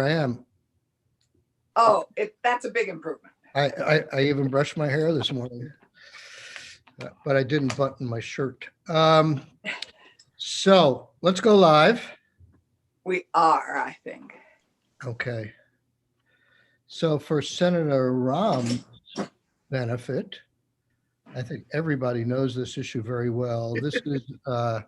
I am. Oh, that's a big improvement. I even brushed my hair this morning, but I didn't button my shirt. So let's go live. We are, I think. Okay. So for Senator Rahm's benefit, I think everybody knows this issue very well. This is a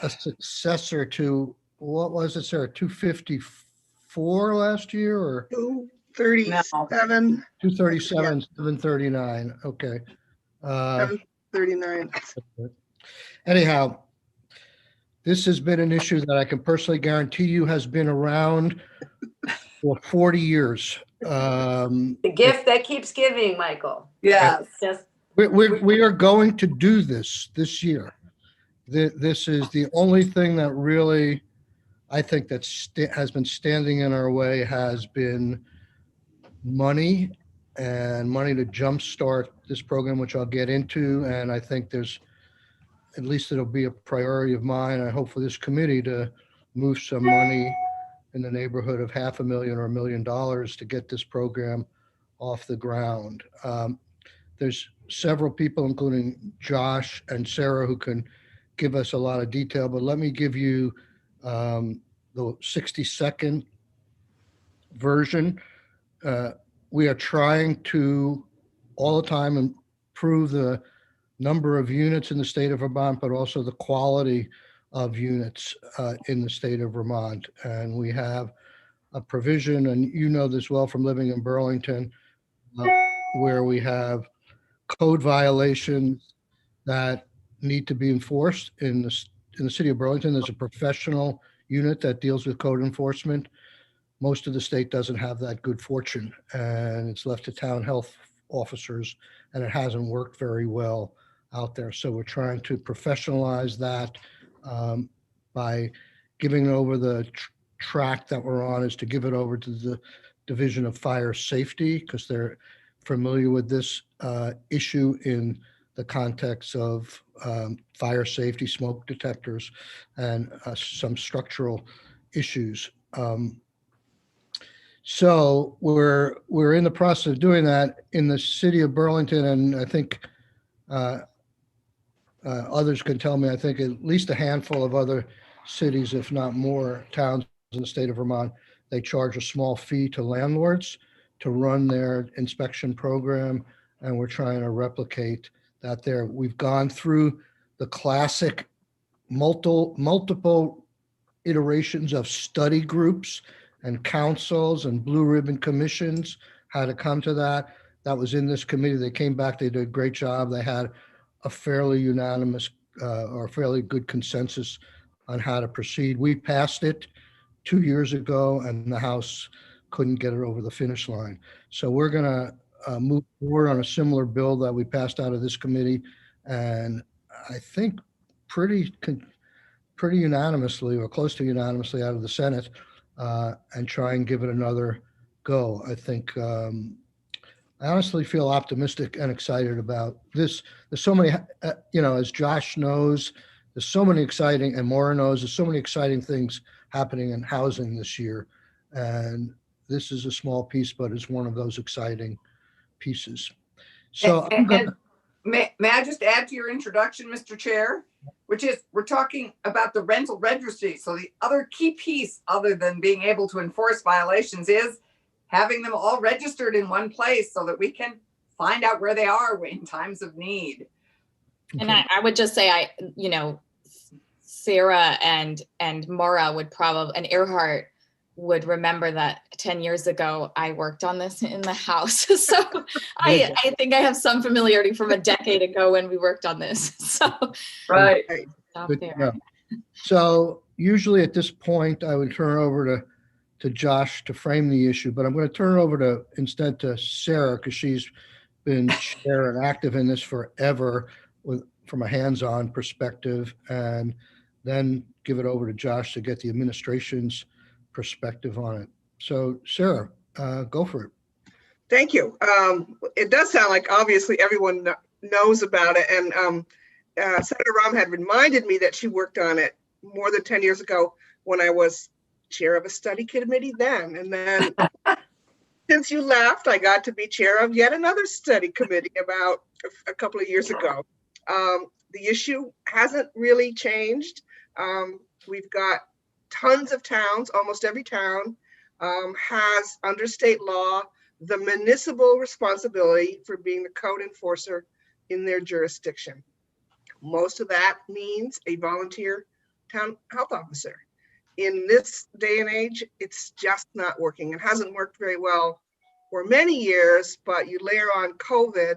successor to, what was it, Sarah, 254 last year or 237, 237, 739? Okay. 739. Anyhow, this has been an issue that I can personally guarantee you has been around for 40 years. The gift that keeps giving, Michael. Yes. Just We are going to do this year. This is the only thing that really, I think that has been standing in our way has been money and money to jumpstart this program, which I'll get into. And I think there's, at least it'll be a priority of mine. I hope for this committee to move some money in the neighborhood of $500,000 or $1 million to get this program off the ground. There's several people, including Josh and Sarah, who can give us a lot of detail, but let me give you the 60-second version. We are trying to all the time improve the number of units in the state of Vermont, but also the quality of units in the state of Vermont. And we have a provision, and you know this well from living in Burlington, where we have code violations that need to be enforced in the city of Burlington. There's a professional unit that deals with code enforcement. Most of the state doesn't have that good fortune, and it's left to town health officers, and it hasn't worked very well out there. So we're trying to professionalize that by giving over the track that we're on, is to give it over to the Division of Fire Safety, because they're familiar with this issue in the context of fire safety, smoke detectors, and some structural issues. So we're in the process of doing that in the city of Burlington, and I think others can tell me, I think at least a handful of other cities, if not more, towns in the state of Vermont, they charge a small fee to landlords to run their inspection program, and we're trying to replicate that there. We've gone through the classic multiple iterations of study groups and councils and blue ribbon commissions, how to come to that. That was in this committee. They came back, they did a great job. They had a fairly unanimous or fairly good consensus on how to proceed. We passed it 2 years ago, and the House couldn't get it over the finish line. So we're going to move forward on a similar bill that we passed out of this committee, and I think pretty unanimously, or close to unanimously, out of the Senate, and try and give it another go. I think I honestly feel optimistic and excited about this. There's so many, as Josh knows, there's so many exciting, and Maura knows, there's so many exciting things happening in housing this year. And this is a small piece, but it's one of those exciting pieces. So may I just add to your introduction, Mr. Chair, which is we're talking about the rental registry. So the other key piece, other than being able to enforce violations, is having them all registered in one place so that we can find out where they are in times of need. And I would just say, Sarah and Maura would probably, and Earhart would remember that 10 years ago, I worked on this in the House. So I think I have some familiarity from a decade ago when we worked on this. So right. Stop there. Yeah. So usually at this point, I would turn over to Josh to frame the issue, but I'm going to turn it over instead to Sarah, because she's been chair and active in this forever from a hands-on perspective, and then give it over to Josh to get the administration's perspective on it. So Sarah, go for it. Thank you. It does sound like obviously everyone knows about it, and Senator Rahm had reminded me that she worked on it more than 10 years ago when I was chair of a study committee then. And then since you left, I got to be chair of yet another study committee about a couple of years ago. The issue hasn't really changed. We've got tons of towns, almost every town has, under state law, the municipal responsibility for being the code enforcer in their jurisdiction. Most of that means a volunteer town health officer. In this day and age, it's just not working. It hasn't worked very well for many years, but you layer on COVID,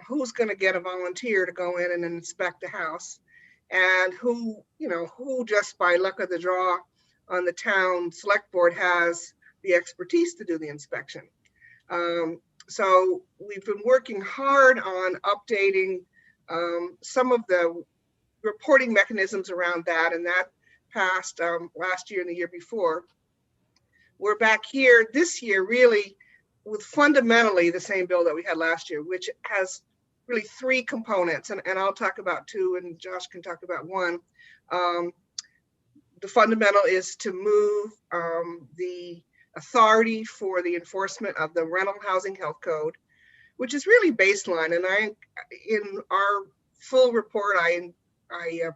who's going to get a volunteer to go in and inspect a house? And who just by luck of the draw on the town select board has the expertise to do the inspection. So we've been working hard on updating some of the reporting mechanisms around that, and that passed last year and the year before. We're back here this year really with fundamentally the same bill that we had last year, which has really three components, and I'll talk about two and Josh can talk about one. The fundamental is to move the authority for the enforcement of the rental housing health code, which is really baseline. And in our full report, I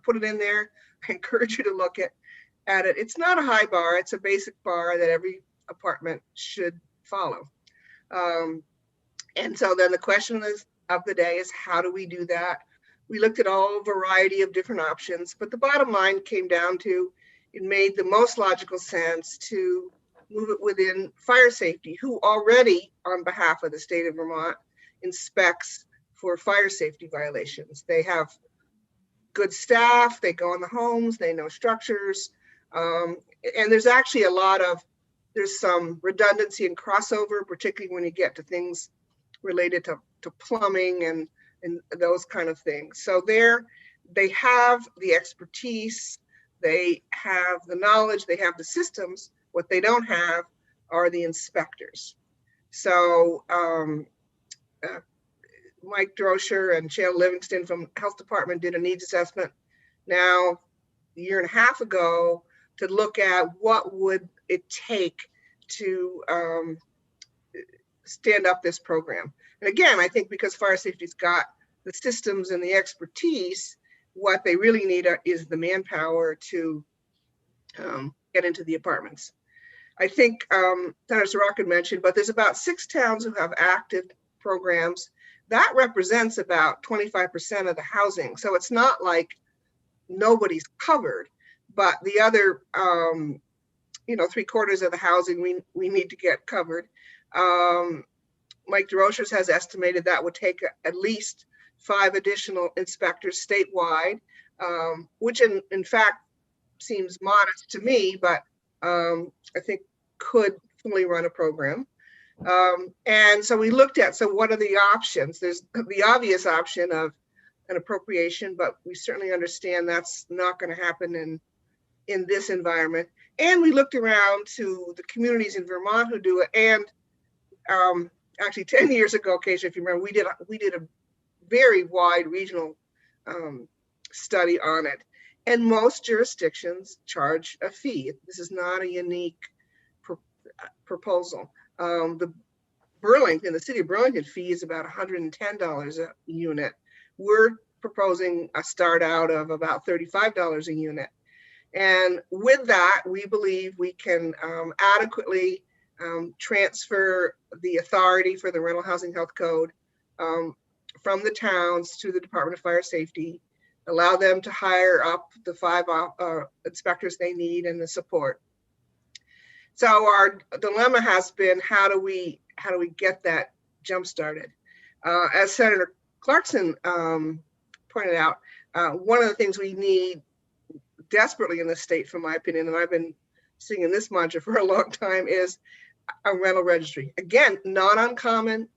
put it in there. I encourage you to look at it. It's not a high bar. It's a basic bar that every apartment should follow. And so then the question of the day is, how do we do that? We looked at all variety of different options, but the bottom line came down to, it made the most logical sense to move it within fire safety, who already, on behalf of the state of Vermont, inspects for fire safety violations. They have good staff, they go in the homes, they know structures. And there's actually there's some redundancy and crossover, particularly when you get to things related to plumbing and those kind of things. So they have the expertise, they have the knowledge, they have the systems. What they don't have are the inspectors. So Mike Droscher and Shale Livingston from Health Department did a needs assessment now a year and a half ago to look at what would it take to stand up this program. And again, I think because fire safety's got the systems and the expertise, what they really need is the manpower to get into the apartments. I think Senator Sorokin mentioned, but there's about 6 towns who have active programs. That represents about 25% of the housing. So it's not like nobody's covered, but the other, 3/4 of the housing we need to get covered. Mike DeRochers has estimated that would take at least 5 additional inspectors statewide, which in fact seems modest to me, but I think could fully run a program. And so we looked at, so what are the options? There's the obvious option of an appropriation, but we certainly understand that's not going to happen in this environment. And we looked around to the communities in Vermont who do it. And actually 10 years ago, Keisha, if you remember, we did a very wide regional study on it. And most jurisdictions charge a fee. This is not a unique proposal. The city of Burlington fee is about $110 a unit. We're proposing a start out of about $35 a unit. And with that, we believe we can adequately transfer the authority for the rental housing health code from the towns to the Department of Fire Safety, allow them to hire up the 5 inspectors they need and the support. So our dilemma has been, how do we get that jump started? As Senator Clarkson pointed out, one of the things we need desperately in this state, from my opinion, and I've been singing this mantra for a long time, is a rental registry. Again, not uncommon.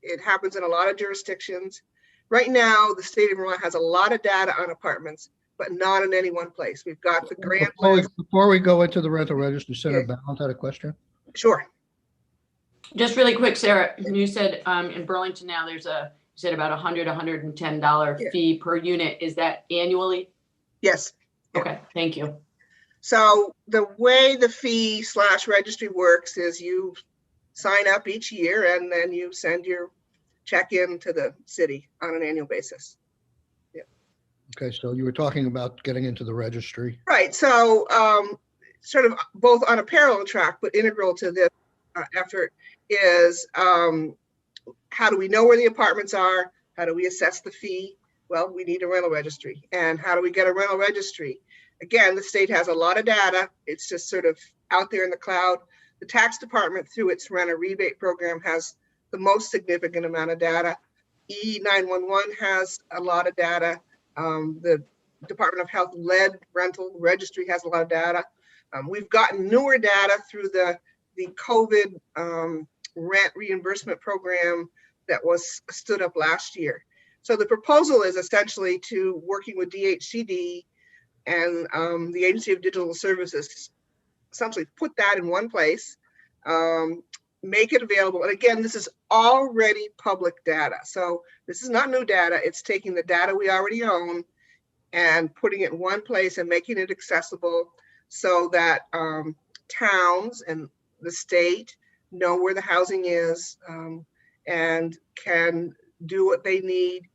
It happens in a lot of jurisdictions. Right now, the state of Vermont has a lot of data on apartments, but not in any one place. We've got the grant list. Before we go into the rental registry, Senator Ballant had a question. Sure. Just really quick, Sarah, you said in Burlington now there's you said about $100, $110 fee per unit. Is that annually? Yes. Okay, thank you. So the way the fee/registry works is you sign up each year and then you send your check in to the city on an annual basis. Okay, so you were talking about getting into the registry. Right. So sort of both on a parallel track, but integral to this effort is how do we know where the apartments are? How do we assess the fee? Well, we need a rental registry. And how do we get a rental registry? Again, the state has a lot of data. It's just sort of out there in the cloud. The tax department, through its renter rebate program, has the most significant amount of data. E911 has a lot of data. The Department of Health led rental registry has a lot of data. We've gotten newer data through the COVID rent reimbursement program that was stood up last year. So the proposal is essentially to working with DHCD and the Agency of Digital Services, essentially put that in one place, make it available. And again, this is already public data. So this is not new data. It's taking the data we already own and putting it in one place and making it accessible so that towns and the state know where the housing is and can do what they need,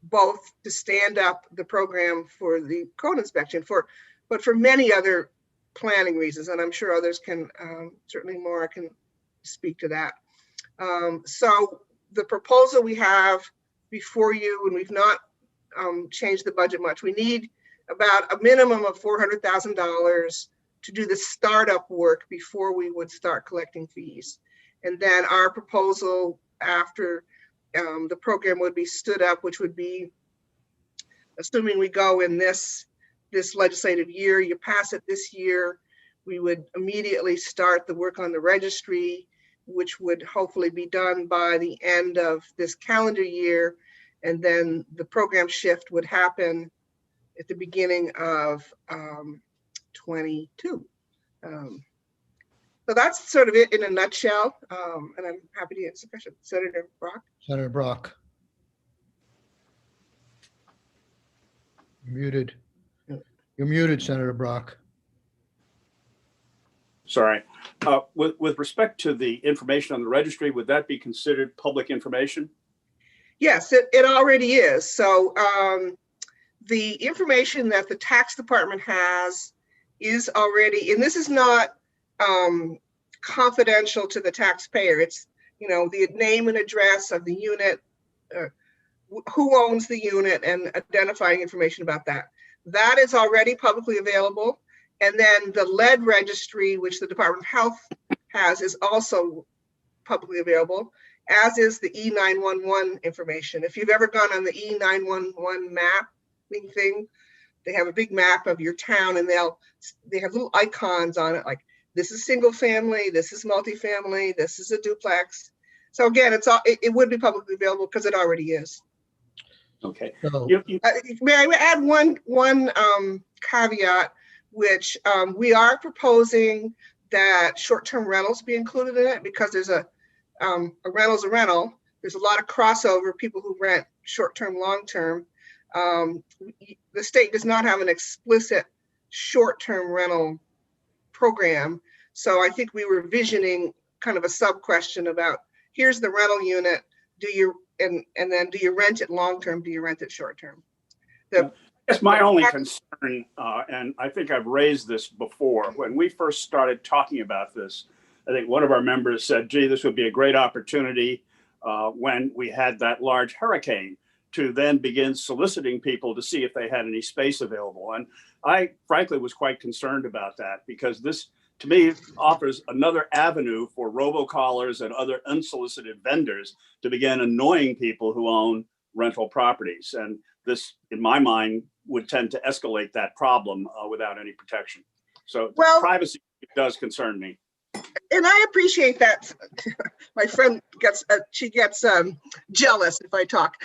both to stand up the program for the code inspection, but for many other planning reasons. And I'm sure others can, certainly Maura can speak to that. So the proposal we have before you, and we've not changed the budget much, we need about a minimum of $400,000 to do the startup work before we would start collecting fees. And then our proposal after the program would be stood up, which would be, assuming we go in this legislative year, you pass it this year, we would immediately start the work on the registry, which would hopefully be done by the end of this calendar year. And then the program shift would happen at the beginning of 22. So that's sort of it in a nutshell. And I'm happy to answer questions. Senator Brock. Senator Brock. You're muted. You're muted, Senator Brock. Sorry. With respect to the information on the registry, would that be considered public information? Yes, it already is. So the information that the tax department has is already, and this is not confidential to the taxpayer. It's, you know, the name and address of the unit, who owns the unit, and identifying information about that. That is already publicly available. And then the lead registry, which the Department of Health has, is also publicly available, as is the E911 information. If you've ever gone on the E911 mapping thing, they have a big map of your town, and they have little icons on it, like this is single family, this is multifamily, this is a duplex. So again, it would be publicly available because it already is. Okay. So, May I add one caveat, which we are proposing that short-term rentals be included in it, because there's a rental's a rental. There's a lot of crossover, people who rent short-term, long-term. The state does not have an explicit short-term rental program. So I think we were visioning kind of a sub-question about, here's the rental unit, and then do you rent it long-term, do you rent it short-term? That's my only concern, and I think I've raised this before. When we first started talking about this, I think one of our members said, gee, this would be a great opportunity when we had that large hurricane to then begin soliciting people to see if they had any space available. And I frankly was quite concerned about that, because this, to me, offers another avenue for robocallers and other unsolicited vendors to begin annoying people who own rental properties. And this, in my mind, would tend to escalate that problem without any protection. So privacy does concern me. And I appreciate that. My friend gets jealous if I talk.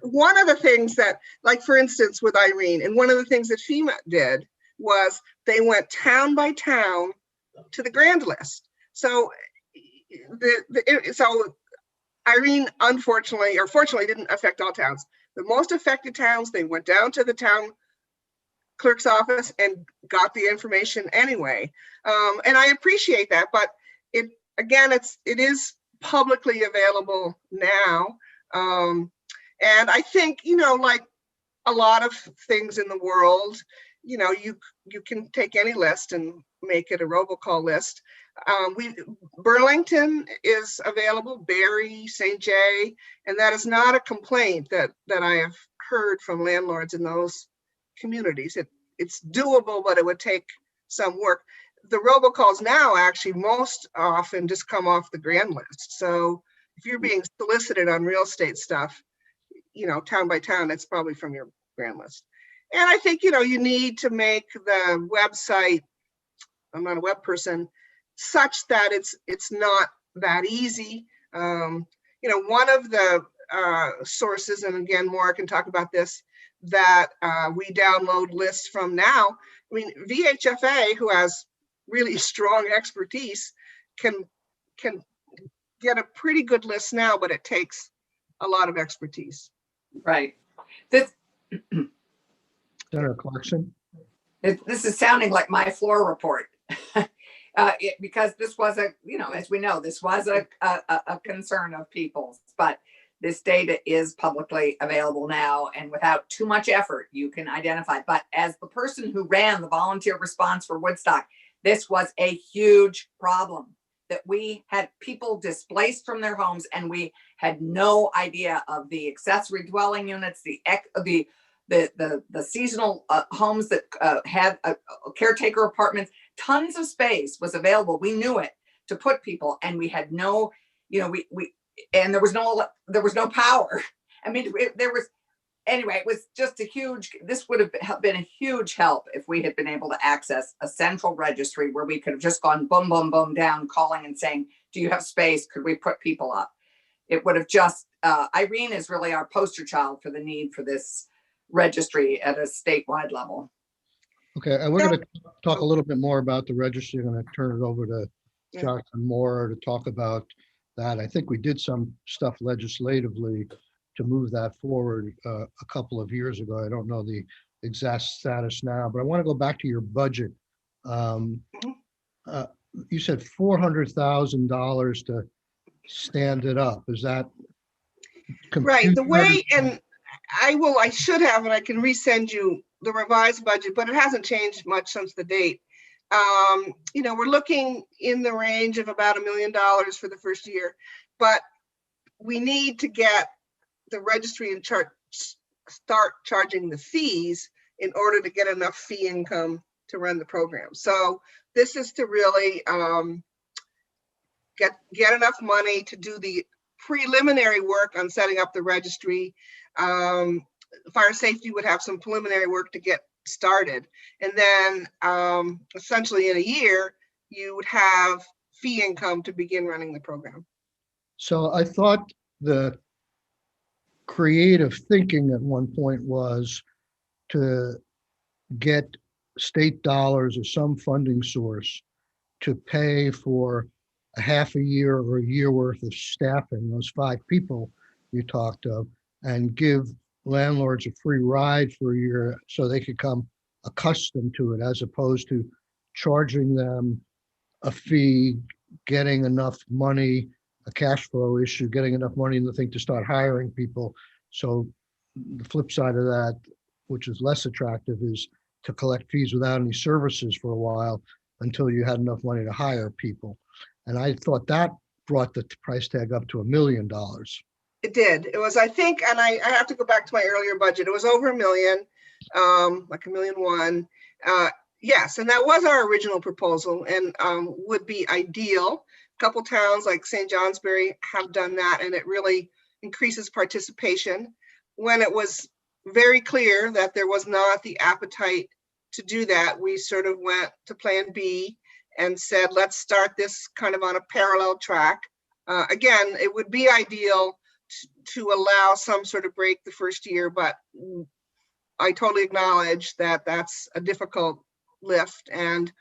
One of the things that, like for instance with Irene, and one of the things that FEMA did was they went town by town to the grand list. So Irene, unfortunately, or fortunately, didn't affect all towns. The most affected towns, they went down to the town clerk's office and got the information anyway. And I appreciate that, but it is publicly available now. And I think, like a lot of things in the world, you can take any list and make it a robocall list. Burlington is available, Barry, St. J, and that is not a complaint that I have heard from landlords in those communities. It's doable, but it would take some work. The robocalls now actually most often just come off the grand list. So if you're being solicited on real estate stuff, town by town, it's probably from your grand list. And I think, you need to make the website, I'm not a web person, such that it's not that easy. One of the sources, and again, Maura can talk about this, that we download lists from now. I mean, VHFA, who has really strong expertise, can get a pretty good list now, but it takes a lot of expertise. Right. This Senator Clarkson? this is sounding like my floor report. Because this was as we know, this was a concern of people's, but this data is publicly available now, and without too much effort, you can identify. But as the person who ran the volunteer response for Woodstock, this was a huge problem, that we had people displaced from their homes, and we had no idea of the accessory dwelling units, the seasonal homes that had caretaker apartments. Tons of space was available. We knew it to put people, and we had no, and there was no power. I mean, anyway, it was just this would have been a huge help if we had been able to access a central registry where we could have just gone boom, boom, boom down, calling and saying, do you have space? Could we put people up? It would have just, Irene is really our poster child for the need for this registry at a statewide level. Okay, and we're going to talk a little bit more about the registry. I'm going to turn it over to Jonathan Moore to talk about that. I think we did some stuff legislatively to move that forward a couple of years ago. I don't know the exact status now, but I want to go back to your budget. You said $400,000 to stand it up. Is that right? The way, and I should have, and I can resend you the revised budget, but it hasn't changed much since the date. We're looking in the range of about $1 million for the first year, but we need to get the registry and start charging the fees in order to get enough fee income to run the program. So this is to really get enough money to do the preliminary work on setting up the registry. Fire safety would have some preliminary work to get started. And then essentially in a year, you would have fee income to begin running the program. So I thought the creative thinking at one point was to get state dollars or some funding source to pay for a half a year or a year worth of staffing, those 5 people you talked of, and give landlords a free ride for a year so they could come accustomed to it, as opposed to charging them a fee, getting enough money, a cash flow issue, getting enough money in the thing to start hiring people. So the flip side of that, which is less attractive, is to collect fees without any services for a while until you had enough money to hire people. And I thought that brought the price tag up to $1 million. It did. It was, I think, and I have to go back to my earlier budget. It was over $1 million, like $1.1 million. Yes, and that was our original proposal, and would be ideal. A couple towns like St. Johnsbury have done that, and it really increases participation. When it was very clear that there was not the appetite to do that, we sort of went to Plan B and said, let's start this kind of on a parallel track. Again, it would be ideal to allow some sort of break the first year, but I totally acknowledge that that's a difficult lift, and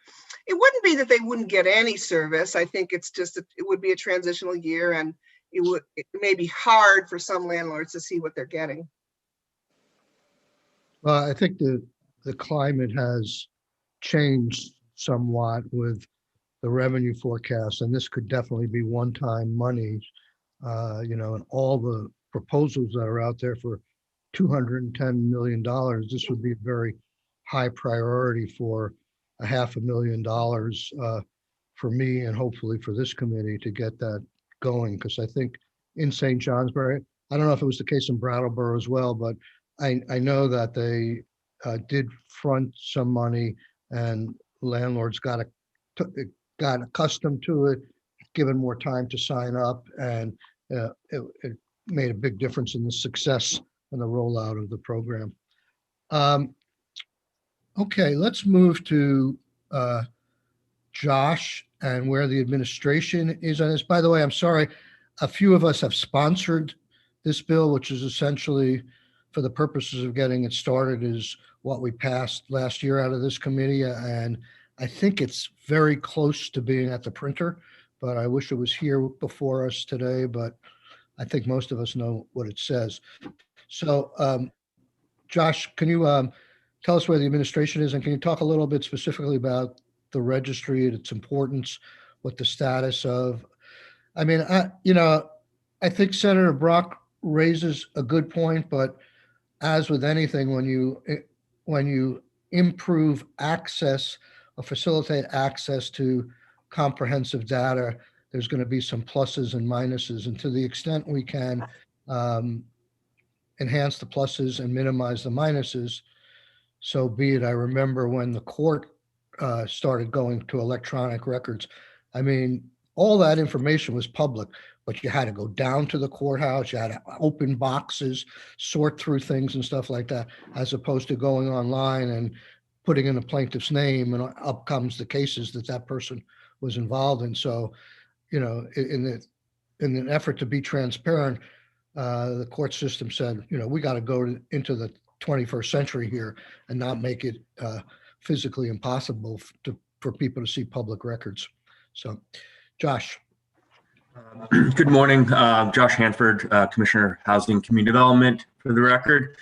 it wouldn't be that they wouldn't get any service. I think it's just it would be a transitional year, and it may be hard for some landlords to see what they're getting. Well, I think the the climate has changed somewhat with the revenue forecast, and this could definitely be one-time money. And all the proposals that are out there for $210 million, this would be a very high priority for $500,000 for me and hopefully for this committee to get that going. Because I think in St. Johnsbury, I don't know if it was the case in Brattleboro as well, but I know that they did front some money and landlords got accustomed to it, given more time to sign up, and it made a big difference in the success and the rollout of the program. Okay, let's move to Josh and where the administration is on this. By the way, I'm sorry, a few of us have sponsored this bill, which is essentially for the purposes of getting it started is what we passed last year out of this committee. And I think it's very close to being at the printer, but I wish it was here before us today, but I think most of us know what it says. So Josh, can you tell us where the administration is? And can you talk a little bit specifically about the registry and its importance, what the status of? I mean, I think Senator Brock raises a good point, but as with anything, when you improve access or facilitate access to comprehensive data, there's going to be some pluses and minuses. And to the extent we can enhance the pluses and minimize the minuses, so be it. I remember when the court started going to electronic records. I mean, all that information was public, but you had to go down to the courthouse, you had to open boxes, sort through things and stuff like that, as opposed to going online and putting in a plaintiff's name and up comes the cases that person was involved in. So, in an effort to be transparent, the court system said, we got to go into the 21st century here and not make it physically impossible for people to see public records. So, Josh. Good morning, Josh Hanford, Commissioner Housing Community Development, for the record.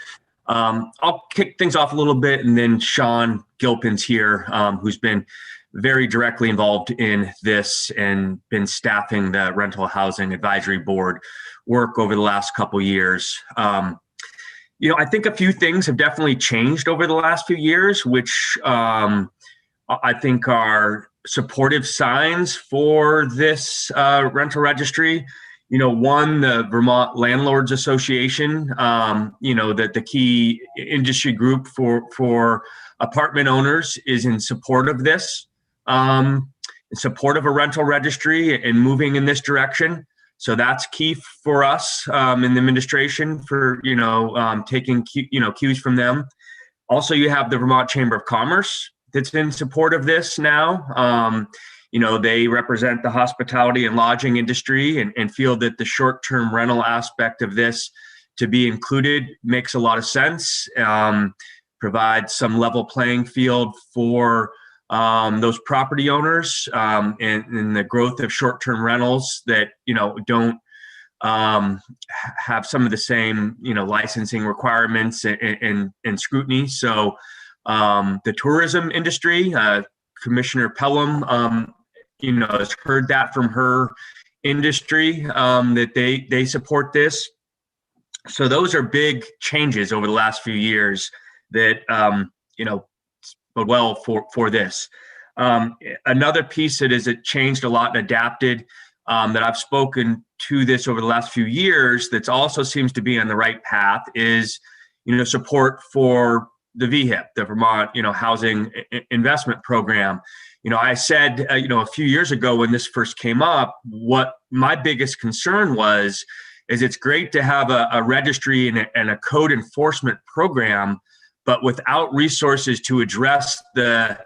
I'll kick things off a little bit, and then Sean Gilpin's here, who's been very directly involved in this and been staffing the Rental Housing Advisory Board work over the last couple years. I think a few things have definitely changed over the last few years, which I think are supportive signs for this rental registry. One, the Vermont Landlords Association, that the key industry group for apartment owners is in support of this, in support of a rental registry and moving in this direction. So that's key for us in the administration for, taking, cues from them. Also, you have the Vermont Chamber of Commerce that's in support of this now. They represent the hospitality and lodging industry and feel that the short-term rental aspect of this to be included makes a lot of sense, provides some level playing field for those property owners and the growth of short-term rentals that, don't have some of the same, licensing requirements and scrutiny. So the tourism industry, Commissioner Pelham, has heard that from her industry, that they support this. So those are big changes over the last few years that, bode well for this. Another piece that it changed a lot and adapted, that I've spoken to this over the last few years, that also seems to be on the right path is, support for the VHIP, the Vermont, Housing Investment Program. I said, a few years ago when this first came up, what my biggest concern was, is it's great to have a registry and a code enforcement program, but without resources to address the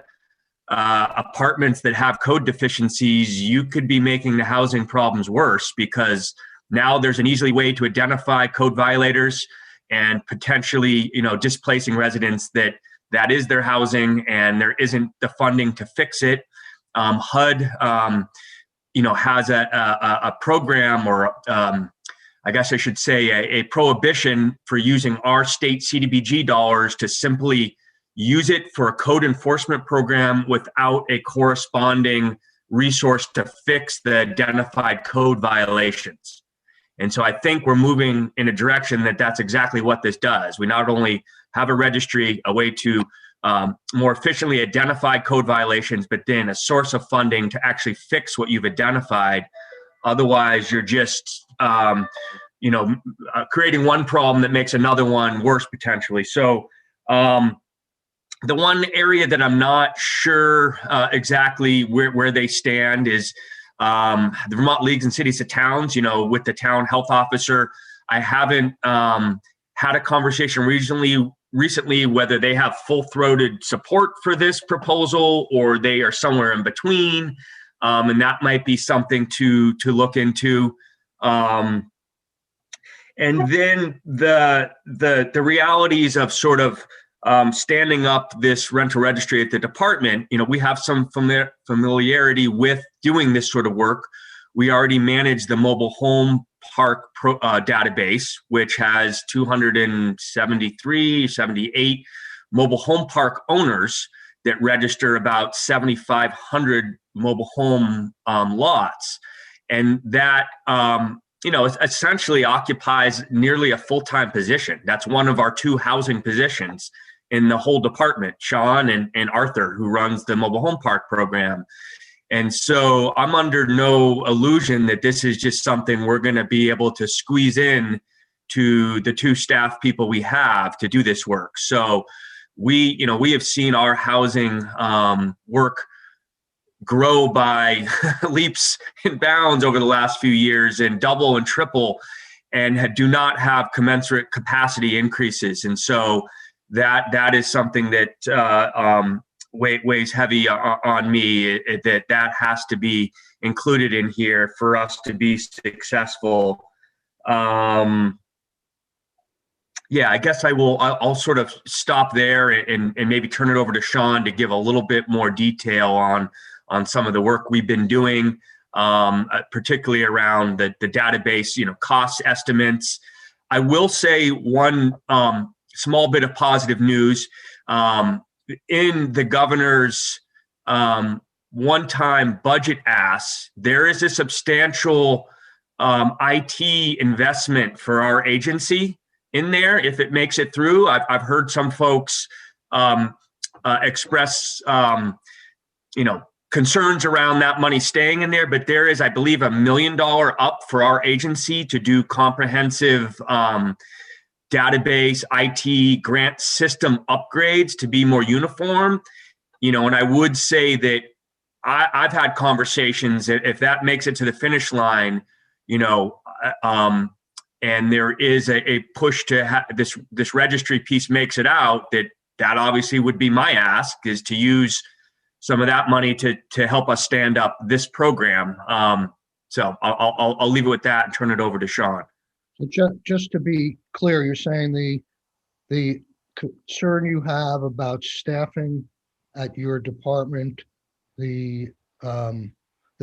apartments that have code deficiencies, you could be making the housing problems worse, because now there's an easy way to identify code violators and potentially, displacing residents that is their housing and there isn't the funding to fix it. HUD, has a program, or I guess I should say a prohibition for using our state CDBG dollars to simply use it for a code enforcement program without a corresponding resource to fix the identified code violations. And so I think we're moving in a direction that that's exactly what this does. We not only have a registry, a way to more efficiently identify code violations, but then a source of funding to actually fix what you've identified. Otherwise, you're just creating one problem that makes another one worse potentially. So the one area that I'm not sure exactly where they stand is the Vermont Leagues and Cities and Towns, with the town health officer. I haven't had a conversation recently whether they have full-throated support for this proposal or they are somewhere in between. And that might be something to look into. And then the realities of sort of standing up this rental registry at the department, we have some familiarity with doing this sort of work. We already manage the mobile home park database, which has 78 mobile home park owners that register about 7,500 mobile home lots. And that, essentially occupies nearly a full-time position. That's one of our 2 housing positions in the whole department, Sean and Arthur, who runs the mobile home park program. And so I'm under no illusion that this is just something we're going to be able to squeeze in to the 2 staff people we have to do this work. So we have seen our housing work grow by leaps and bounds over the last few years and double and triple and do not have commensurate capacity increases. And so that is something that weighs heavy on me, that has to be included in here for us to be successful. I guess I'll sort of stop there and maybe turn it over to Sean to give a little bit more detail on some of the work we've been doing, particularly around the database, cost estimates. I will say one small bit of positive news. In the governor's one-time budget ask, there is a substantial IT investment for our agency in there if it makes it through. I've heard some folks express concerns around that money staying in there, but there is, I believe, $1 million up for our agency to do comprehensive database IT grant system upgrades to be more uniform. And I would say that I've had conversations that if that makes it to the finish line, and there is a push to this registry piece makes it out, that obviously would be my ask, is to use some of that money to help us stand up this program. So I'll leave it with that and turn it over to Sean. So just to be clear, you're saying the concern you have about staffing at your department, the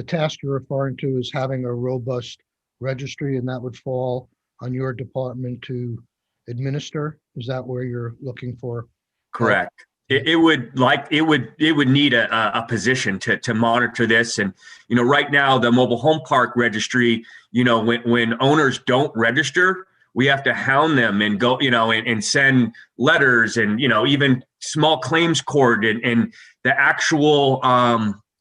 task you're referring to is having a robust registry, and that would fall on your department to administer. Is that where you're looking for? Correct. It would need a position to monitor this. And, right now the mobile home park registry, when owners don't register, we have to hound them and go, and send letters and, even small claims court and the actual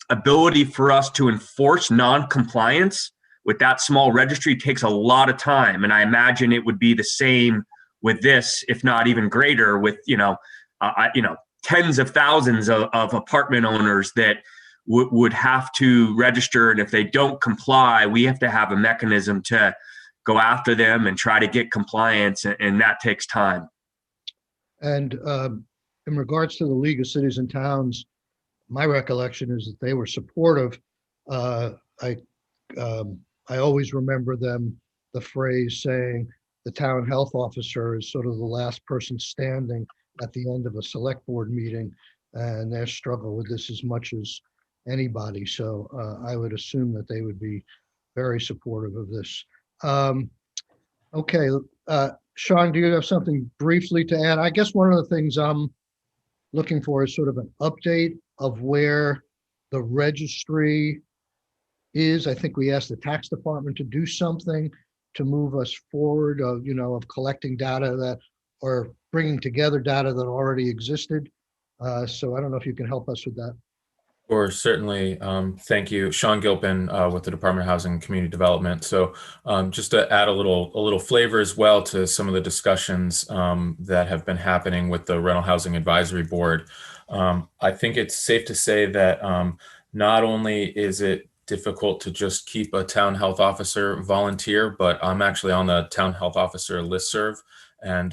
ability for us to enforce non-compliance with that small registry takes a lot of time. And I imagine it would be the same with this, if not even greater, with, tens of thousands of apartment owners that would have to register. And if they don't comply, we have to have a mechanism to go after them and try to get compliance. And that takes time. And in regards to the League of Cities and Towns, my recollection is that they were supportive. I always remember the phrase saying the town health officer is sort of the last person standing at the end of a select board meeting, and they struggle with this as much as anybody. So I would assume that they would be very supportive of this. Okay, Sean, do you have something briefly to add? I guess one of the things I'm looking for is sort of an update of where the registry is. I think we asked the tax department to do something to move us forward of, of collecting data that, or bringing together data that already existed. So I don't know if you can help us with that. Or certainly, thank you, Sean Gilpin with the Department of Housing and Community Development. So just to add a little flavor as well to some of the discussions that have been happening with the Rental Housing Advisory Board, I think it's safe to say that not only is it difficult to just keep a town health officer volunteer, but I'm actually on the town health officer listserv, and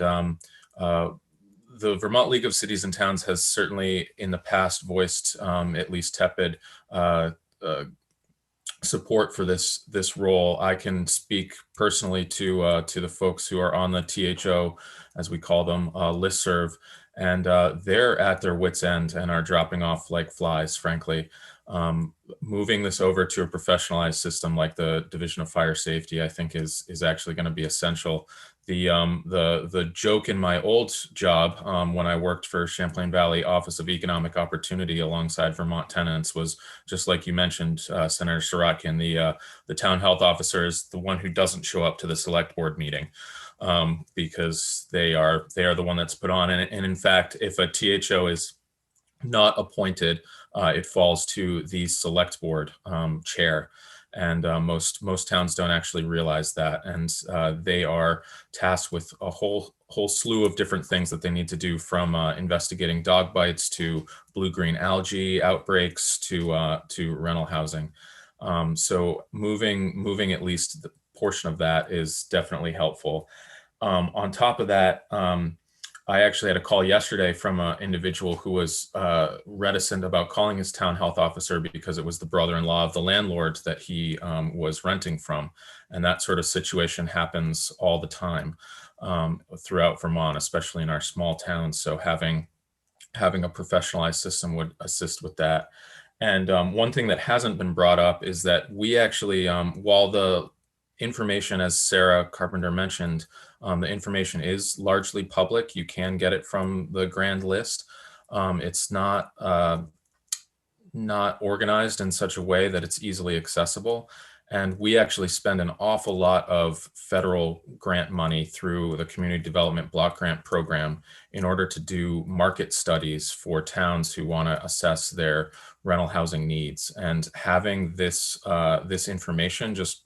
the Vermont League of Cities and Towns has certainly in the past voiced at least tepid support for this role. I can speak personally to the folks who are on the THO, as we call them, listserv, and they're at their wits' end and are dropping off like flies, frankly. Moving this over to a professionalized system like the Division of Fire Safety, I think is actually going to be essential. The joke in my old job when I worked for Champlain Valley Office of Economic Opportunity alongside Vermont Tenants was just like you mentioned, Senator Sirotkin, the town health officer is the one who doesn't show up to the select board meeting because they are the one that's put on. And in fact, if a THO is not appointed, it falls to the select board chair. And most towns don't actually realize that, and they are tasked with a whole slew of different things that they need to do, from investigating dog bites to blue-green algae outbreaks to rental housing. So moving at least the portion of that is definitely helpful. On top of that, I actually had a call yesterday from an individual who was reticent about calling his town health officer because it was the brother-in-law of the landlord that he was renting from. And that sort of situation happens all the time throughout Vermont, especially in our small towns. So having a professionalized system would assist with that. And one thing that hasn't been brought up is that we actually, while the information, as Sarah Carpenter mentioned, the information is largely public. You can get it from the grand list. It's not organized in such a way that it's easily accessible. And we actually spend an awful lot of federal grant money through the Community Development Block Grant Program in order to do market studies for towns who want to assess their rental housing needs. And having this information, just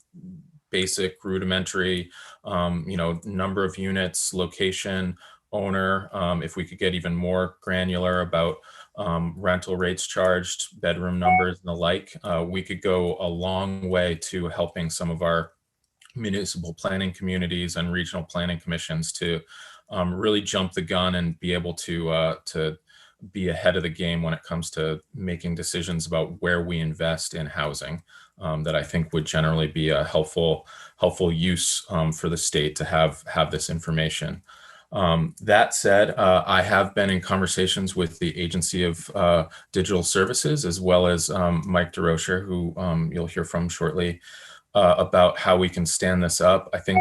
basic, rudimentary, number of units, location, owner, if we could get even more granular about rental rates charged, bedroom numbers and the like, we could go a long way to helping some of our municipal planning communities and regional planning commissions to really jump the gun and be able to be ahead of the game when it comes to making decisions about where we invest in housing. That I think would generally be a helpful use for the state to have this information. That said, I have been in conversations with the Agency of Digital Services, as well as Mike DeRocher, who you'll hear from shortly, about how we can stand this up. I think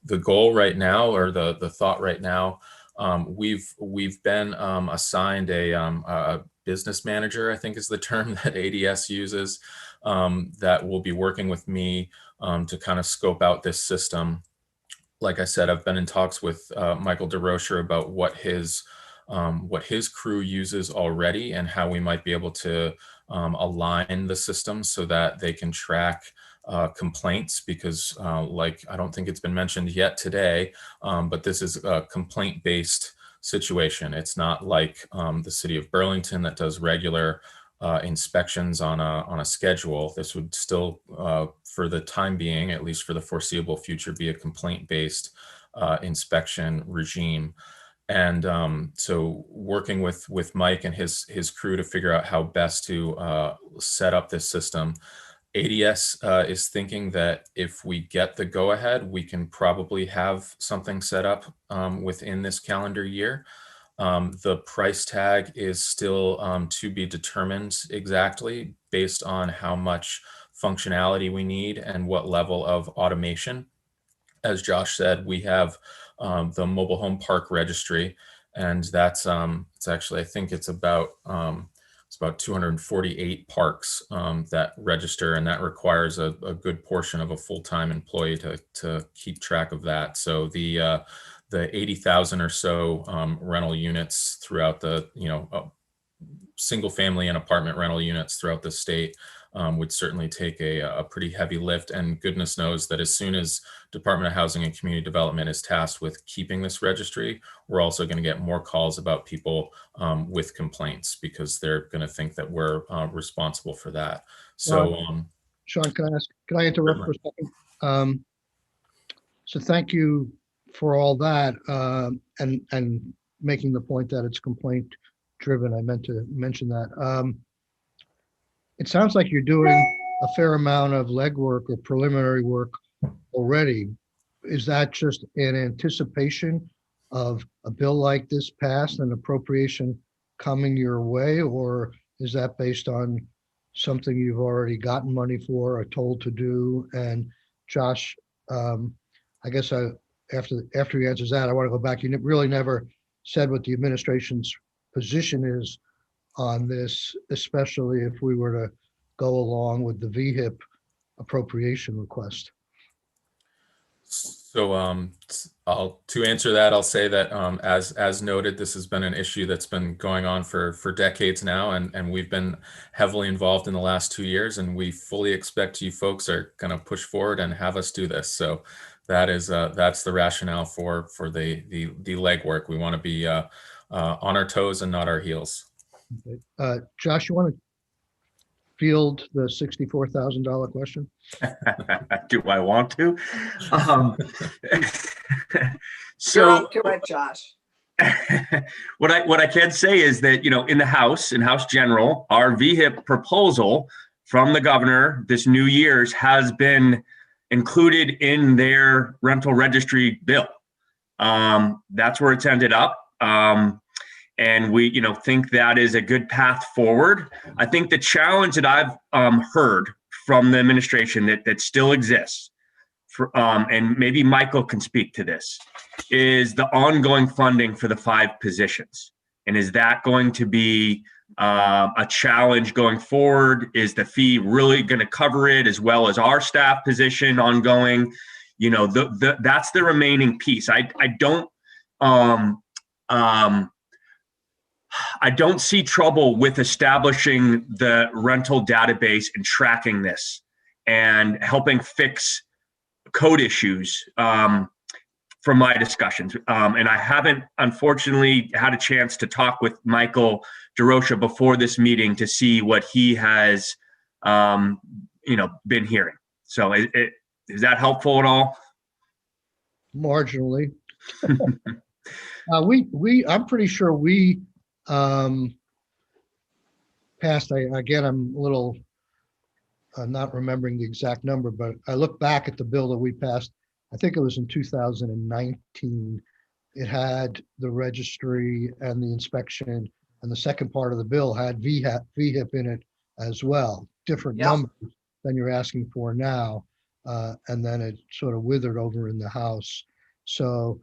the goal right now, or the thought right now, we've been assigned a business manager, I think is the term that ADS uses, that will be working with me to kind of scope out this system. Like I said, I've been in talks with Michael DeRocher about what his crew uses already and how we might be able to align the system so that they can track complaints, because I don't think it's been mentioned yet today, but this is a complaint-based situation. It's not like the city of Burlington that does regular inspections on a schedule. This would still, for the time being, at least for the foreseeable future, be a complaint-based inspection regime. And so working with Mike and his crew to figure out how best to set up this system. ADS is thinking that if we get the go-ahead, we can probably have something set up within this calendar year. The price tag is still to be determined exactly based on how much functionality we need and what level of automation. As Josh said, we have the mobile home park registry, and that's it's actually, I think it's about 248 parks that register, and that requires a good portion of a full-time employee to keep track of that. So the 80,000 or so rental units throughout the, single family and apartment rental units throughout the state would certainly take a pretty heavy lift. And goodness knows that as soon as Department of Housing and Community Development is tasked with keeping this registry, we're also going to get more calls about people with complaints, because they're going to think that we're responsible for that. So, Sean, can I interrupt for a second? So thank you for all that, and making the point that it's complaint driven. I meant to mention that. It sounds like you're doing a fair amount of legwork or preliminary work already. Is that just in anticipation of a bill like this passed and appropriation coming your way, or is that based on something you've already gotten money for or told to do? And Josh, I guess after he answers that, I want to go back. You really never said what the administration's position is on this, especially if we were to go along with the VHIP appropriation request. So to answer that, I'll say that as noted, this has been an issue that's been going on for decades now, and we've been heavily involved in the last 2 years, and we fully expect you folks are going to push forward and have us do this. So that's the rationale for the legwork. We want to be on our toes and not our heels. Okay. Josh, you want to field the $64,000 question? Do I want to? So You're up to it, Josh. what I can say is that, in the House, in House General, our VHIP proposal from the governor this New Year's has been included in their rental registry bill. That's where it's ended up. And we, think that is a good path forward. I think the challenge that I've heard from the administration that still exists, and maybe Michael can speak to this, is the ongoing funding for the 5 positions. And is that going to be a challenge going forward? Is the fee really going to cover it, as well as our staff position ongoing? That's the remaining piece. I don't see trouble with establishing the rental database and tracking this and helping fix code issues from my discussions. And I haven't, unfortunately, had a chance to talk with Michael DeRocha before this meeting to see what he has, been hearing. So is that helpful at all? Marginally. I'm pretty sure we passed, again, I'm a little not remembering the exact number, but I look back at the bill that we passed, I think it was in 2019. It had the registry and the inspection, and the second part of the bill had VHIP in it as well. Different numbers than you're asking for now. And then it sort of withered over in the House. So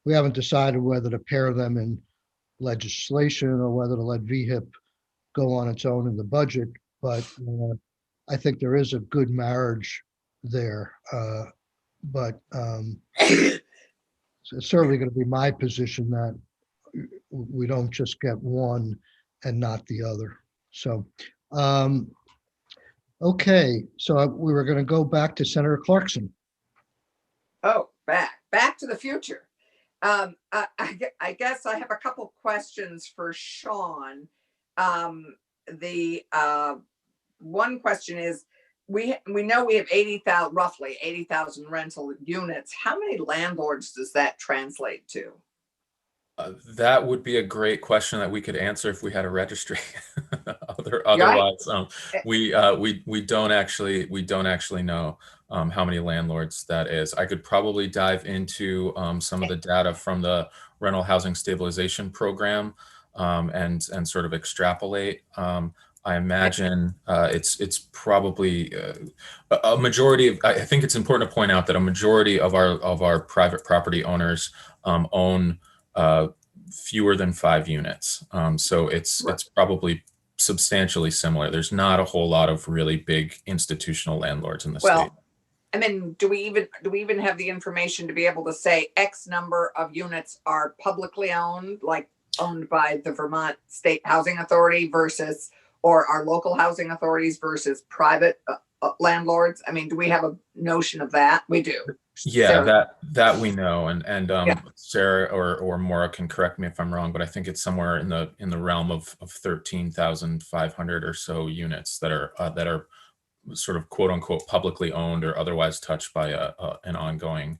we haven't decided whether to pair them in legislation or whether to let VHIP go on its own in the budget. But I think there is a good marriage there. But it's certainly going to be my position that we don't just get one and not the other. So, okay. So we were going to go back to Senator Clarkson. Oh, back to the future. I guess I have a couple questions for Sean. The one question is, we know we have roughly 80,000 rental units. How many landlords does that translate to? That would be a great question that we could answer if we had a registry. Otherwise, we don't actually know how many landlords that is. I could probably dive into some of the data from the Rental Housing Stabilization Program and sort of extrapolate. I imagine it's probably a majority of. I think it's important to point out that a majority of our private property owners own fewer than 5 units. So it's probably substantially similar. There's not a whole lot of really big institutional landlords in the state. Well, I mean, do we even have the information to be able to say X number of units are publicly owned, like owned by the Vermont State Housing Authority versus, or our local housing authorities versus private landlords? I mean, do we have a notion of that? We do. Yeah, Sarah. that we know, and Yeah. Sarah or Maura can correct me if I'm wrong, but I think it's somewhere in the realm of 13,500 or so units that are sort of quote unquote publicly owned or otherwise touched by an ongoing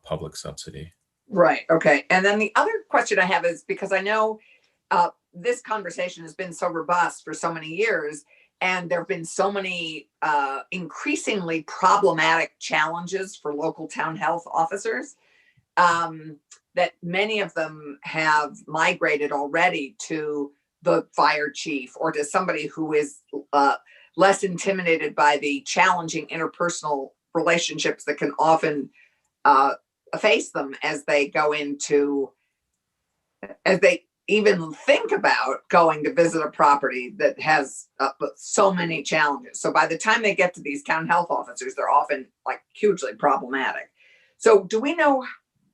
public subsidy. Right. Okay. And then the other question I have is, because I know this conversation has been so robust for so many years, and there have been so many increasingly problematic challenges for local town health officers, that many of them have migrated already to the fire chief or to somebody who is less intimidated by the challenging interpersonal relationships that can often face them as they go into, as they even think about going to visit a property that has so many challenges. So by the time they get to these town health officers, they're often like hugely problematic. So do we know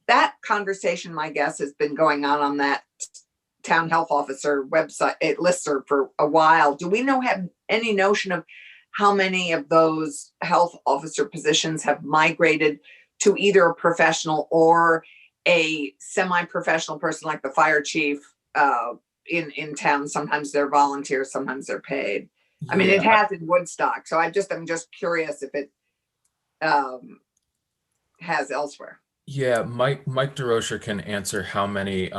that conversation, my guess, has been going on that town health officer website listserv for a while. Do we have any notion of how many of those health officer positions have migrated to either a professional or a semi-professional person like the fire chief in town? Sometimes they're volunteers, sometimes they're paid. I mean, it has in Woodstock. So I'm just curious if it has elsewhere. Yeah, Mike DeRocher can answer how many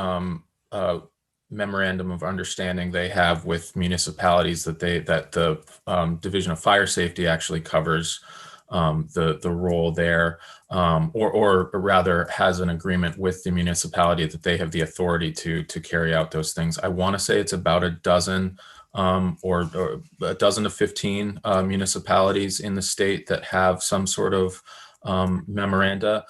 memorandum of understanding they have with municipalities that the Division of Fire Safety actually covers the role there, or rather has an agreement with the municipality that they have the authority to carry out those things. I want to say it's about a dozen or a dozen to 15 municipalities in the state that have some sort of memoranda.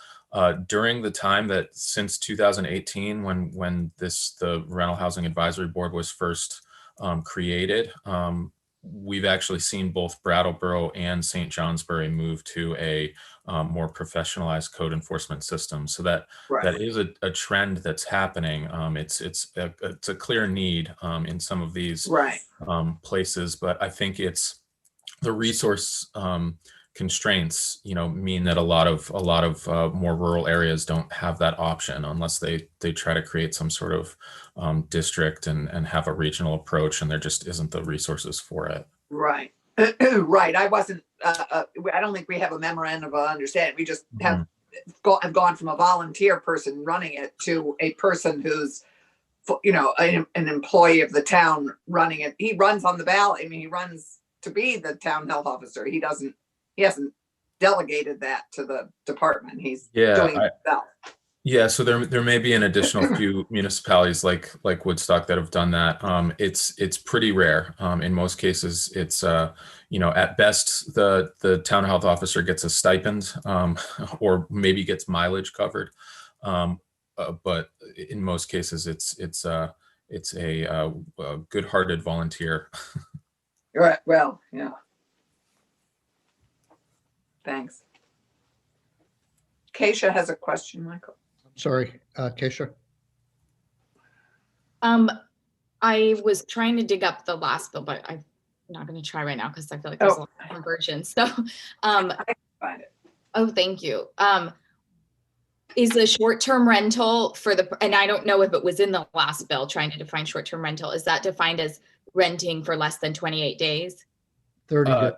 During the time that since 2018, when the Rental Housing Advisory Board was first created, we've actually seen both Brattleboro and St. Johnsbury move to a more professionalized code enforcement system. So that is a trend that's happening. It's a clear need in some of these places, but I think it's the resource constraints, mean that a lot of more rural areas don't have that option unless they try to create some sort of district and have a regional approach, and there just isn't the resources for it. Right. Right. I don't think we have a memorandum of understanding. We just have gone from a volunteer person running it to a person who's, an employee of the town running it. He runs on the ballot. I mean, he runs to be the town health officer. He hasn't delegated that to the department. He's doing it himself. Yeah, so there may be an additional few municipalities like Woodstock that have done that. It's pretty rare. In most cases, it's at best the town health officer gets a stipend, or maybe gets mileage covered. But in most cases, it's a good-hearted volunteer. Right. Well, yeah. Thanks. Keisha has a question, Michael. Sorry, Keisha. I was trying to dig up the last bill, but I'm not going to try right now because I feel like there's a lot of conversions. So, I can find it. Oh, thank you. Is the short-term rental and I don't know if it was in the last bill trying to define short-term rental, is that defined as renting for less than 28 days? 30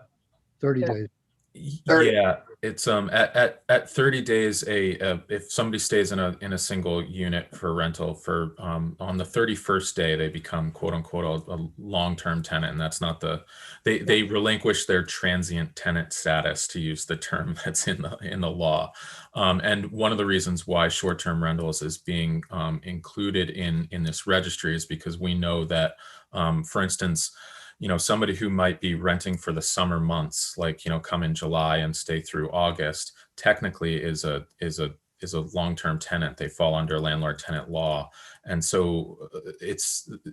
days. Yeah, it's at 30 days. If somebody stays in a single unit for rental for on the 31st day, they become quote unquote a long-term tenant, and that's not they relinquish their transient tenant status, to use the term that's in the law. And one of the reasons why short-term rentals is being included in this registry is because we know that, for instance, somebody who might be renting for the summer months, like, come in July and stay through August, technically is a is a long-term tenant. They fall under landlord-tenant law, and so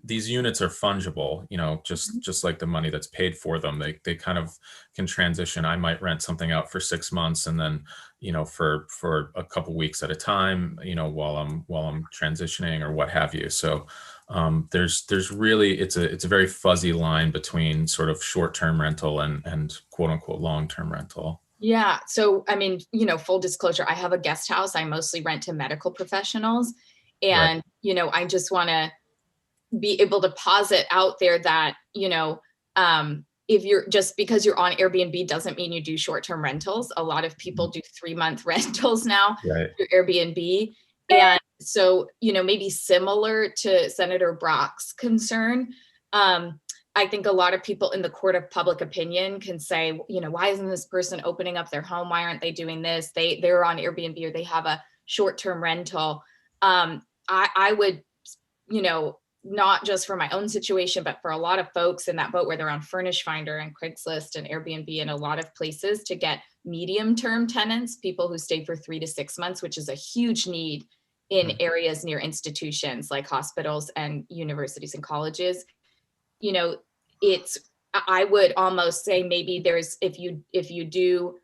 these units are fungible. Just like the money that's paid for them, they kind of can transition. I might rent something out for 6 months, and then for a couple weeks at a time, while I'm transitioning or what have you. So there's really it's a very fuzzy line between sort of short-term rental and quote unquote long-term rental. Yeah. So, I mean, full disclosure, I have a guest house. I mostly rent to medical professionals. And, I just want to be able to posit out there that, if you're just because you're on Airbnb doesn't mean you do short-term rentals. A lot of people do 3-month rentals now through Airbnb. And so, maybe similar to Senator Brock's concern, I think a lot of people in the court of public opinion can say, why isn't this person opening up their home? Why aren't they doing this? They're on Airbnb or they have a short-term rental. I would, not just for my own situation, but for a lot of folks in that boat where they're on Furnish Finder and Craigslist and Airbnb and a lot of places to get medium-term tenants, people who stay for 3 to 6 months, which is a huge need in areas near institutions like hospitals and universities and colleges. I would almost say maybe if you do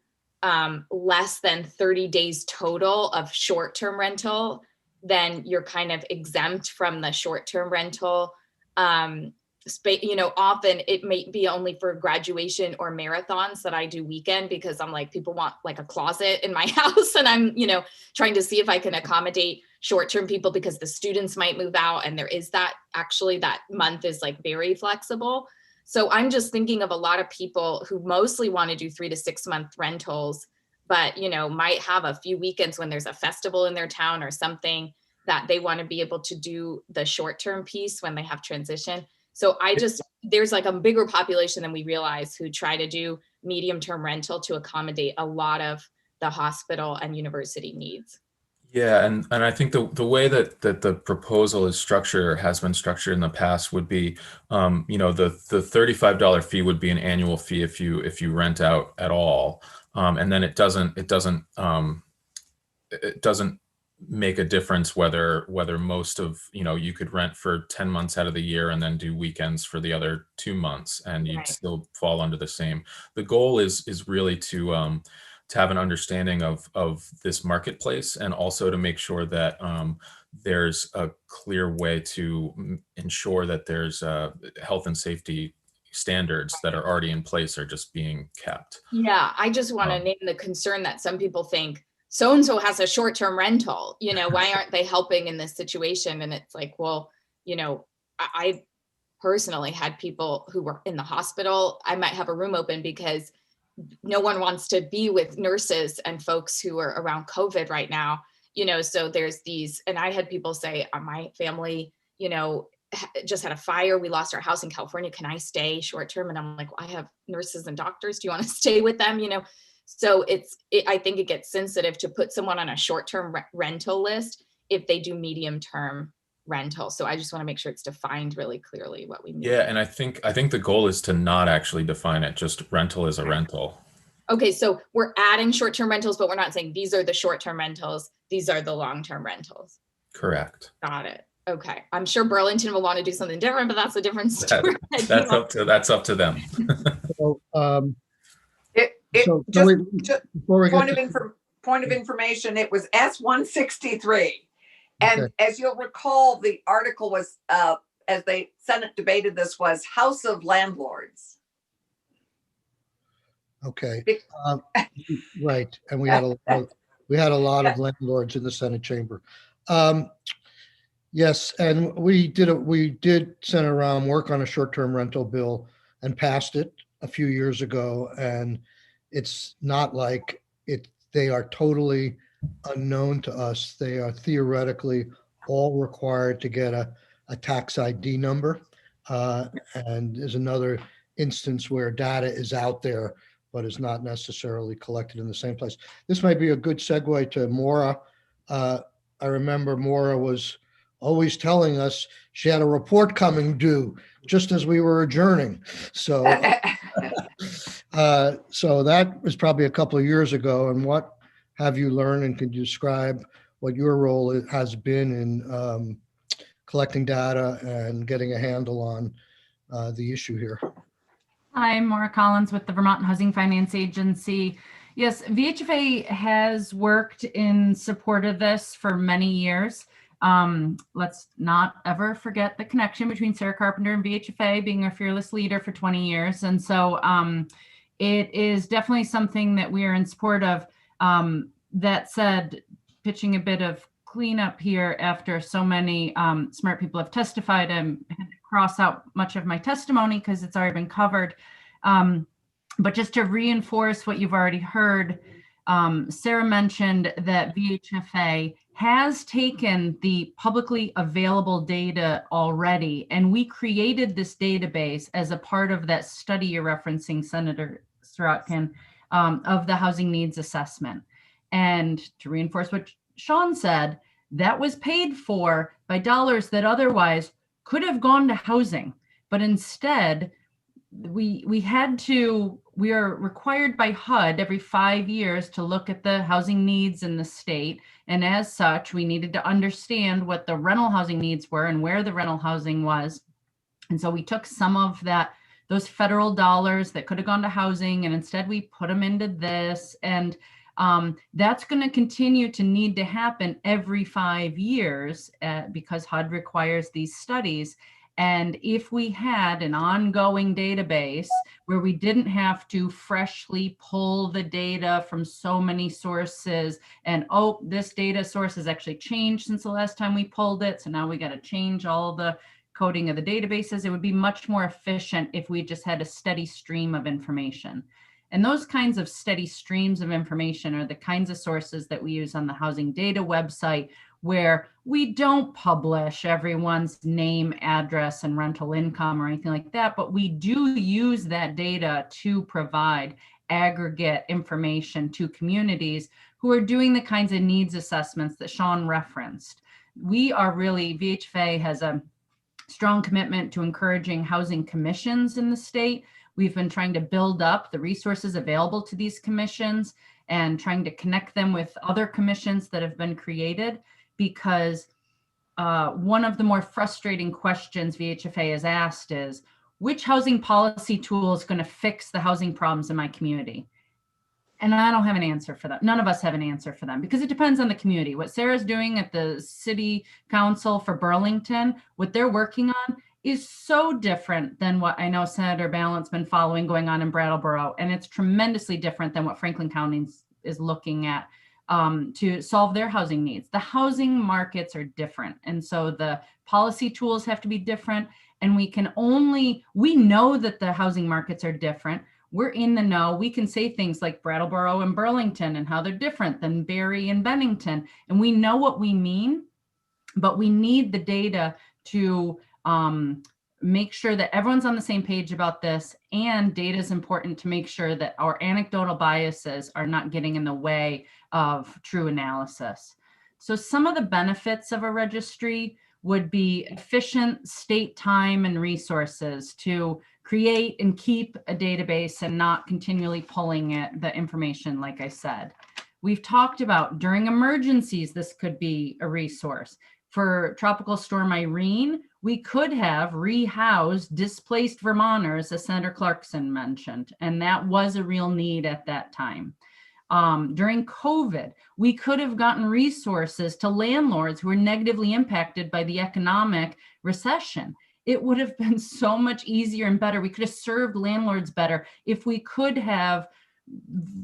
less than 30 days total of short-term rental, then you're kind of exempt from the short-term rental often it may be only for graduation or marathons that I do weekend, because I'm like, people want like a closet in my house, and I'm, trying to see if I can accommodate short-term people because the students might move out, and there is that month is like very flexible. So I'm just thinking of a lot of people who mostly want to do 3 to 6 month rentals, but, might have a few weekends when there's a festival in their town or something that they want to be able to do the short-term piece when they have transition. So there's like a bigger population than we realize who try to do medium-term rental to accommodate a lot of the hospital and university needs. Yeah, and I think the way that the proposal is structured or has been structured in the past would be, the $35 fee would be an annual fee if you rent out at all, and then it doesn't make a difference whether most of you could rent for 10 months out of the year and then do weekends for the other 2 months, and you'd still fall under the same. The goal is really to have an understanding of this marketplace, and also to make sure that there's a clear way to ensure that there's health and safety standards that are already in place are just being kept. Yeah, I just want to name the concern that some people think so-and-so has a short-term rental, why aren't they helping in this situation? And it's like, well, I personally had people who were in the hospital. I might have a room open because no one wants to be with nurses and folks who are around COVID right now, so there's these, and I had people say, my family, just had a fire. We lost our house in California. Can I stay short-term? And I'm like, well, I have nurses and doctors. Do you want to stay with them? So I think it gets sensitive to put someone on a short-term rental list if they do medium-term rental. So I just want to make sure it's defined really clearly what we mean. Yeah, and I think the goal is to not actually define it, just rental is a rental. Okay, so we're adding short-term rentals, but we're not saying these are the short-term rentals, these are the long-term rentals. Correct. Got it. Okay. I'm sure Burlington will want to do something different, but that's a different story. That's up to them. So, point of information, it was S-163. And as you'll recall, the article was, as the Senate debated this, was House of Landlords. Okay. Right. And we had a lot of landlords in the Senate chamber. Yes. And we did, Senator Rahm, work on a short-term rental bill and passed it a few years ago. And it's not like they are totally unknown to us. They are theoretically all required to get a tax ID number. And there's another instance where data is out there, but is not necessarily collected in the same place. This might be a good segue to Maura. I remember Maura was always telling us she had a report coming due just as we were adjourning. So, so that was probably a couple of years ago. And what have you learn, and could you describe what your role has been in collecting data and getting a handle on the issue here? Hi, Maura Collins with the Vermont Housing Finance Agency. Yes, VHFA has worked in support of this for many years. Let's not ever forget the connection between Sarah Carpenter and VHFA, being our fearless leader for 20 years. And so it is definitely something that we are in support of. That said, pitching a bit of cleanup here after so many smart people have testified, and had to cross out much of my testimony because it's already been covered. But just to reinforce what you've already heard, Sarah mentioned that VHFA has taken the publicly available data already, and we created this database as a part of that study you're referencing, Senator Sirotkin, of the housing needs assessment. And to reinforce what Sean said, that was paid for by dollars that otherwise could have gone to housing, but instead we are required by HUD every 5 years to look at the housing needs in the state. And as such, we needed to understand what the rental housing needs were and where the rental housing was. And so we took some of those federal dollars that could have gone to housing, and instead we put them into this. And that's going to continue to need to happen every 5 years because HUD requires these studies. And if we had an ongoing database where we didn't have to freshly pull the data from so many sources, and oh, this data source has actually changed since the last time we pulled it, so now we got to change all the coding of the databases, it would be much more efficient if we just had a steady stream of information. And those kinds of steady streams of information are the kinds of sources that we use on the Housing Data website, where we don't publish everyone's name, address, and rental income or anything like that, but we do use that data to provide aggregate information to communities who are doing the kinds of needs assessments that Sean referenced. VHFA has a strong commitment to encouraging housing commissions in the state. We've been trying to build up the resources available to these commissions and trying to connect them with other commissions that have been created, because one of the more frustrating questions VHFA has asked is, which housing policy tool is going to fix the housing problems in my community? And I don't have an answer for that. None of us have an answer for them, because it depends on the community. What Sarah's doing at the City Council for Burlington, what they're working on is so different than what I know Senator Ballant's been following going on in Brattleboro. And it's tremendously different than what Franklin County is looking at to solve their housing needs. The housing markets are different. And so the policy tools have to be different. And we know that the housing markets are different. We're in the know. We can say things like Brattleboro and Burlington and how they're different than Barre and Bennington. And we know what we mean, but we need the data to make sure that everyone's on the same page about this, and data is important to make sure that our anecdotal biases are not getting in the way of true analysis. So some of the benefits of a registry would be efficient state time and resources to create and keep a database and not continually pulling the information, like I said. We've talked about during emergencies, this could be a resource. For Tropical Storm Irene, we could have rehoused displaced Vermonters, as Senator Clarkson mentioned, and that was a real need at that time. During COVID, we could have gotten resources to landlords who were negatively impacted by the economic recession. It would have been so much easier and better. We could have served landlords better if we could have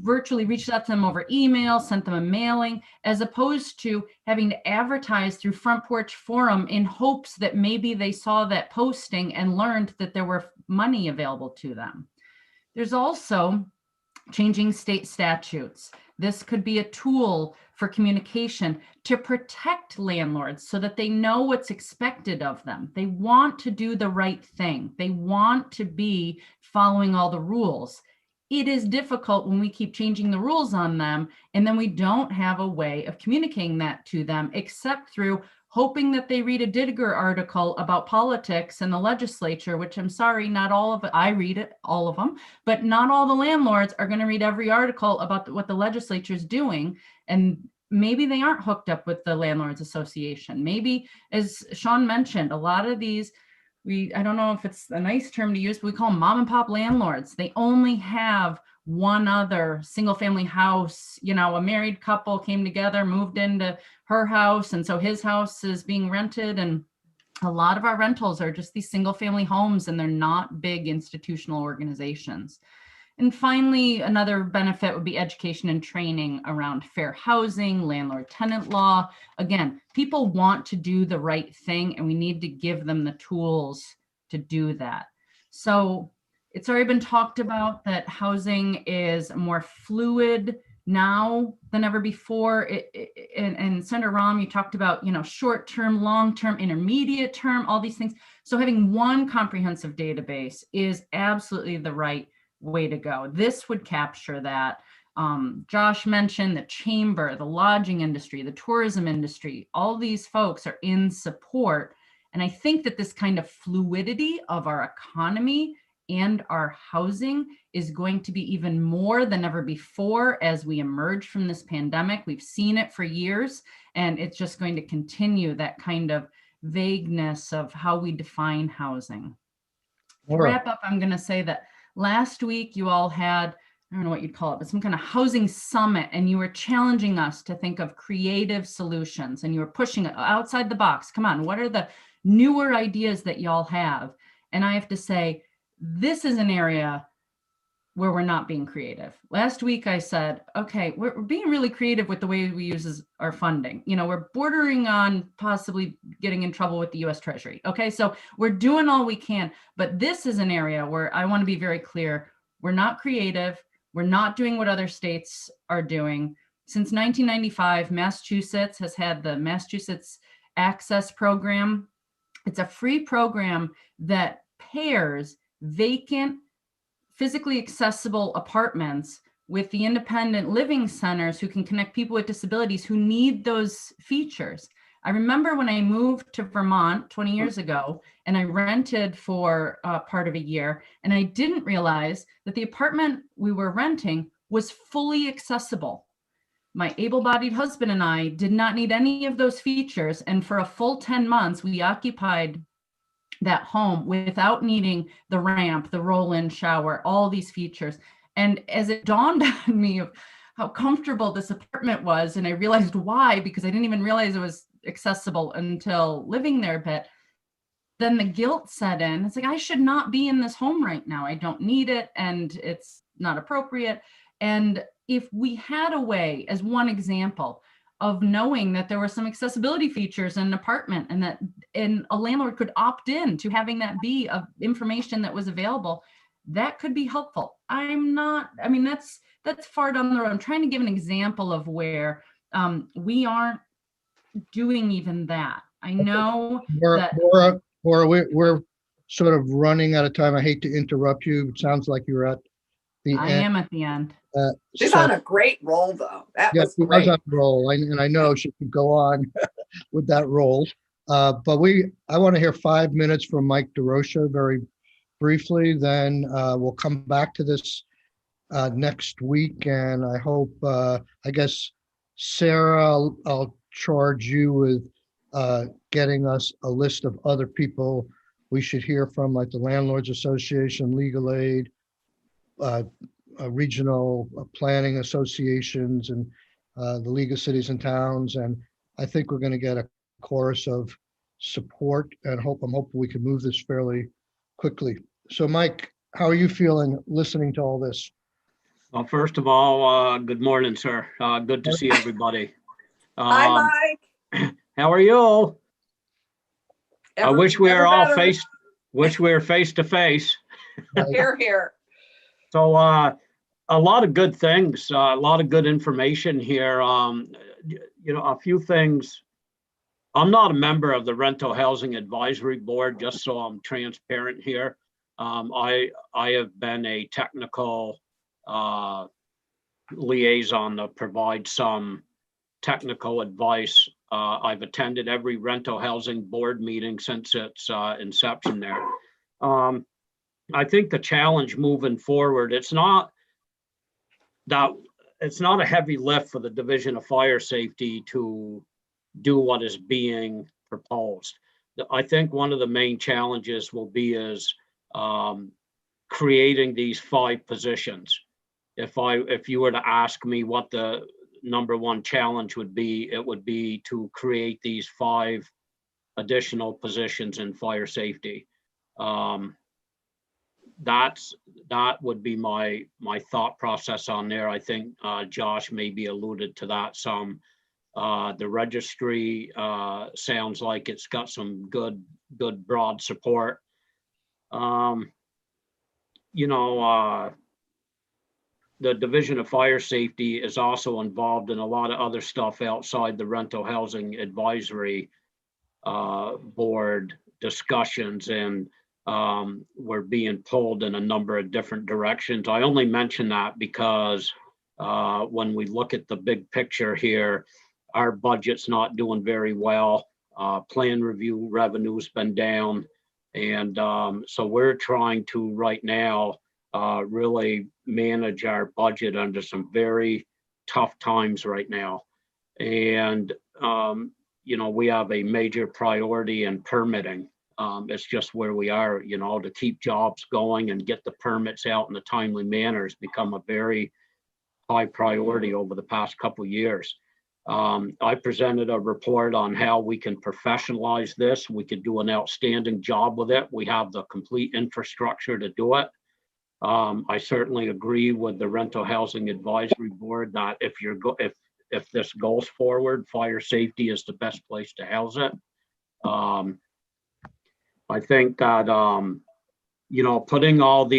virtually reached out to them over email, sent them a mailing, as opposed to having to advertise through Front Porch Forum in hopes that maybe they saw that posting and learned that there were money available to them. There's also changing state statutes. This could be a tool for communication to protect landlords so that they know what's expected of them. They want to do the right thing. They want to be following all the rules. It is difficult when we keep changing the rules on them, and then we don't have a way of communicating that to them except through hoping that they read a Didiger article about politics and the legislature, which I'm sorry, not all of it. I read it, all of them, but not all the landlords are going to read every article about what the legislature is doing. And maybe they aren't hooked up with the Landlords Association. Maybe, as Sean mentioned, a lot of these, I don't know if it's a nice term to use, but we call them mom and pop landlords. They only have one other single family house. You know, a married couple came together, moved into her house, and so his house is being rented. And a lot of our rentals are just these single family homes, and they're not big institutional organizations. And finally, another benefit would be education and training around fair housing, landlord-tenant law. Again, people want to do the right thing, and we need to give them the tools to do that. So it's already been talked about that housing is more fluid now than ever before. And Senator Rahm, you talked about, you know, short-term, long-term, intermediate term, all these things. So having one comprehensive database is absolutely the right way to go. This would capture that. Josh mentioned the chamber, the lodging industry, the tourism industry, all these folks are in support. And I think that this kind of fluidity of our economy and our housing is going to be even more than ever before as we emerge from this pandemic. We've seen it for years, and it's just going to continue that kind of vagueness of how we define housing. To wrap up, I'm going to say that last week you all had, I don't know what you'd call it, but some kind of housing summit, and you were challenging us to think of creative solutions, and you were pushing it outside the box. Come on, what are the newer ideas that y'all have? And I have to say, this is an area where we're not being creative. Last week I said, okay, we're being really creative with the way we use our funding. You know, we're bordering on possibly getting in trouble with the US Treasury. Okay, so we're doing all we can, but this is an area where I want to be very clear. We're not creative. We're not doing what other states are doing. Since 1995, Massachusetts has had the Massachusetts Access Program. It's a free program that pairs vacant, physically accessible apartments with the independent living centers who can connect people with disabilities who need those features. I remember when I moved to Vermont 20 years ago, and I rented for part of a year, and I didn't realize that the apartment we were renting was fully accessible. My able-bodied husband and I did not need any of those features, and for a full 10 months, we occupied that home without needing the ramp, the roll-in shower, all these features. And as it dawned on me of how comfortable this apartment was, and I realized why, because I didn't even realize it was accessible until living there a bit, then the guilt set in. It's like, I should not be in this home right now. I don't need it, and it's not appropriate. And if we had a way, as one example, of knowing that there were some accessibility features in an apartment, and a landlord could opt in to having that be of information that was available, that could be helpful. I mean, that's far down the road. I'm trying to give an example of where we aren't doing even that. I know that Maura, we're sort of running out of time. I hate to interrupt you. It sounds like you're at the end. I am at the end. She's on a great roll, though. That was she great. was on a roll, and I know she could go on with that roll. But I want to hear 5 minutes from Mike DeRocha very briefly. Then we'll come back to this next week, and I hope, I guess, Sarah, I'll charge you with getting us a list of other people we should hear from, like the Landlords Association, Legal Aid, regional planning associations, and the League of Cities and Towns. And I think we're going to get a chorus of support, and I'm hoping we can move this fairly quickly. So Mike, how are you feeling listening to all this? Well, first of all, good morning, sir. Good to see everybody. Hi, Mike. How are you? I wish we were all better. face to face. Here, here. So a lot of good things, a lot of good information here. You know, a few things. I'm not a member of the Rental Housing Advisory Board, just so I'm transparent here. I have been a technical liaison to provide some technical advice. I've attended every rental housing board meeting since its inception there. I think the challenge moving forward, it's not a heavy lift for the Division of Fire Safety to do what is being proposed. I think one of the main challenges will be is creating these 5 positions. If you were to ask me what the number one challenge would be, it would be to create these 5 additional positions in fire safety. That would be my thought process on there. I think Josh maybe alluded to that some. The registry sounds like it's got some good broad support. The Division of Fire Safety is also involved in a lot of other stuff outside the Rental Housing Advisory Board discussions, and we're being pulled in a number of different directions. I only mention that because when we look at the big picture here, our budget's not doing very well. Plan review revenue's been down. And so we're trying to right now really manage our budget under some very tough times right now. And, we have a major priority in permitting. It's just where we are, to keep jobs going and get the permits out in a timely manner has become a very high priority over the past couple of years. I presented a report on how we can professionalize this. We could do an outstanding job with it. We have the complete infrastructure to do it. I certainly agree with the Rental Housing Advisory Board that if this goes forward, fire safety is the best place to house it. I think that putting all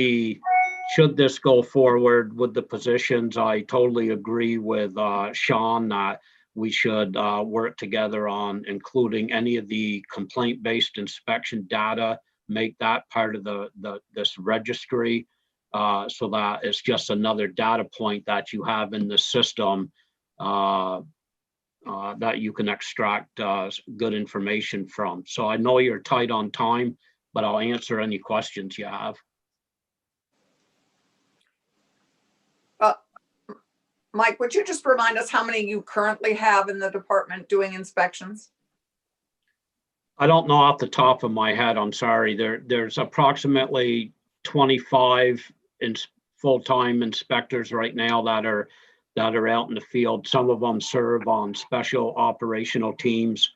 should this go forward with the positions, I totally agree with Sean that we should work together on including any of the complaint-based inspection data, make that part of this registry, so that it's just another data point that you have in the system that you can extract good information from. So I know you're tight on time, but I'll answer any questions you have. Mike, would you just remind us how many you currently have in the department doing inspections? I don't know off the top of my head. I'm sorry. There's approximately 25 full-time inspectors right now that are out in the field. Some of them serve on special operational teams.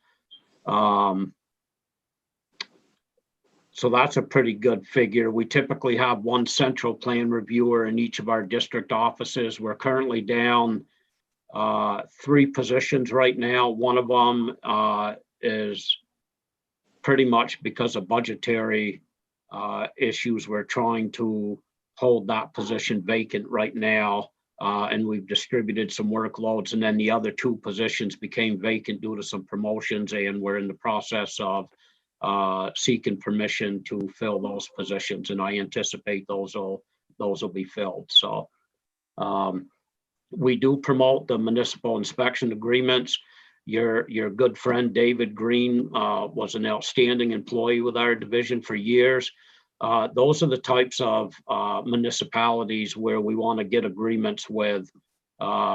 So that's a pretty good figure. We typically have one central plan reviewer in each of our district offices. We're currently down 3 positions right now. One of them is pretty much because of budgetary issues. We're trying to hold that position vacant right now. And we've distributed some workloads, and then the other 2 positions became vacant due to some promotions, and we're in the process of seeking permission to fill those positions, and I anticipate those will be filled. So we do promote the municipal inspection agreements. Your good friend David Green was an outstanding employee with our division for years. Those are the types of municipalities where we want to get agreements with,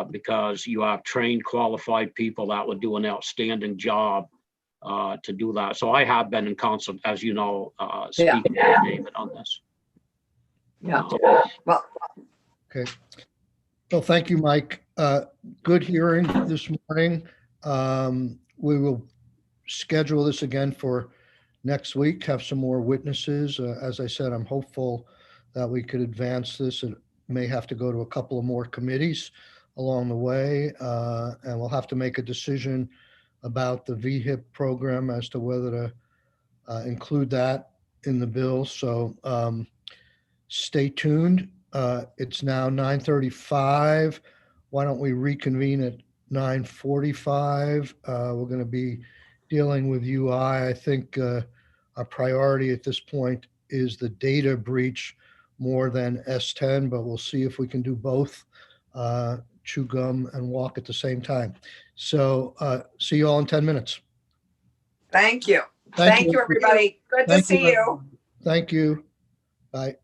because you have trained, qualified people that would do an outstanding job to do that. So I have been in consult, as you know, speaking with David on this. Yeah. Well. Okay. Well, thank you, Mike. Good hearing this morning. We will schedule this again for next week, have some more witnesses. As I said, I'm hopeful that we could advance this. It may have to go to a couple of more committees along the way, and we'll have to make a decision about the VHIP program as to whether to include that in the bill. So stay tuned. It's now 9:35. Why don't we reconvene at 9:45? We're going to be dealing with UI. I think our priority at this point is the data breach more than S10, but we'll see if we can do both chew gum and walk at the same time. So see you all in 10 minutes. Thank you. Thank Thank you. you, everybody. Good to Thank see you. everyone. Thank you. Bye.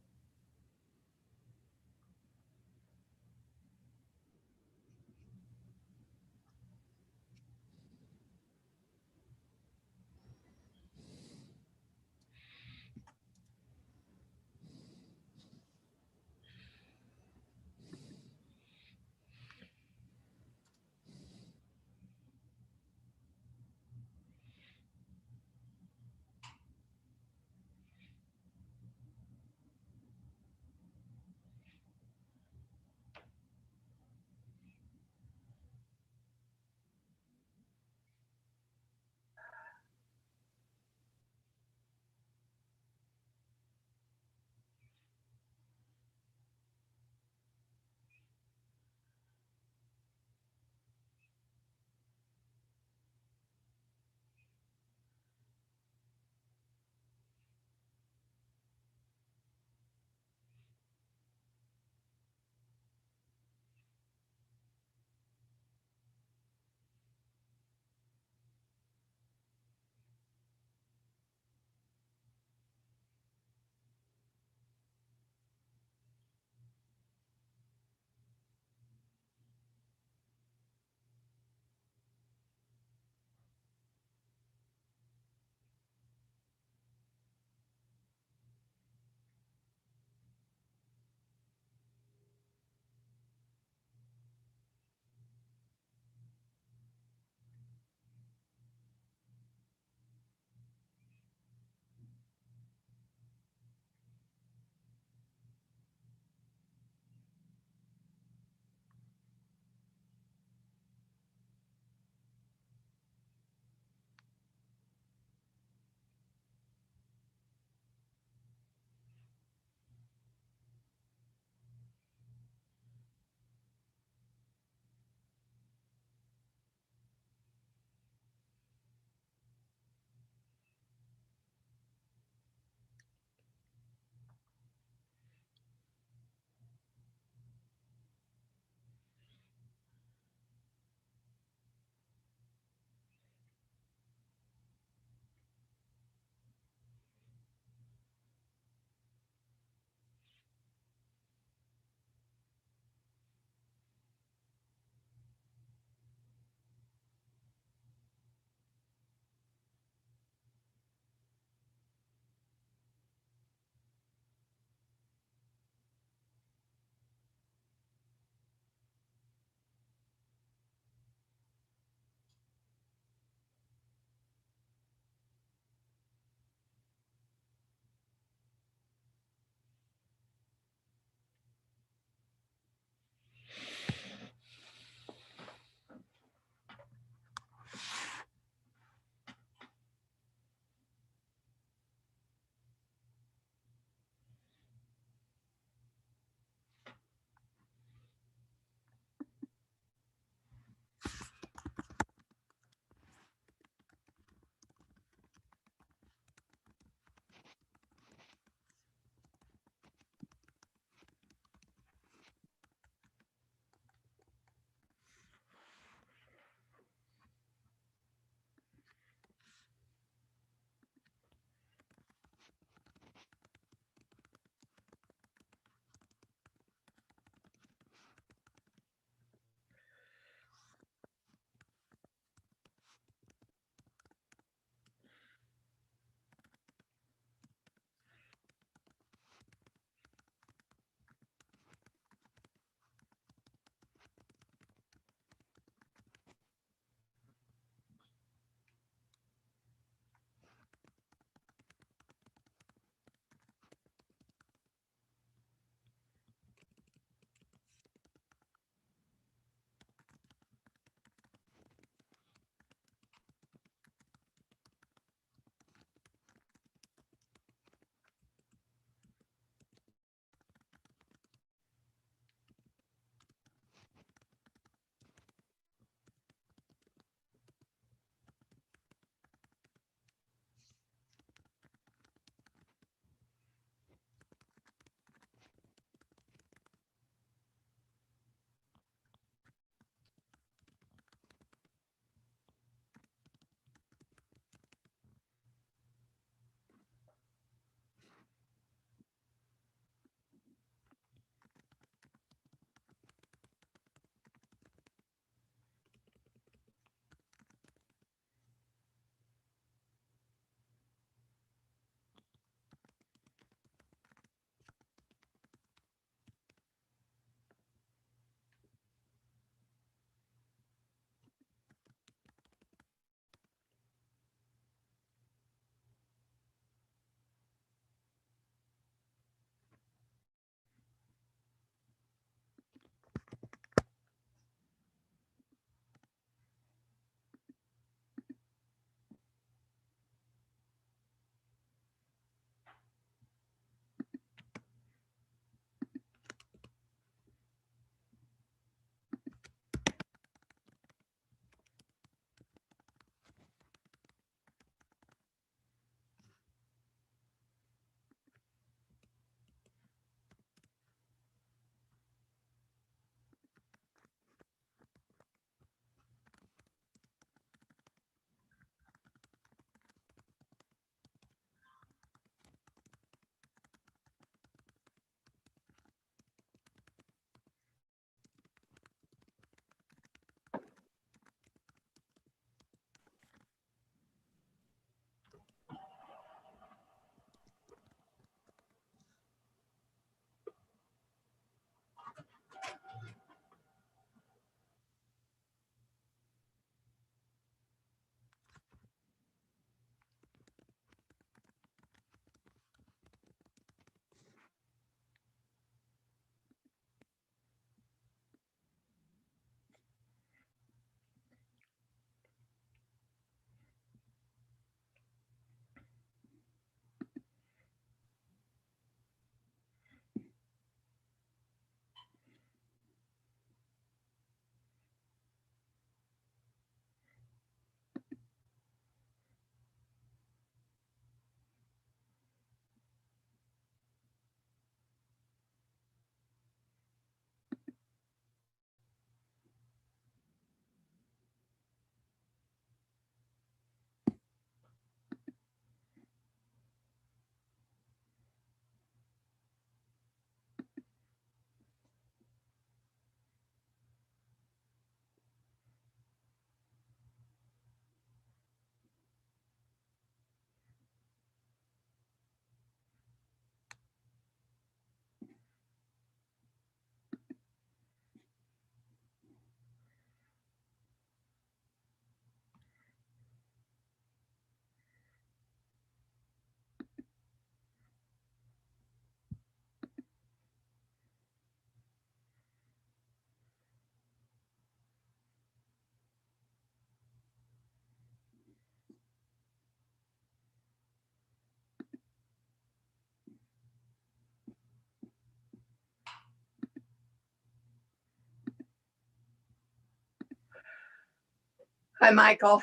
Hi, Michael.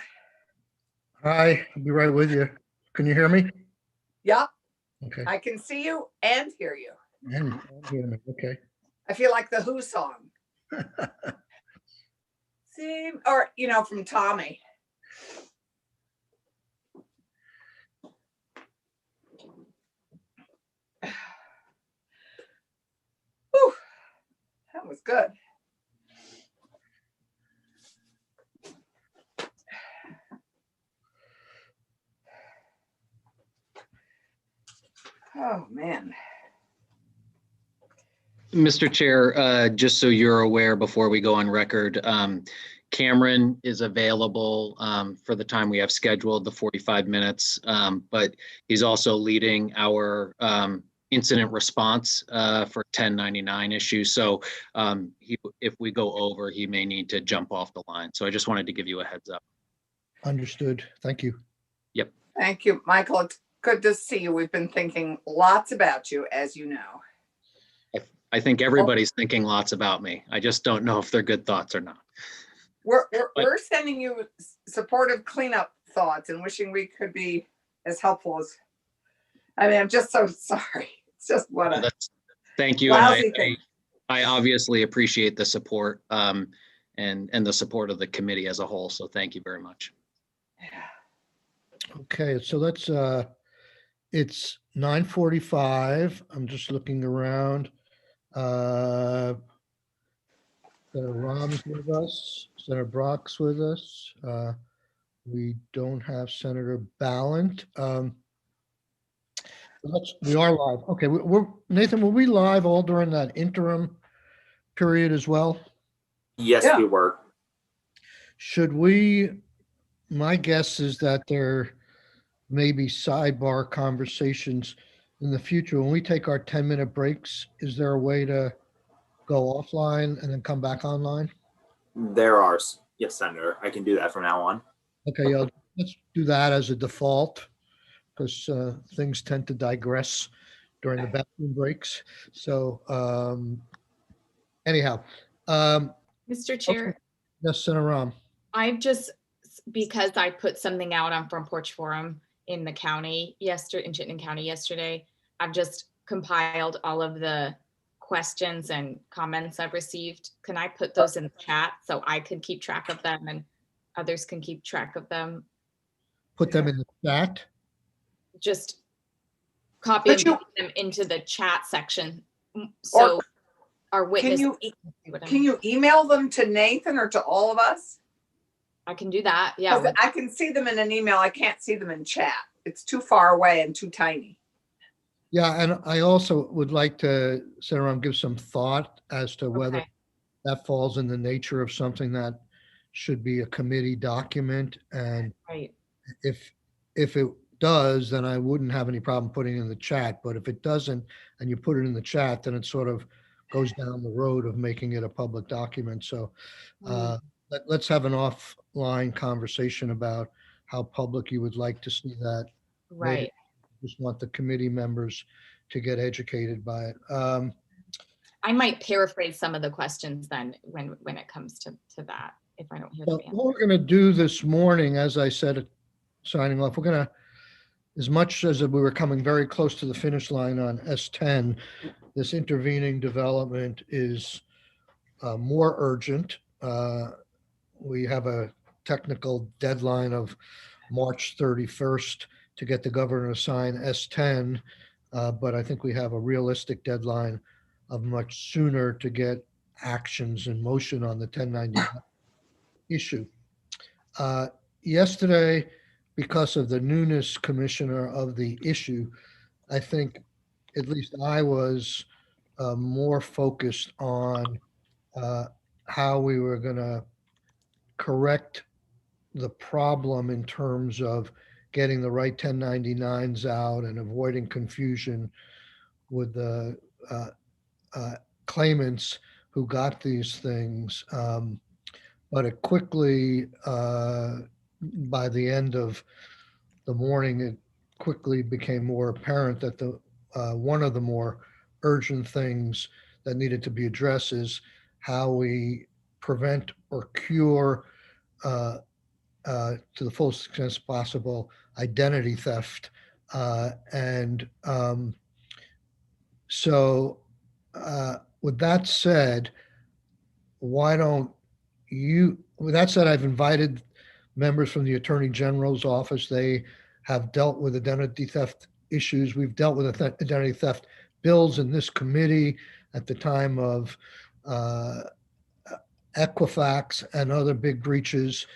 Hi, I'll be right with you. Can you hear me? Yep, Okay. I can see you and hear you. And hear me. Okay. I feel like the Who song. See, or from Tommy. Whew, that was good. Oh, man. Mr. Chair, just so you're aware, before we go on record, Cameron is available for the time we have scheduled, the 45 minutes, but he's also leading our incident response for 1099 issues. So if we go over, he may need to jump off the line. So I just wanted to give you a heads up. Understood. Thank you. Yep. Thank you, Michael. It's good to see you. We've been thinking lots about you, as you know. I think everybody's thinking lots about me. I just don't know if they're good thoughts or not. We're sending you supportive cleanup thoughts and wishing we could be as helpful as. I mean, I'm just so sorry. It's just what a Thank you. lousy And thing. I obviously appreciate the support and the support of the committee as a whole. So thank you very much. Okay, so let's, it's 9:45. I'm just looking around. Senator Rahm's with us, Senator Brock's with us. We don't have Senator Ballant. We are live. Okay, Nathan, were we live all during that interim period as well? Yes, Yeah. we were. Should we, my guess is that there may be sidebar conversations in the future. When we take our 10-minute breaks, is there a way to go offline and then come back online? There are. Yes, Senator. I can do that from now on. Okay, yeah, let's do that as a default because things tend to digress during the bathroom breaks. So anyhow. Mr. Chair, Yes, Senator Rahm. I've just, because I put something out on Front Porch Forum in the county yesterday, in Chittenden County yesterday, I've just compiled all of the questions and comments I've received. Can I put those in the chat so I can keep track of them and others can keep track of them? Put them in the chat. Just copy and paste them into the chat section. So our witness. Can you email them to Nathan or to all of us? I can do that. Yeah. I can see them in an email. I can't see them in chat. It's too far away and too tiny. Yeah, and I also would like to, Senator Rahm, give some thought as to whether that falls in the nature of something that should be a committee document. And if it does, then I wouldn't have any problem putting it in the chat. But if it doesn't, and you put it in the chat, then it sort of goes down the road of making it a public document. So let's have an offline conversation about how public you would like to see that. Right. Just want the committee members to get educated by it. I might paraphrase some of the questions then when it comes to that, if I don't hear them. What we're going to do this morning, as I said, signing off, we're going to, as much as we were coming very close to the finish line on S10, this intervening development is more urgent. We have a technical deadline of March 31st to get the governor to sign S10, but I think we have a realistic deadline of much sooner to get actions in motion on the 1099 issue. Yesterday, because of the newness, Commissioner, of the issue, I think at least I was more focused on how we were going to correct the problem in terms of getting the right 1099s out and avoiding confusion with the claimants who got these things. But it quickly, by the end of the morning, it quickly became more apparent that the one of the more urgent things that needed to be addressed is how we prevent or cure to the fullest extent possible, identity theft. So with that said, why don't you, with that said, I've invited members from the Attorney General's office. They have dealt with identity theft issues. We've dealt with identity theft bills in this committee at the time of Equifax and other big breaches.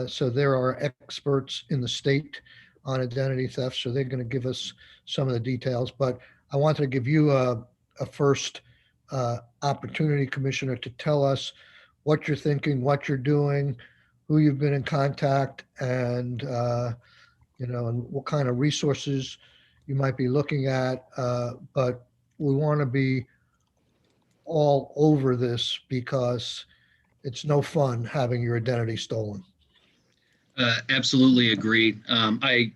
So there are experts in the state on identity theft. So they're going to give us some of the details. But I wanted to give you a first opportunity, Commissioner, to tell us what you're thinking, what you're doing, who you've been in contact, and and what kind of resources you might be looking at. But we want to be all over this because it's no fun having your identity stolen. Absolutely agree. I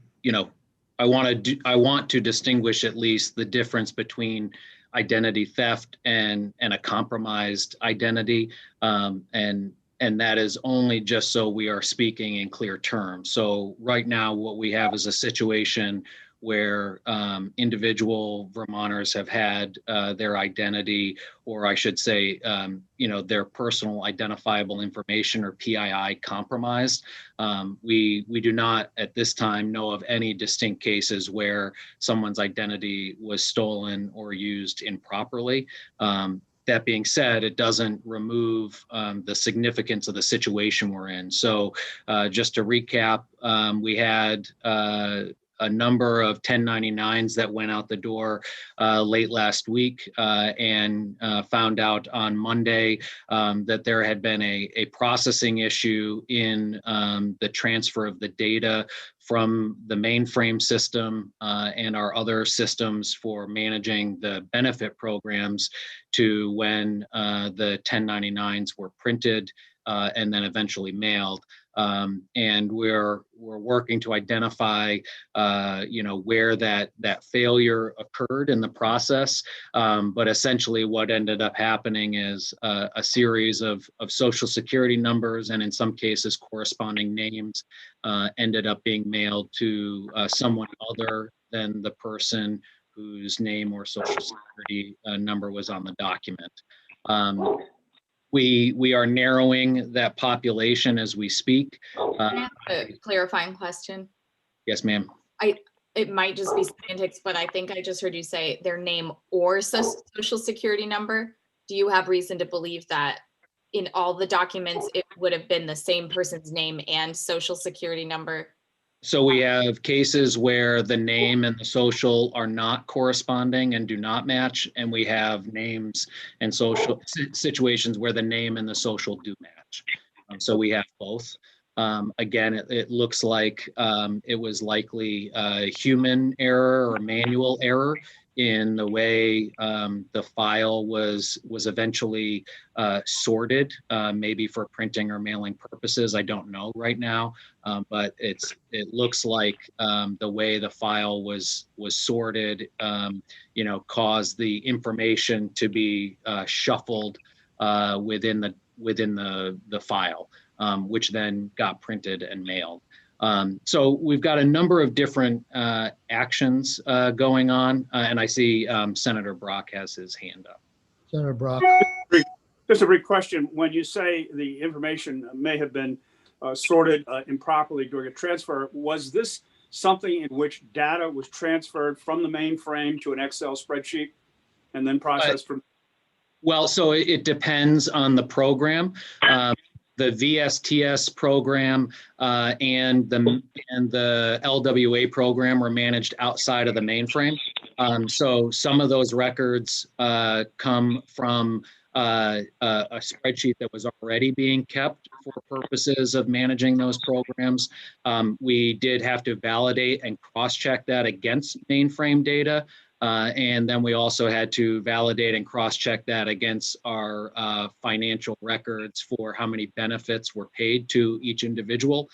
want to distinguish at least the difference between identity theft and a compromised identity, and that is only just so we are speaking in clear terms. So right now, what we have is a situation where individual Vermonters have had their identity, or I should say, their personal identifiable information, or PII, compromised. We do not at this time know of any distinct cases where someone's identity was stolen or used improperly. That being said, it doesn't remove the significance of the situation we're in. So just to recap, we had a number of 1099s that went out the door late last week, and found out on Monday that there had been a processing issue in the transfer of the data from the mainframe system and our other systems for managing the benefit programs to when the 1099s were printed and then eventually mailed. And we're working to identify, where that failure occurred in the process. But essentially, what ended up happening is a series of social security numbers, and in some cases, corresponding names, ended up being mailed to someone other than the person whose name or social security number was on the document. We are narrowing that population as we speak. Can I have a clarifying question? Yes, ma'am. It might just be semantics, but I think I just heard you say their name or social security number. Do you have reason to believe that in all the documents, it would have been the same person's name and social security number? So we have cases where the name and the social are not corresponding and do not match, and we have names and social situations where the name and the social do match. So we have both. Again, it looks like it was likely a human error or manual error in the way the file was eventually sorted, maybe for printing or mailing purposes. I don't know right now, but it looks like the way the file was sorted, caused the information to be shuffled within the file, which then got printed and mailed. So we've got a number of different actions going on, and I see Senator Brock has his hand up. Senator Brock. Just a brief question. When you say the information may have been sorted improperly during a transfer, was this something in which data was transferred from the mainframe to an Excel spreadsheet and then processed from? Well, so it depends on the program. The VSTS program and the LWA program were managed outside of the mainframe. So some of those records come from a spreadsheet that was already being kept for purposes of managing those programs. We did have to validate and cross-check that against mainframe data. And then we also had to validate and cross-check that against our financial records for how many benefits were paid to each individual.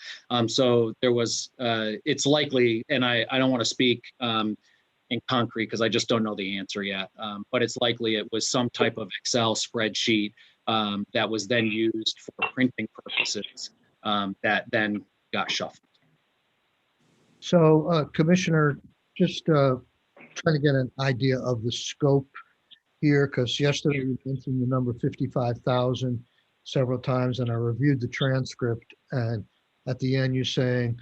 So there was, it's likely, and I don't want to speak in concrete because I just don't know the answer yet, but it's likely it was some type of Excel spreadsheet that was then used for printing purposes that then got shuffled. So, Commissioner, just trying to get an idea of the scope here, because yesterday you mentioned the number 55,000 several times, and I reviewed the transcript, and at the end you're saying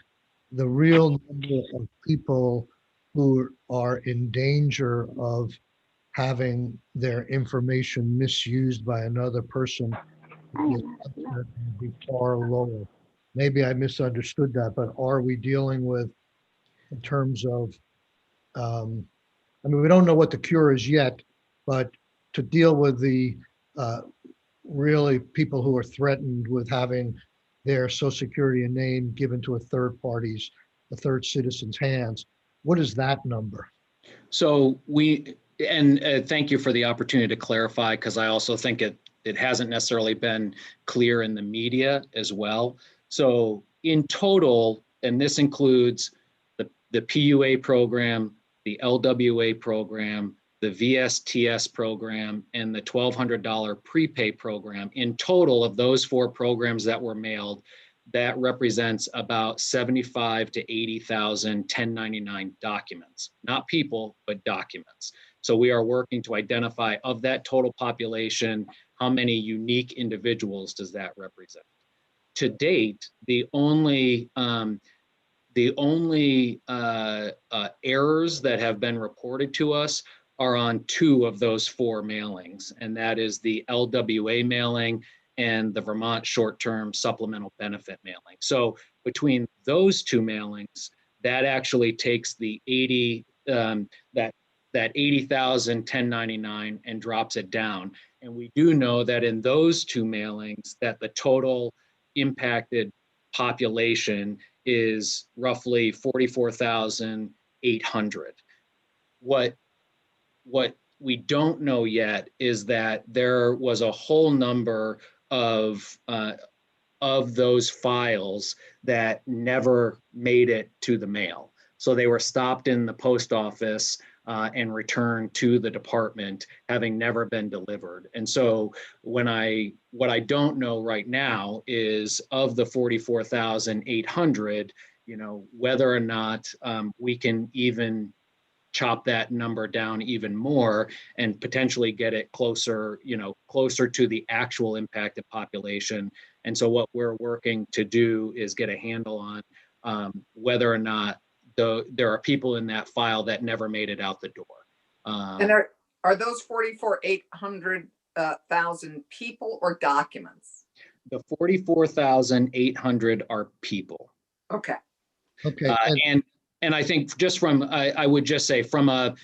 the real number of people who are in danger of having their information misused by another person would be far lower. Maybe I misunderstood that, but are we dealing with, in terms of, I mean, we don't know what the cure is yet, but to deal with the really people who are threatened with having their social security and name given to a third citizen's hands, what is that number? So thank you for the opportunity to clarify, because I also think it hasn't necessarily been clear in the media as well. So in total, and this includes the PUA program, the LWA program, the VSTS program, and the $1,200 prepay program. In total of those 4 programs that were mailed, that represents about 75 to 80,000 1099 documents, not people, but documents. So we are working to identify, of that total population, how many unique individuals does that represent? To date, the only errors that have been reported to us are on 2 of those 4 mailings, and that is the LWA mailing and the Vermont short-term supplemental benefit mailing. So between those 2 mailings, that actually takes the 80,000 1099 and drops it down. And we do know that in those 2 mailings, that the total impacted population is roughly 44,800. What we don't know yet is that there was a whole number of those files that never made it to the mail. So they were stopped in the post office and returned to the department, having never been delivered. And so what I don't know right now is, of the 44,800, whether or not we can even chop that number down even more and potentially get it closer to the actual impacted population. And so what we're working to do is get a handle on whether or not there are people in that file that never made it out the door. And are those 44,800,000 people or documents? The 44,800 are people. Okay. Okay. And I think just I would just say from a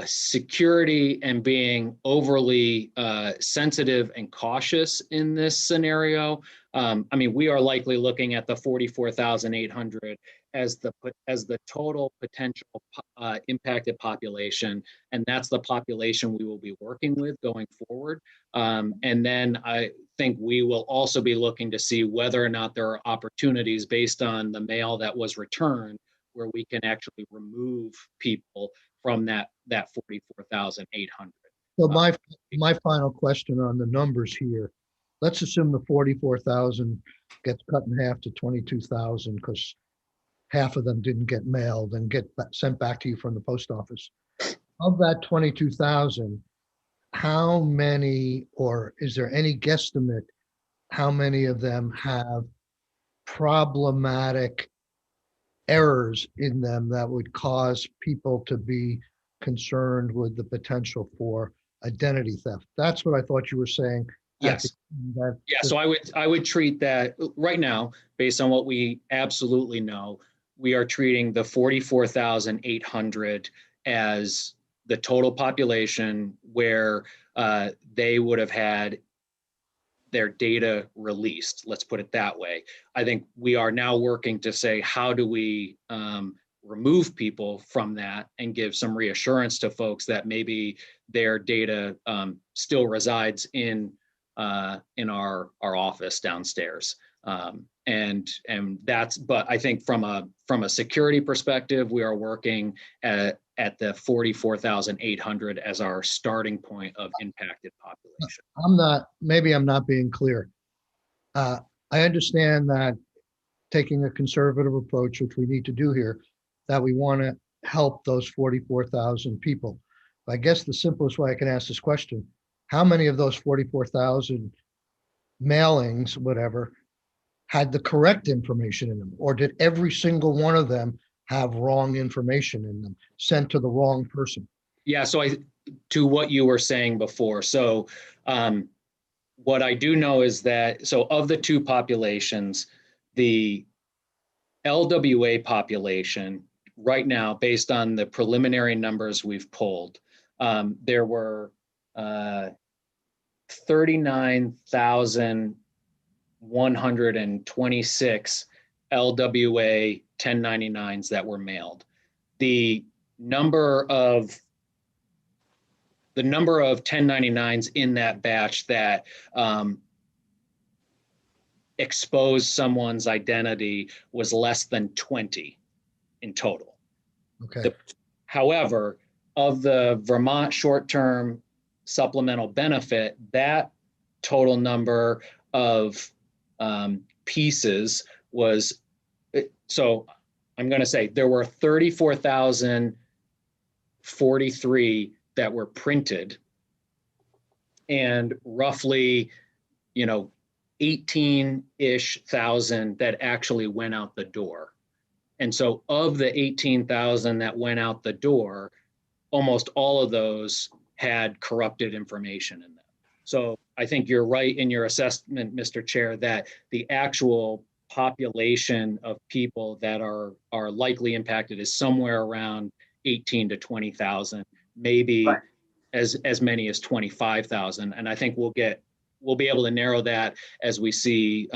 security and being overly sensitive and cautious in this scenario, I mean, we are likely looking at the 44,800 as the total potential impacted population, and that's the population we will be working with going forward. And then I think we will also be looking to see whether or not there are opportunities based on the mail that was returned where we can actually remove people from that 44,800. So my final question on the numbers here, let's assume the 44,000 gets cut in half to 22,000 because half of them didn't get mailed and get sent back to you from the post office. Of that 22,000, how many, or is there any guesstimate how many of them have problematic errors in them that would cause people to be concerned with the potential for identity theft? That's what I thought you were saying. Yes. Yeah. So I would treat that right now, based on what we absolutely know, we are treating the 44,800 as the total population where they would have had their data released. Let's put it that way. I think we are now working to say, how do we remove people from that and give some reassurance to folks that maybe their data still resides in our office downstairs. And that's, but I think from a security perspective, we are working at the 44,800 as our starting point of impacted population. Maybe I'm not being clear. I understand that taking a conservative approach, which we need to do here, that we want to help those 44,000 people. I guess the simplest way I can ask this question, how many of those 44,000 mailings, whatever, had the correct information in them? Or did every single one of them have wrong information in them, sent to the wrong person? Yeah, so to what you were saying before, so what I do know is that, so of the two populations, the LWA population right now, based on the preliminary numbers we've pulled, there were 39,126 LWA 1099s that were mailed. The number of 1099s in that batch that exposed someone's identity was less than 20 in total. Okay. However, of the Vermont short-term supplemental benefit, that total number of pieces was, so I'm going to say there were 34,043 that were printed, and roughly, 18-ish thousand that actually went out the door. And so of the 18,000 that went out the door, almost all of those had corrupted information in them. So I think you're right in your assessment, Mr. Chair, that the actual population of people that are likely impacted is somewhere around 18 to 20,000, maybe Right. as many as 25,000. And I think we'll be able to narrow that as we see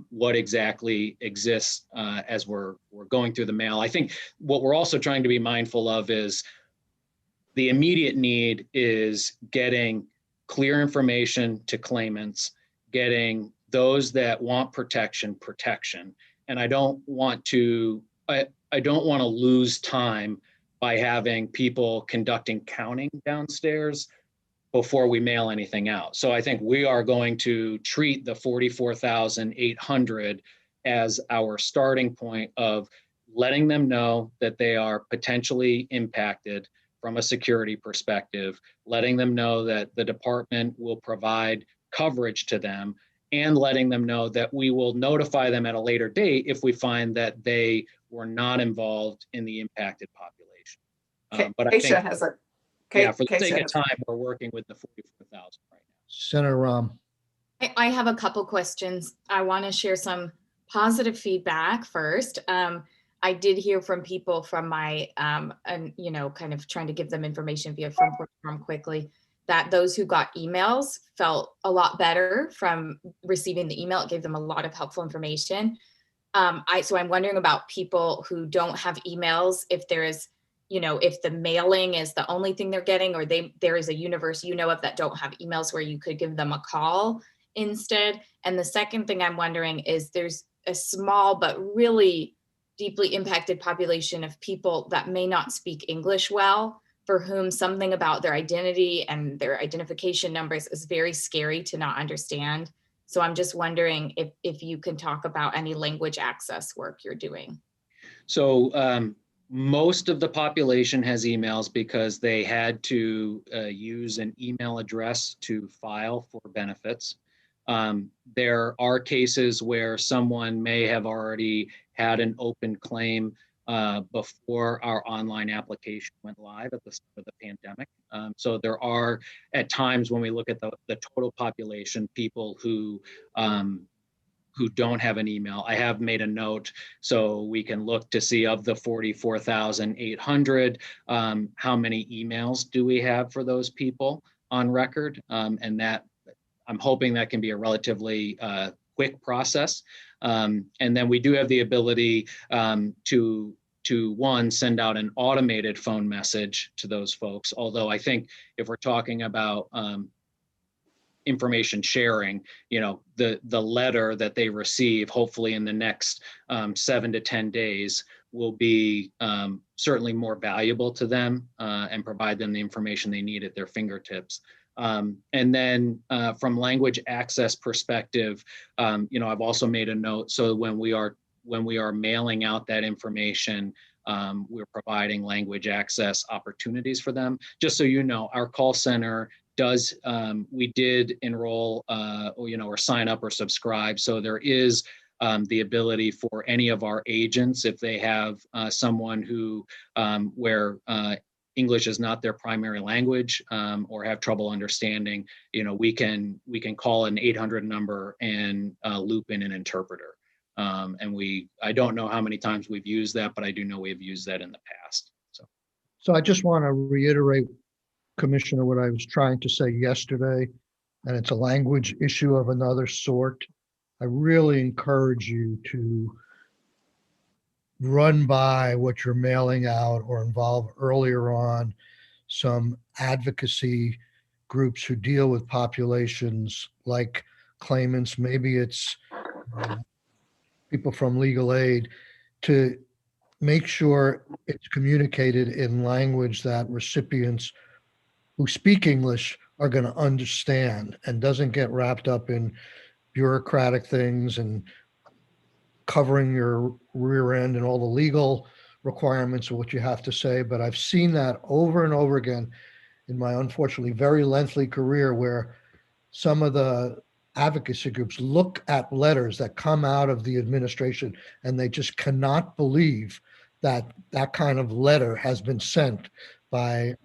what exactly exists as we're going through the mail. I think what we're also trying to be mindful of is the immediate need is getting clear information to claimants, getting those that want protection. And I don't want to lose time by having people conducting counting downstairs before we mail anything out. So I think we are going to treat the 44,800 as our starting point of letting them know that they are potentially impacted from a security perspective, letting them know that the department will provide coverage to them, and letting them know that we will notify them at a later date if we find that they were not involved in the impacted population. But I think, Keisha has a. for the sake of time, we're working with the 44,000 right now. Senator Rahm. I have a couple questions. I want to share some positive feedback first. I did hear from people from my, kind of trying to give them information via form quickly, that those who got emails felt a lot better from receiving the email. It gave them a lot of helpful information. So I'm wondering about people who don't have emails, if there is, if the mailing is the only thing they're getting, or there is a universe of that don't have emails where you could give them a call instead. And the second thing I'm wondering is there's a small but really deeply impacted population of people that may not speak English well, for whom something about their identity and their identification numbers is very scary to not understand. So I'm just wondering if you can talk about any language access work you're doing. So most of the population has emails because they had to use an email address to file for benefits. There are cases where someone may have already had an open claim before our online application went live at the start of the pandemic. So there are, at times when we look at the total population, people who don't have an email. I have made a note so we can look to see, of the 44,800, how many emails do we have for those people on record? And that, I'm hoping that can be a relatively quick process. And then we do have the ability to one, send out an automated phone message to those folks. Although I think if we're talking about information sharing, the letter that they receive, hopefully in the next 7 to 10 days, will be certainly more valuable to them and provide them the information they need at their fingertips. And then from language access perspective, I've also made a note. So when we are mailing out that information, we're providing language access opportunities for them. Just so you know, our call center does, we did enroll, or sign up or subscribe. So there is the ability for any of our agents, if they have someone who, where English is not their primary language, or have trouble understanding, we can call an 800 number and loop in an interpreter. I don't know how many times we've used that, but I do know we've used that in the past. So I just want to reiterate, Commissioner, what I was trying to say yesterday, and it's a language issue of another sort. I really encourage you to run by what you're mailing out or involve earlier on some advocacy groups who deal with populations like claimants. Maybe it's people from legal aid, to make sure it's communicated in language that recipients who speak English are going to understand, and doesn't get wrapped up in bureaucratic things and covering your rear end and all the legal requirements of what you have to say. But I've seen that over and over again in my unfortunately very lengthy career, where some of the advocacy groups look at letters that come out of the administration and they just cannot believe that that kind of letter has been sent by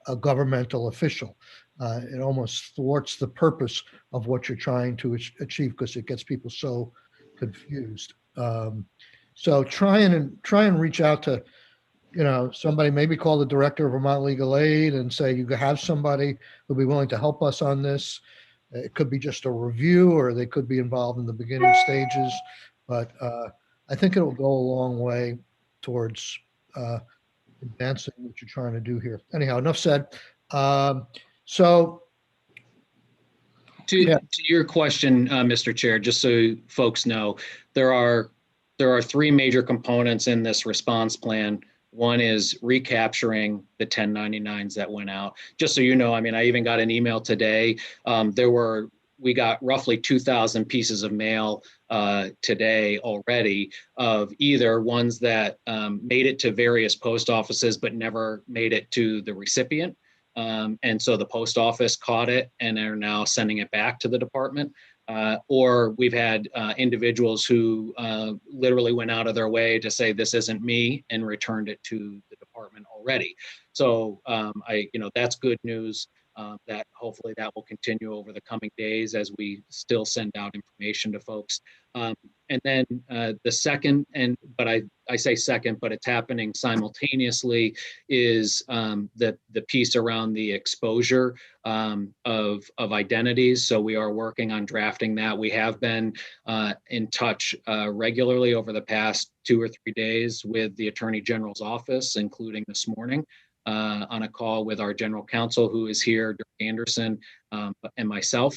a governmental official. It almost thwarts the purpose of what you're trying to achieve, because it gets people so confused. So try and reach out to, somebody, maybe call the director of Vermont Legal Aid and say, you have somebody who'll be willing to help us on this. It could be just a review, or they could be involved in the beginning stages. But I think it will go a long way towards advancing what you're trying to do here. Anyhow, enough said. So to your question, Mr. Chair, just so folks know, there are three major components in this response plan. One is recapturing the 1099s that went out. Just so you know, I even got an email today. We got roughly 2,000 pieces of mail today already, of either ones that made it to various post offices but never made it to the recipient. And so the post office caught it and are now sending it back to the department. Or we've had individuals who literally went out of their way to say, this isn't me, and returned it to the department already. So that's good news. That hopefully that will continue over the coming days as we still send out information to folks. And then the second, but I say second, but it's happening simultaneously, is the piece around the exposure of identities. So we are working on drafting that. We have been in touch regularly over the past 2 or 3 days with the Attorney General's office, including this morning, on a call with our general counsel, who is here, Dirk Anderson, and myself.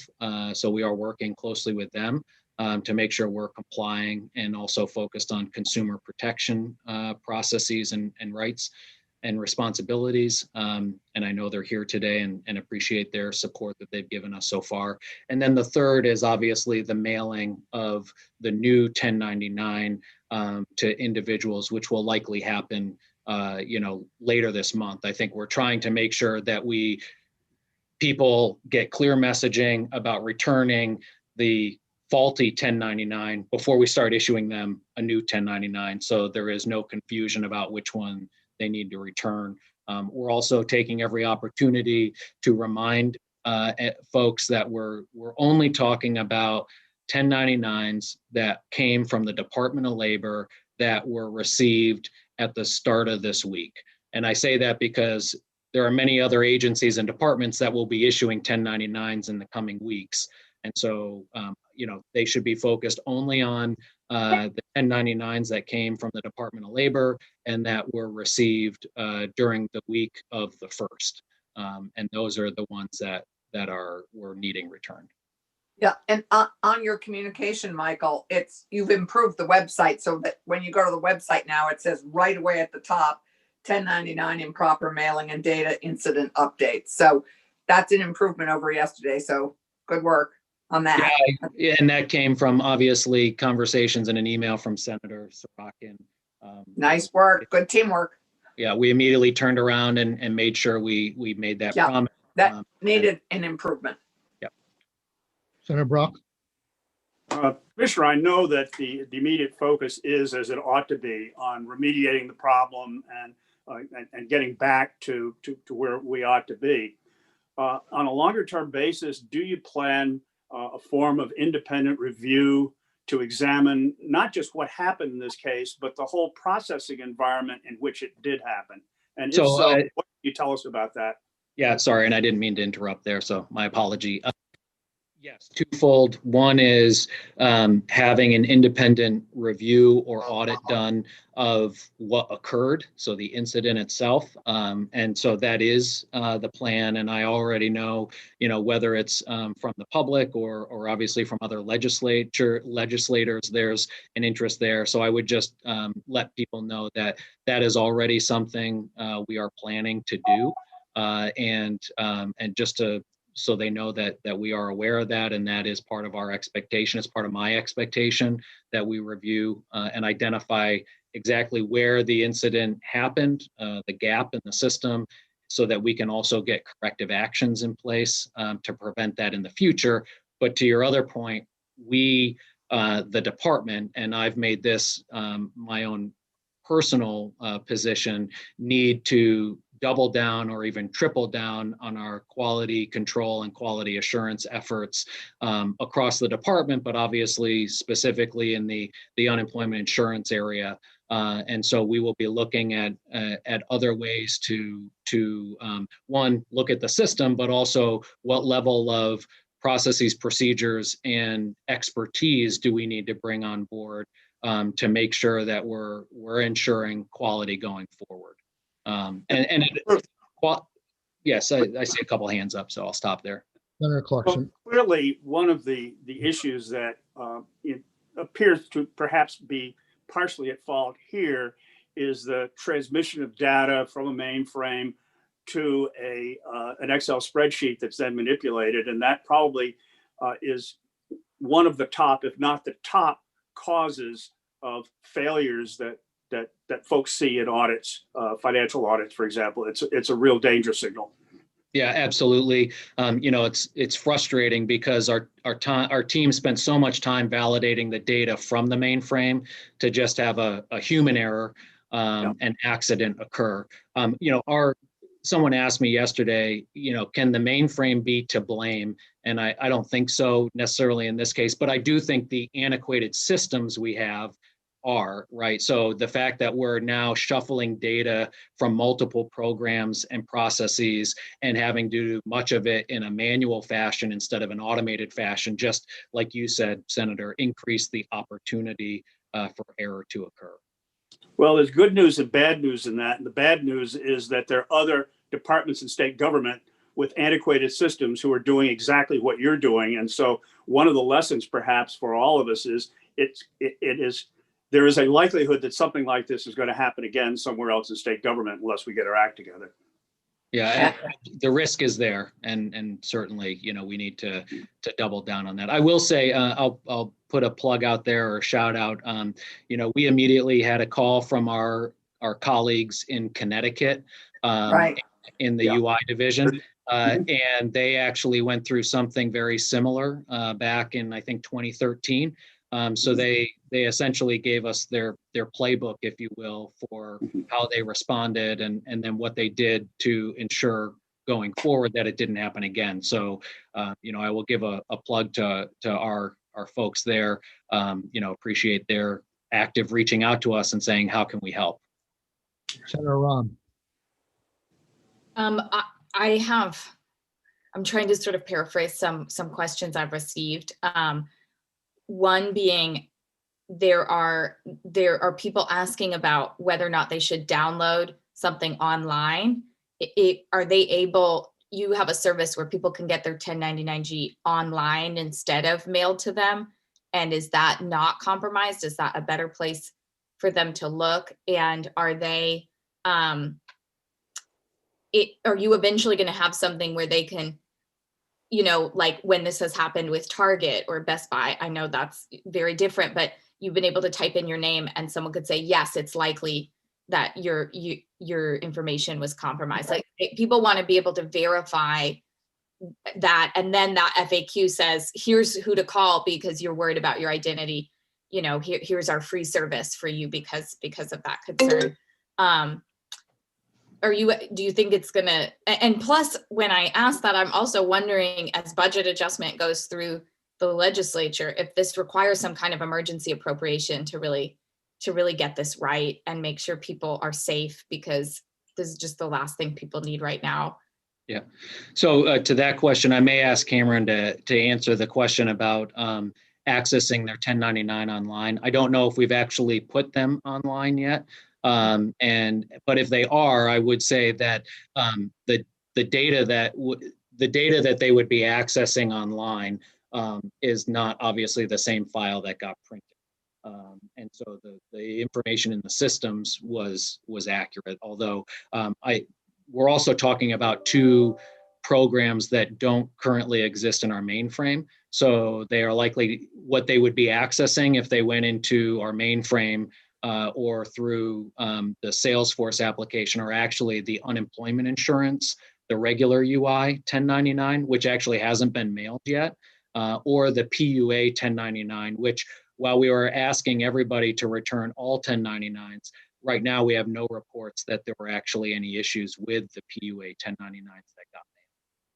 So we are working closely with them to make sure we're complying, and also focused on consumer protection processes and rights and responsibilities. And I know they're here today, and appreciate their support that they've given us so far. And then the third is obviously the mailing of the new 1099 to individuals, which will likely happen later this month. I think we're trying to make sure that people get clear messaging about returning the faulty 1099 before we start issuing them a new 1099. So there is no confusion about which one they need to return. We're also taking every opportunity to remind folks that we're only talking about 1099s that came from the Department of Labor that were received at the start of this week. And I say that because there are many other agencies and departments that will be issuing 1099s in the coming weeks. And so, they should be focused only on the 1099s that came from the Department of Labor and that were received during the week of the 1st. And those are the ones that we're needing returned. Yeah, and on your communication, Michael, you've improved the website so that when you go to the website now, it says right away at the top, 1099 improper mailing and data incident updates. So that's an improvement over yesterday. So good work on that. Yeah, and that came from obviously conversations and an email from Senator Sorokin. Nice work. Good teamwork. Yeah, we immediately turned around and made sure we made that Yeah, promise. that needed an improvement. Senator Brock? Commissioner, I know that the immediate focus is, as it ought to be, on remediating the problem and getting back to where we ought to be. On a longer term basis, do you plan a form of independent review to examine not just what happened in this case, but the whole processing environment in which it did happen? And if so, what can you tell us about that? Yeah, sorry, and I didn't mean to interrupt there, so my apology. Yes, twofold. One is having an independent review or audit done of what occurred, so the incident itself. And so that is the plan. And I already know, whether it's from the public or obviously from other legislators, there's an interest there. So I would just let people know that that is already something we are planning to do. And just so they know that we are aware of that, and that is part of our expectation. It's part of my expectation that we review and identify exactly where the incident happened, the gap in the system, so that we can also get corrective actions in place to prevent that in the future. But to your other point, we, the department, and I've made this my own personal position, need to double down or even triple down on our quality control and quality assurance efforts across the department, but obviously specifically in the unemployment insurance area. And so we will be looking at other ways to one, look at the system, but also what level of processes, procedures, and expertise do we need to bring on board to make sure that we're ensuring quality going forward. Yes, I see a couple hands up, so I'll stop there. Senator Clarkson. Well, clearly, one of the issues that it appears to perhaps be partially at fault here is the transmission of data from a mainframe to an Excel spreadsheet that's then manipulated, and that probably is one of the top, if not the top, causes of failures that folks see in audits, financial audits, for example. It's a real danger signal. Yeah, absolutely. It's frustrating because our team spent so much time validating the data from the mainframe to just have a human error, an accident occur. Someone asked me yesterday, can the mainframe be to blame? And I don't think so necessarily in this case, but I do think the antiquated systems we have are, right? So the fact that we're now shuffling data from multiple programs and processes and having to do much of it in a manual fashion instead of an automated fashion, just like you said, Senator, increase the opportunity for error to occur. Well, there's good news and bad news in that. And the bad news is that there are other departments in state government with antiquated systems who are doing exactly what you're doing. And so one of the lessons perhaps for all of us is there is a likelihood that something like this is going to happen again somewhere else in state government unless we get our act together. Yeah, the risk is there, and certainly, we need to double down on that. I will say, I'll put a plug out there or a shout out. We immediately had a call from our colleagues in Connecticut, in the UI division, and they actually went through something very similar back in, I think, 2013. So they essentially gave us their playbook, if you will, for how they responded and then what they did to ensure going forward that it didn't happen again. So, I will give a plug to our folks there. Appreciate their active reaching out to us and saying, how can we help? Senator Romm. I'm trying to sort of paraphrase some questions I've received. One being, there are people asking about whether or not they should download something online. Are they able? You have a service where people can get their 1099-G online instead of mailed to them, and is that not compromised? Is that a better place for them to look? And are they? are you eventually going to have something where they can, like when this has happened with Target or Best Buy, I know that's very different, but you've been able to type in your name and someone could say, yes, it's likely that your information was compromised. Like people want to be able to verify that. And then that FAQ says, here's who to call because you're worried about your identity. Here's our free service for you because of that concern. Do you think it's gonna, and plus when I ask that, I'm also wondering as budget adjustment goes through the legislature, if this requires some kind of emergency appropriation to really get this right and make sure people are safe, because this is just the last thing people need right now. Yeah. So to that question, I may ask Cameron to answer the question about accessing their 1099 online. I don't know if we've actually put them online yet. But if they are, I would say that the data that they would be accessing online is not obviously the same file that got printed. And so the information in the systems was accurate, although we're also talking about two programs that don't currently exist in our mainframe. So they are likely what they would be accessing if they went into our mainframe or through the Salesforce application, or actually the unemployment insurance, the regular UI 1099, which actually hasn't been mailed yet, or the PUA 1099, which while we were asking everybody to return all 1099s, right now we have no reports that there were actually any issues with the PUA 1099s that got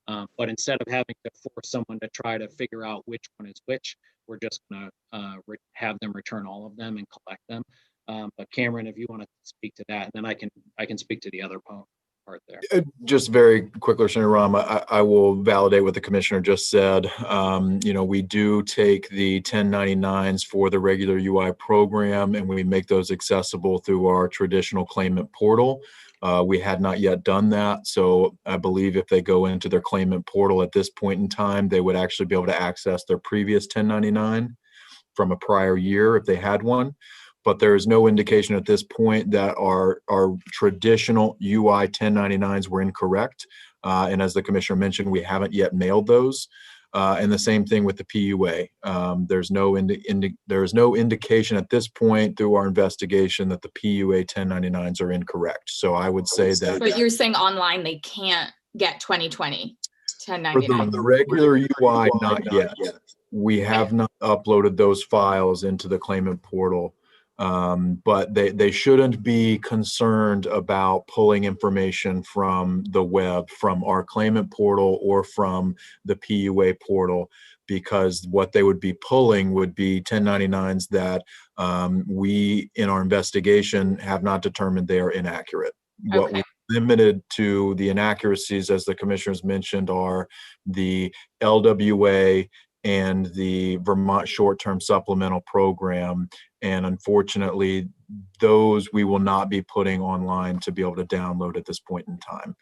mailed. But instead of having to force someone to try to figure out which one is which, we're just going to have them return all of them and collect them. But Cameron, if you want to speak to that, and then I can speak to the other part there. Just very quickly, Senator Ram, I will validate what the commissioner just said. We do take the 1099s for the regular UI program and we make those accessible through our traditional claimant portal. We had not yet done that. So I believe if they go into their claimant portal at this point in time, they would actually be able to access their previous 1099 from a prior year if they had one. But there is no indication at this point that our traditional UI 1099s were incorrect. And as the commissioner mentioned, we haven't yet mailed those. And the same thing with the PUA. There's no indication at this point through our investigation that the PUA 1099s are incorrect. So I would say that. But you're saying online they can't get 2020 1099. For the regular UI, not yet. We have not uploaded those files into the claimant portal. But they shouldn't be concerned about pulling information from the web, from our claimant portal or from the PUA portal, because what they would be pulling would be 1099s that we, in our investigation, have not determined they are inaccurate. Okay. What we limited to the inaccuracies, as the commissioners mentioned, are the LWA and the Vermont short-term supplemental program. And unfortunately, those we will not be putting online to be able to download at this point in time.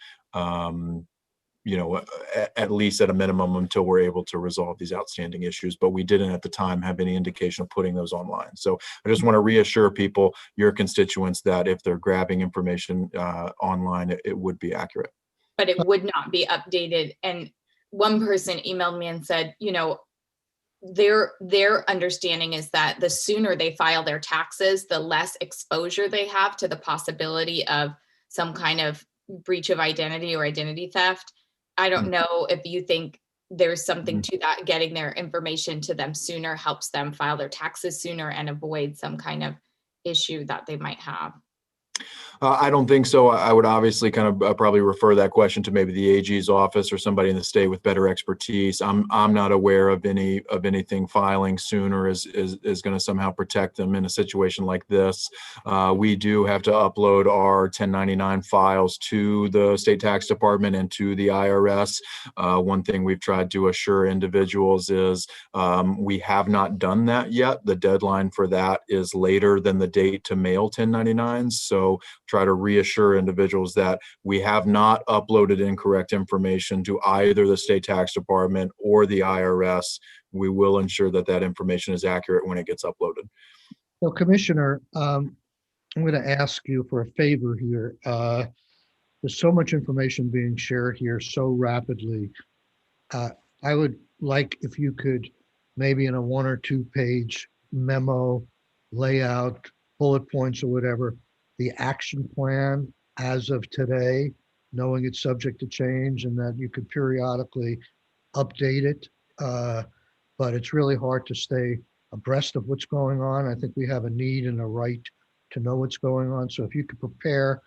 At least at a minimum until we're able to resolve these outstanding issues. But we didn't at the time have any indication of putting those online. So I just want to reassure people, your constituents, that if they're grabbing information online, it would be accurate. But it would not be updated. And one person emailed me and said, their understanding is that the sooner they file their taxes, the less exposure they have to the possibility of some kind of breach of identity or identity theft. I don't know if you think there's something to that, getting their information to them sooner helps them file their taxes sooner and avoid some kind of issue that they might have. I don't think so. I would obviously kind of probably refer that question to maybe the AG's office or somebody in the state with better expertise. I'm not aware of anything filing sooner is going to somehow protect them in a situation like this. We do have to upload our 1099 files to the state tax department and to the IRS. One thing we've tried to assure individuals is we have not done that yet. The deadline for that is later than the date to mail 1099s. So try to reassure individuals that we have not uploaded incorrect information to either the state tax department or the IRS. We will ensure that that information is accurate when it gets uploaded. So, Commissioner, I'm going to ask you for a favor here. there's so much information being shared here so rapidly. I would like if you could maybe in a 1 or 2 page memo, layout, bullet points or whatever, the action plan as of today, knowing it's subject to change and that you could periodically update it. But it's really hard to stay abreast of what's going on. I think we have a need and a right to know what's going on. So if you could prepare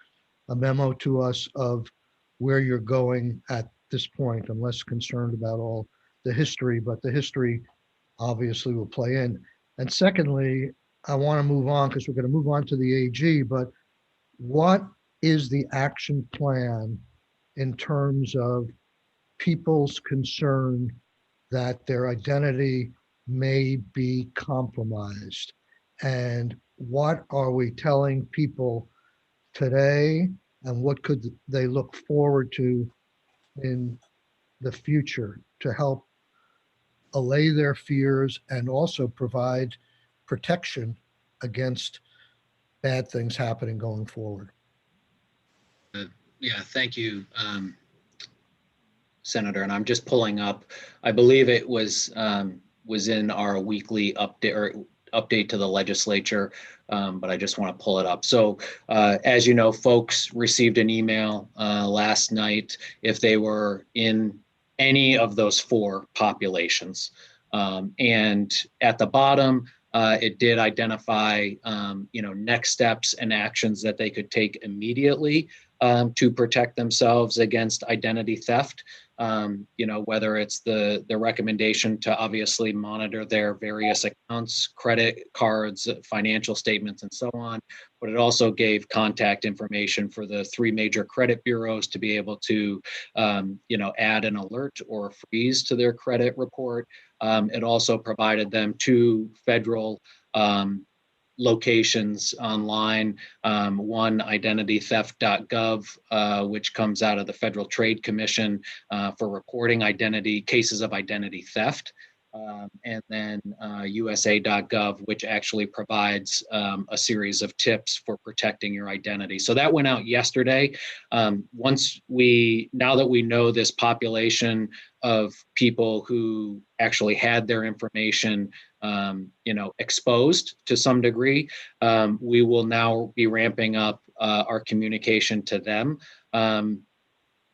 a memo to us of where you're going at this point. I'm less concerned about all the history, but the history obviously will play in. And secondly, I want to move on because we're going to move on to the AG, but what is the action plan in terms of people's concern that their identity may be compromised? And what are we telling people today, and what could they look forward to in the future to help allay their fears and also provide protection against bad things happening going forward? Yeah, thank you, Senator. And I'm just pulling up, I believe it was in our weekly update to the legislature, but I just want to pull it up. So as you know, folks received an email last night if they were in any of those 4 populations. And at the bottom, it did identify, next steps and actions that they could take immediately to protect themselves against identity theft. Whether it's the recommendation to obviously monitor their various accounts, credit cards, financial statements, and so on. But it also gave contact information for the 3 major credit bureaus to be able to, add an alert or a freeze to their credit report. It also provided them 2 federal locations online, one identitytheft.gov, which comes out of the Federal Trade Commission for reporting cases of identity theft, and then USA.gov, which actually provides a series of tips for protecting your identity. So that went out yesterday. Now that we know this population of people who actually had their information exposed to some degree, we will now be ramping up our communication to them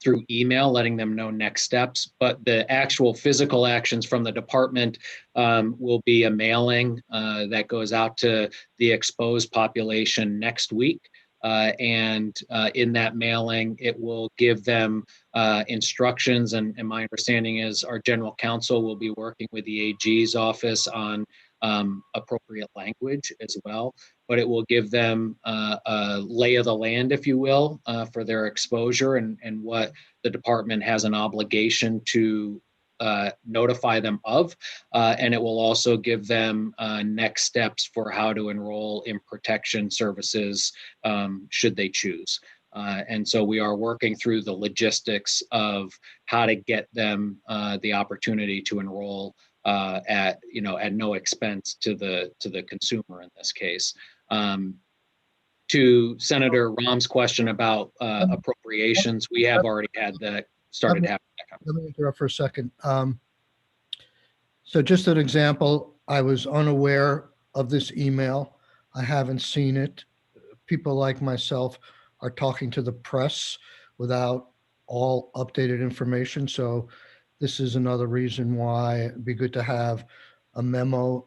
through email, letting them know next steps. But the actual physical actions from the department will be a mailing that goes out to the exposed population next week. And in that mailing, it will give them instructions. And my understanding is our general counsel will be working with the AG's office on appropriate language as well. But it will give them a lay of the land, if you will, for their exposure and what the department has an obligation to notify them of. And it will also give them next steps for how to enroll in protection services should they choose. And so we are working through the logistics of how to get them the opportunity to enroll at no expense to the consumer in this case. To Senator Rahm's question about appropriations, we have already had that started happening. Let me interrupt for a second. So just an example, I was unaware of this email. I haven't seen it. People like myself are talking to the press without all updated information. So this is another reason why it'd be good to have a memo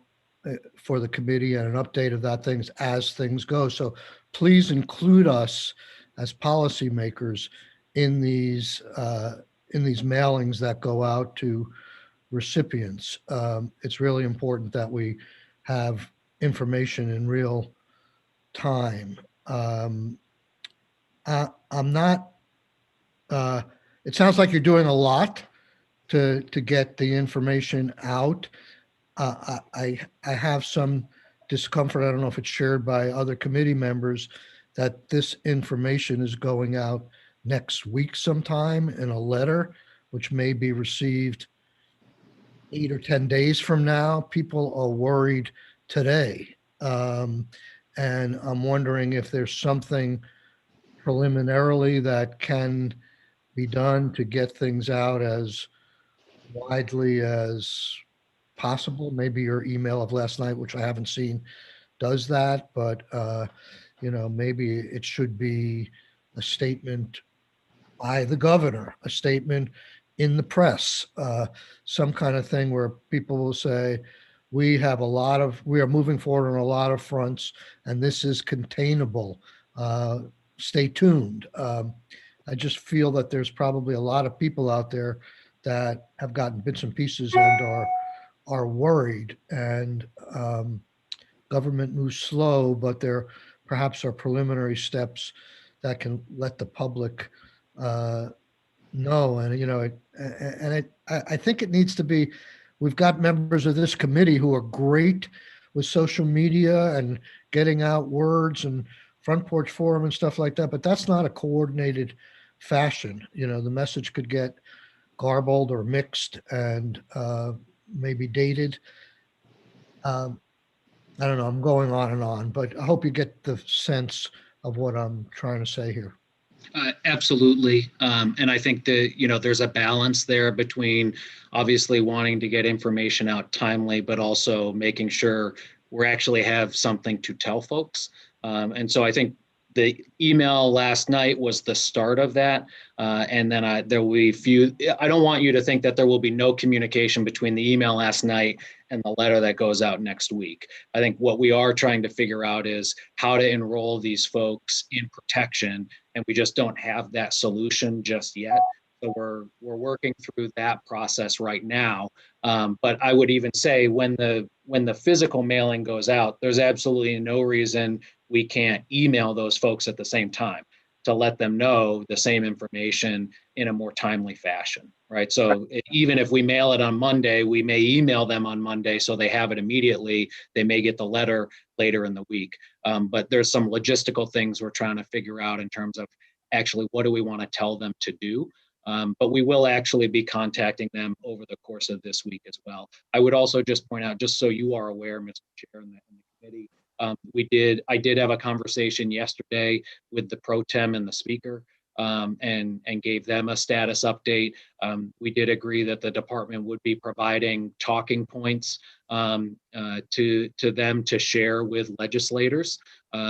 for the committee and an update of that things as things go. So please include us as policymakers in these mailings that go out to recipients. It's really important that we have information in real time. I'm not, it sounds like you're doing a lot to get the information out. I have some discomfort, I don't know if it's shared by other committee members, that this information is going out next week sometime in a letter, which may be received 8 or 10 days from now. People are worried today. And I'm wondering if there's something preliminarily that can be done to get things out as widely as possible? Maybe your email of last night, which I haven't seen, does that, but maybe it should be a statement by the governor, a statement in the press, some kind of thing where people will say, we are moving forward on a lot of fronts, and this is containable. Stay tuned. I just feel that there's probably a lot of people out there that have gotten bits and pieces and are worried, and government moves slow, but there perhaps are preliminary steps that can let the public know. And I think it needs to be, we've got members of this committee who are great with social media and getting out words and front porch forum and stuff like that, but that's not a coordinated fashion. The message could get garbled or mixed and maybe dated. I don't know, I'm going on and on, but I hope you get the sense of what I'm trying to say here. Absolutely. And I think that, there's a balance there between obviously wanting to get information out timely, but also making sure we actually have something to tell folks. And so I think the email last night was the start of that. And then there will be I don't want you to think that there will be no communication between the email last night and the letter that goes out next week. I think what we are trying to figure out is how to enroll these folks in protection, and we just don't have that solution just yet. So we're working through that process right now. But I would even say when the physical mailing goes out, there's absolutely no reason we can't email those folks at the same time to let them know the same information in a more timely fashion, right? So even if we mail it on Monday, we may email them on Monday so they have it immediately. They may get the letter later in the week. But there's some logistical things we're trying to figure out in terms of actually what do we want to tell them to do. But we will actually be contacting them over the course of this week as well. I would also just point out, just so you are aware, Mr. Chair and the committee, I did have a conversation yesterday with the pro tem and the speaker, and gave them a status update. We did agree that the department would be providing talking points to them to share with legislators,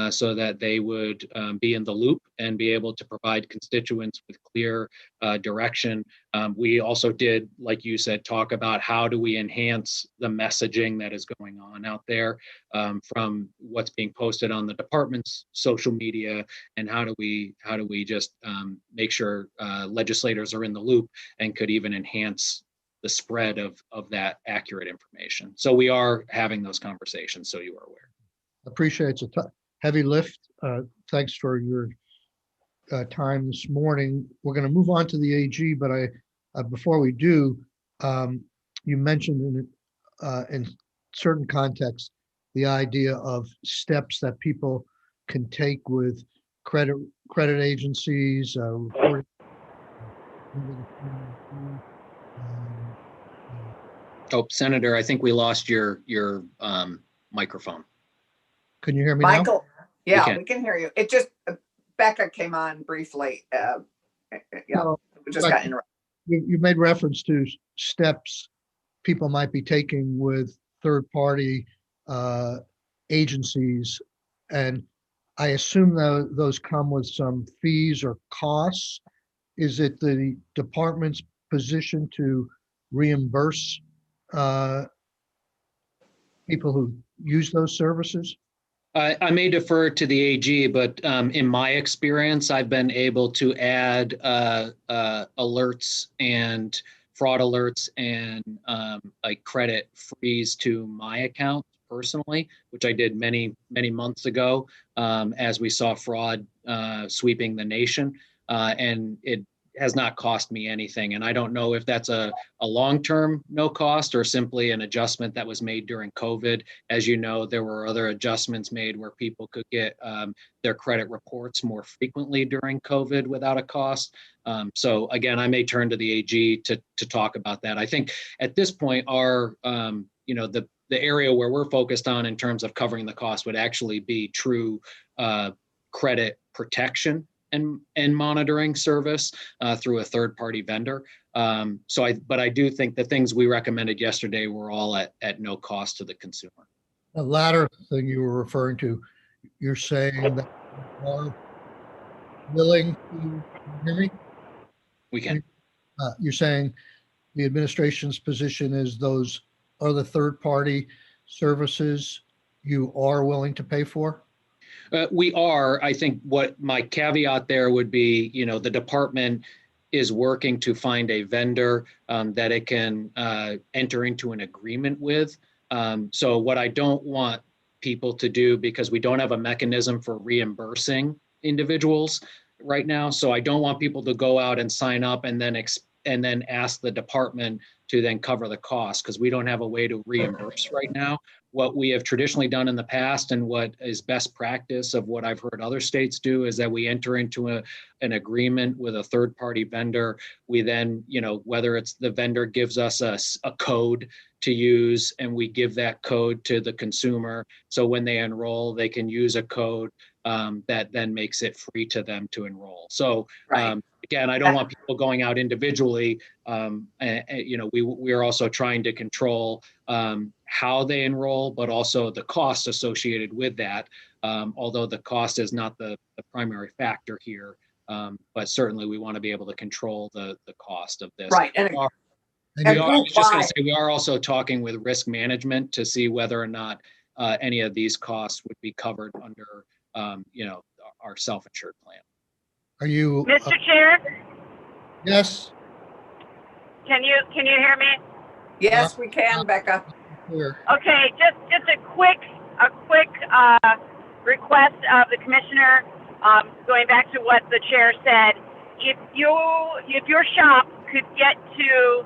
so that they would be in the loop and be able to provide constituents with clear direction. We also did, like you said, talk about how do we enhance the messaging that is going on out there, from what's being posted on the department's social media, and how do we just make sure legislators are in the loop and could even enhance the spread of that accurate information. So we are having those conversations, so you are aware. Appreciate it's a heavy lift. Thanks for your time this morning. We're going to move on to the AG, but before we do, you mentioned in certain contexts the idea of steps that people can take with credit agencies, reporting. Oh, Senator, I think we lost your microphone. Can you hear me Michael, now? yeah, we can hear you. It just, Becca came on briefly. We just got interrupted. You made reference to steps people might be taking with third-party agencies, and I assume those come with some fees or costs. Is it the department's position to reimburse people who use those services? I may defer to the AG, but in my experience, I've been able to add alerts and fraud alerts and like credit freeze to my account personally, which I did many months ago, as we saw fraud sweeping the nation, and it has not cost me anything. And I don't know if that's a long-term no cost or simply an adjustment that was made during COVID. As you know, there were other adjustments made where people could get their credit reports more frequently during COVID without a cost. So again, I may turn to the AG to talk about that. I think at this point, our, the area where we're focused on in terms of covering the cost would actually be true credit protection and monitoring service through a third-party vendor. But I do think the things we recommended yesterday were all at no cost to the consumer. The latter thing you were referring to, you're saying that you are willing to, hear me? We can. You're saying the administration's position is those other third-party services you are willing to pay for? We are. I think what my caveat there would be, the department is working to find a vendor that it can enter into an agreement with. So what I don't want people to do, because we don't have a mechanism for reimbursing individuals right now. So I don't want people to go out and sign up and then ask the department to then cover the cost, because we don't have a way to reimburse right now. What we have traditionally done in the past, and what is best practice of what I've heard other states do, is that we enter into an agreement with a third-party vendor. We then, whether it's the vendor gives us a code to use, and we give that code to the consumer. So when they enroll, they can use a code that then makes it free to them to enroll. So again, I don't want people going out individually. We are also trying to control how they enroll, but also the cost associated with that. Although the cost is not the primary factor here, but certainly we want to be able to control the cost of this. Right. I was just going to say, we are also talking with risk management to see whether or not any of these costs would be covered under, our self-insured plan. Are you? Mr. Chair, Yes. can you hear me? Yes, we can, Becca. Here. Okay, just a quick request of the commissioner, going back to what the chair said. If your shop could get to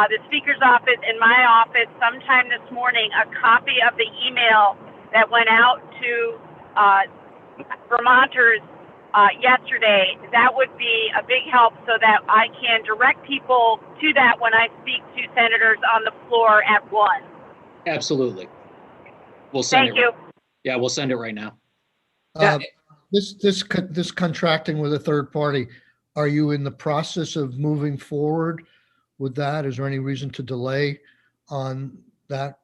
the speaker's office and my office sometime this morning, a copy of the email that went out to Vermonters yesterday, that would be a big help, so that I can direct people to that when I speak to senators on the floor at 1. Absolutely. We'll send Thank you. Yeah, we'll send it right now. This contracting with a third party, are you in the process of moving forward with that? Is there any reason to delay on that?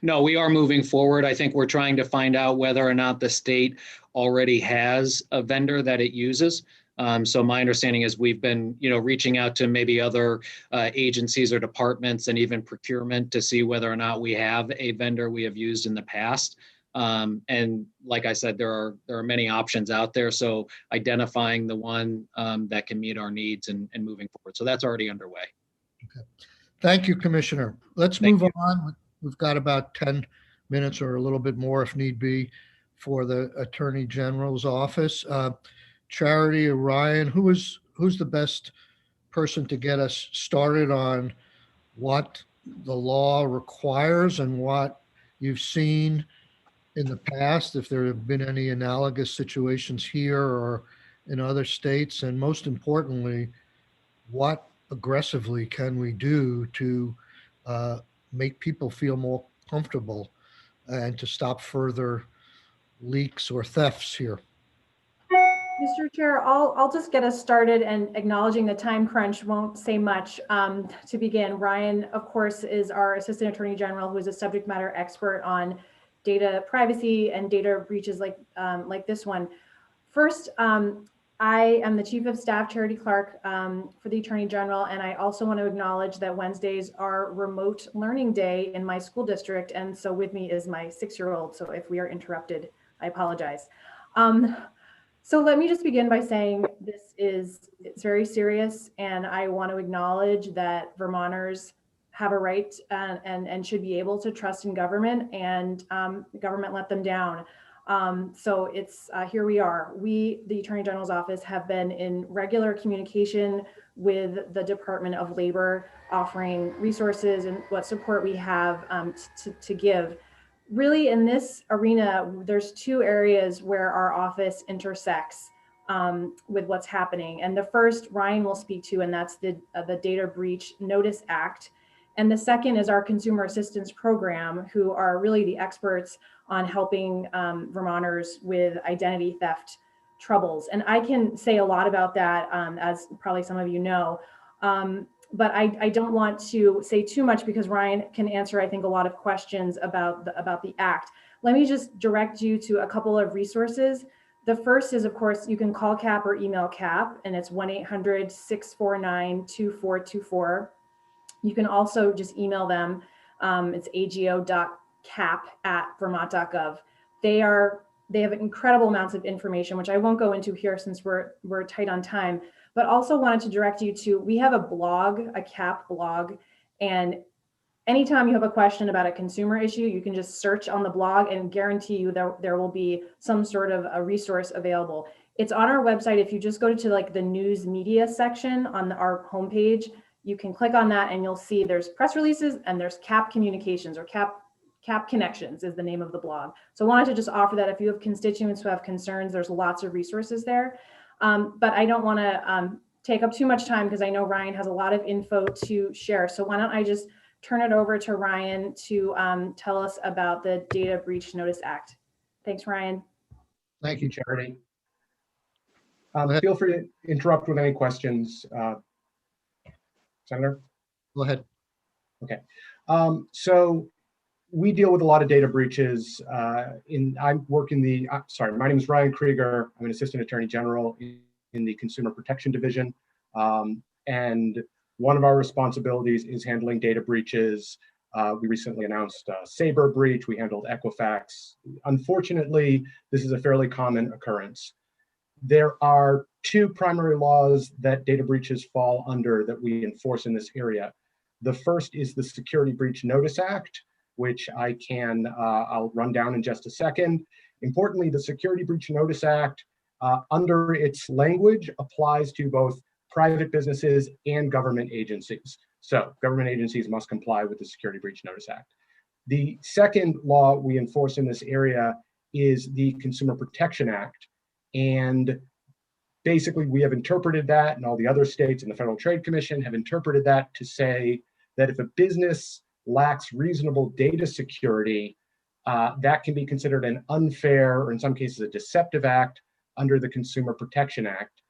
No, we are moving forward. I think we're trying to find out whether or not the state already has a vendor that it uses. So my understanding is we've been, reaching out to maybe other agencies or departments and even procurement to see whether or not we have a vendor we have used in the past. And like I said, there are many options out there. So identifying the one that can meet our needs and moving forward. So that's already underway. Okay. Thank you, Commissioner. Let's move on. We've got about 10 minutes or a little bit more if need be for the Attorney General's office. Charity or Ryan, who's the best person to get us started on what the law requires and what you've seen in the past, if there have been any analogous situations here or in other states, and most importantly, what aggressively can we do to make people feel more comfortable and to stop further leaks or thefts here? Mr. Chair, I'll just get us started, and acknowledging the time crunch, won't say much. To begin, Ryan, of course, is our Assistant Attorney General, who is a subject matter expert on data privacy and data breaches like this one. First, I am the Chief of Staff, Charity Clark, for the Attorney General, and I also want to acknowledge that Wednesdays are remote learning day in my school district, and so with me is my 6-year-old, so if we are interrupted, I apologize. So let me just begin by saying it's very serious, and I want to acknowledge that Vermonters have a right and should be able to trust in government, and the government let them down. So it's here we are. We, the Attorney General's office, have been in regular communication with the Department of Labor, offering resources and what support we have to give. Really, in this arena, there's 2 areas where our office intersects with what's happening. And the first, Ryan will speak to, and that's the Data Breach Notice Act. And the second is our Consumer Assistance Program, who are really the experts on helping Vermonters with identity theft troubles. And I can say a lot about that, as probably some of you know. But I don't want to say too much because Ryan can answer, I think, a lot of questions about the act. Let me just direct you to a couple of resources. The first is, of course, you can call CAP or email CAP, and it's 1-800-649-2424. You can also just email them. It's ago.cap@vermont.gov. They have incredible amounts of information, which I won't go into here since we're tight on time, but also wanted to direct you to, we have a blog, a CAP blog, and anytime you have a question about a consumer issue, you can just search on the blog and guarantee you there will be some sort of a resource available. It's on our website. If you just go to like the news media section on our homepage, you can click on that and you'll see there's press releases and there's CAP communications, or CAP Connections is the name of the blog. So I wanted to just offer that if you have constituents who have concerns, there's lots of resources there. But I don't want to take up too much time because I know Ryan has a lot of info to share. So why don't I just turn it over to Ryan to tell us about the Data Breach Notice Act. Thanks, Ryan. Thank you, Charity. Feel free to interrupt with any questions. Senator? Go ahead. Okay. So we deal with a lot of data breaches. My name is Ryan Krieger. I'm an Assistant Attorney General in the Consumer Protection Division. And one of our responsibilities is handling data breaches. We recently announced a Sabre breach. We handled Equifax. Unfortunately, this is a fairly common occurrence. There are two primary laws that data breaches fall under that we enforce in this area. The first is the Security Breach Notice Act, which I'll run down in just a second. Importantly, the Security Breach Notice Act, under its language, applies to both private businesses and government agencies. So government agencies must comply with the Security Breach Notice Act. The second law we enforce in this area is the Consumer Protection Act. And basically we have interpreted that, and all the other states and the Federal Trade Commission have interpreted that to say that if a business lacks reasonable data security, that can be considered an unfair, or in some cases a deceptive act under the Consumer Protection Act.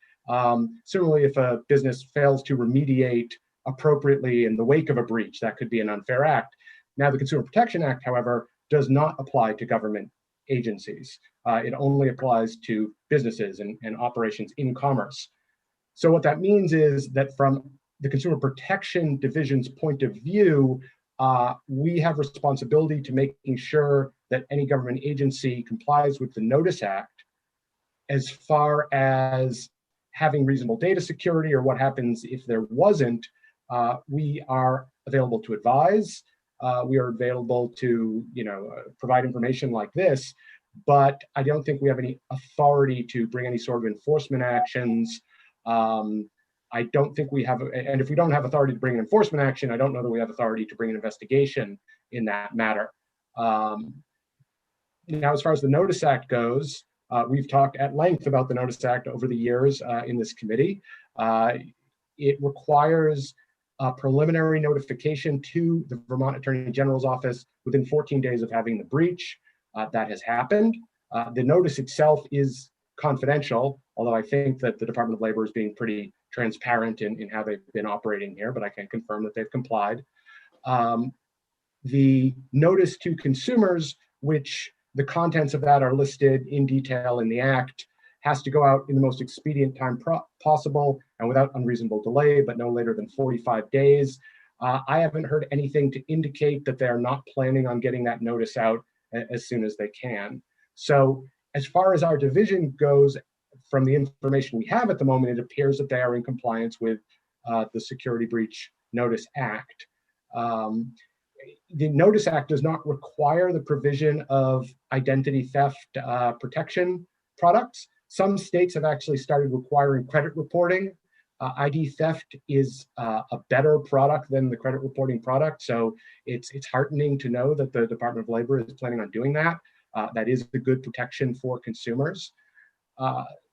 Similarly, if a business fails to remediate appropriately in the wake of a breach, that could be an unfair act. Now, the Consumer Protection Act, however, does not apply to government agencies. It only applies to businesses and operations in commerce. So what that means is that from the Consumer Protection Division's point of view, we have responsibility to making sure that any government agency complies with the Notice Act as far as having reasonable data security, or what happens if there wasn't. We are available to advise. We are available to provide information like this, but I don't think we have any authority to bring any sort of enforcement actions. I don't think we have, and if we don't have authority to bring an enforcement action, I don't know that we have authority to bring an investigation in that matter. Now, as far as the Notice Act goes, we've talked at length about the Notice Act over the years in this committee. It requires a preliminary notification to the Vermont Attorney General's office within 14 days of having the breach. That has happened. The notice itself is confidential, although I think that the Department of Labor is being pretty transparent in how they've been operating here, but I can confirm that they've complied. The notice to consumers, which the contents of that are listed in detail in the Act, has to go out in the most expedient time possible and without unreasonable delay, but no later than 45 days. I haven't heard anything to indicate that they're not planning on getting that notice out as soon as they can. So as far as our division goes, from the information we have at the moment, it appears that they are in compliance with the Security Breach Notice Act. The Notice Act does not require the provision of identity theft protection products. Some states have actually started requiring credit reporting. ID theft is a better product than the credit reporting product. So it's heartening to know that the Department of Labor is planning on doing that. That is a good protection for consumers.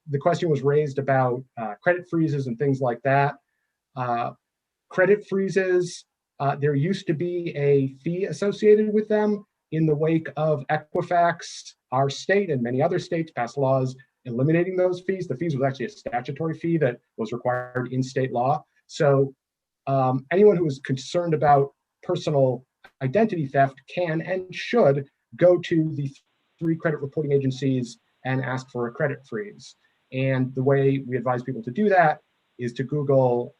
The question was raised about credit freezes and things like that. Credit freezes, there used to be a fee associated with them. In the wake of Equifax, our state and many other states passed laws eliminating those fees. The fees was actually a statutory fee that was required in state law. So anyone who is concerned about personal identity theft can and should go to the 3 credit reporting agencies and ask for a credit freeze. And the way we advise people to do that is to Google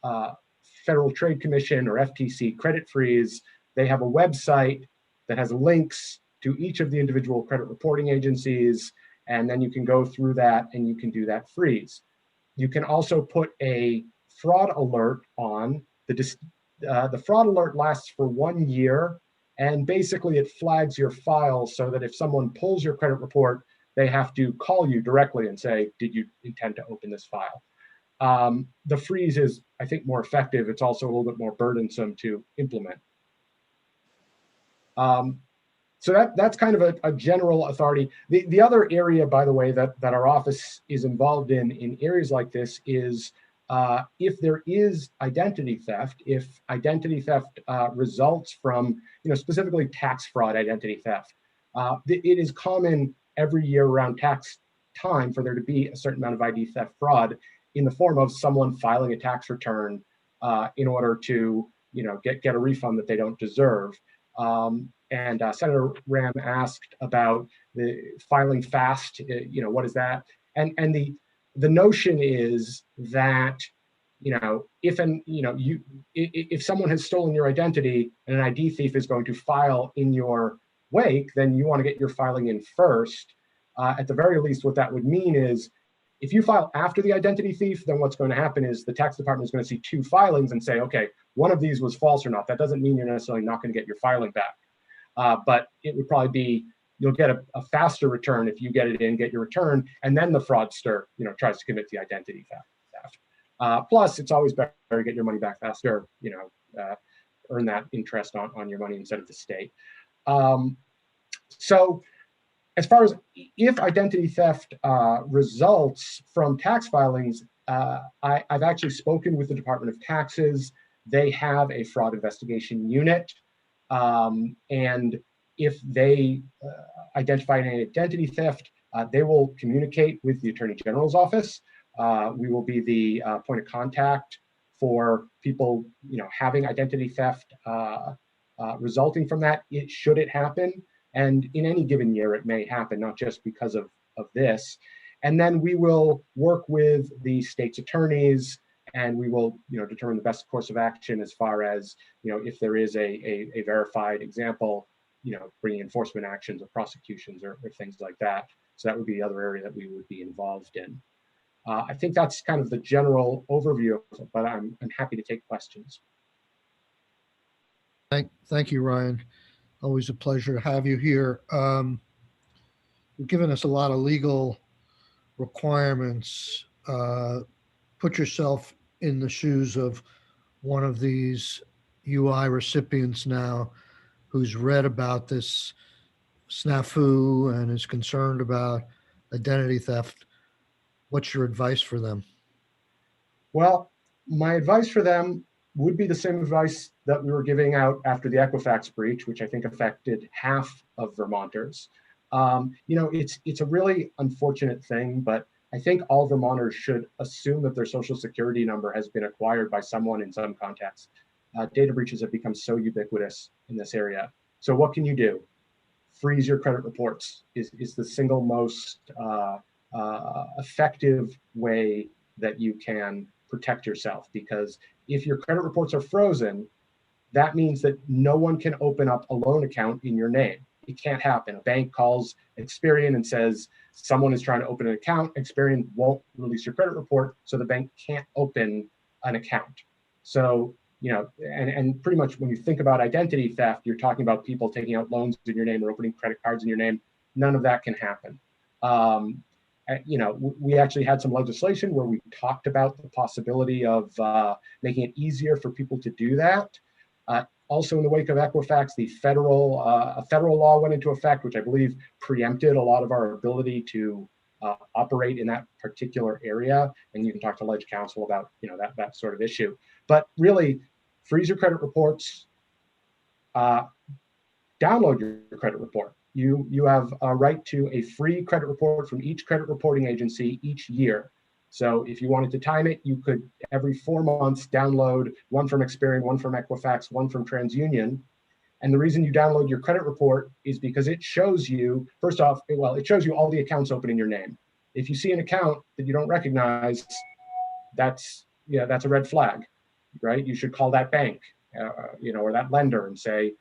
Federal Trade Commission or FTC credit freeze. They have a website that has links to each of the individual credit reporting agencies, and then you can go through that and you can do that freeze. You can also put a fraud alert on. The fraud alert lasts for 1 year, and basically it flags your file so that if someone pulls your credit report, they have to call you directly and say, did you intend to open this file? The freeze is, I think, more effective. It's also a little bit more burdensome to implement. So that's kind of a general authority. The other area, by the way, that our office is involved in areas like this is if there is identity theft, if identity theft results from, specifically tax fraud identity theft. It is common every year around tax time for there to be a certain amount of ID theft fraud in the form of someone filing a tax return in order to, get a refund that they don't deserve. And Senator Ram asked about the filing fast. What is that? And the notion is that if someone has stolen your identity and an ID thief is going to file in your wake, then you want to get your filing in first. At the very least, what that would mean is if you file after the identity thief, then what's going to happen is the tax department is going to see 2 filings and say, okay, one of these was false or not. That doesn't mean you're necessarily not going to get your filing back. But it would probably be, you'll get a faster return if you get it in, get your return, and then the fraudster, tries to commit the identity theft. Plus, it's always better to get your money back faster, earn that interest on your money instead of the state. So as far as if identity theft results from tax filings, I've actually spoken with the Department of Taxes. They have a fraud investigation unit. And if they identify any identity theft, they will communicate with the Attorney General's office. We will be the point of contact for people, having identity theft resulting from that. Should it happen, and in any given year it may happen, not just because of this. And then we will work with the state's attorneys, and we will, determine the best course of action as far as, if there is a verified example, bringing enforcement actions or prosecutions or things like that. So that would be the other area that we would be involved in. I think that's kind of the general overview, but I'm happy to take questions. Thank you, Ryan. Always a pleasure to have you here. You've given us a lot of legal requirements. Put yourself in the shoes of one of these UI recipients now who's read about this snafu and is concerned about identity theft. What's your advice for them? Well, my advice for them would be the same advice that we were giving out after the Equifax breach, which I think affected half of Vermonters. It's a really unfortunate thing, but I think all Vermonters should assume that their social security number has been acquired by someone in some context. Data breaches have become so ubiquitous in this area. So what can you do? Freeze your credit reports is the single most effective way that you can protect yourself, because if your credit reports are frozen, that means that no one can open up a loan account in your name. It can't happen. A bank calls Experian and says someone is trying to open an account. Experian won't release your credit report, so the bank can't open an account. So, and pretty much when you think about identity theft, you're talking about people taking out loans in your name or opening credit cards in your name. None of that can happen. We actually had some legislation where we talked about the possibility of making it easier for people to do that. Also, in the wake of Equifax, a federal law went into effect, which I believe preempted a lot of our ability to operate in that particular area. And you can talk to Ledge Counsel about that sort of issue. But really, freeze your credit reports, download your credit report. you have a right to a free credit report from each credit reporting agency each year. So if you wanted to time it, you could every 4 months download one from Experian, one from Equifax, one from TransUnion. And the reason you download your credit report is because it shows you, first off, well, it shows you all the accounts open in your name. If you see an account that you don't recognize, that's a red flag, right? You should call that bank, or that lender and say,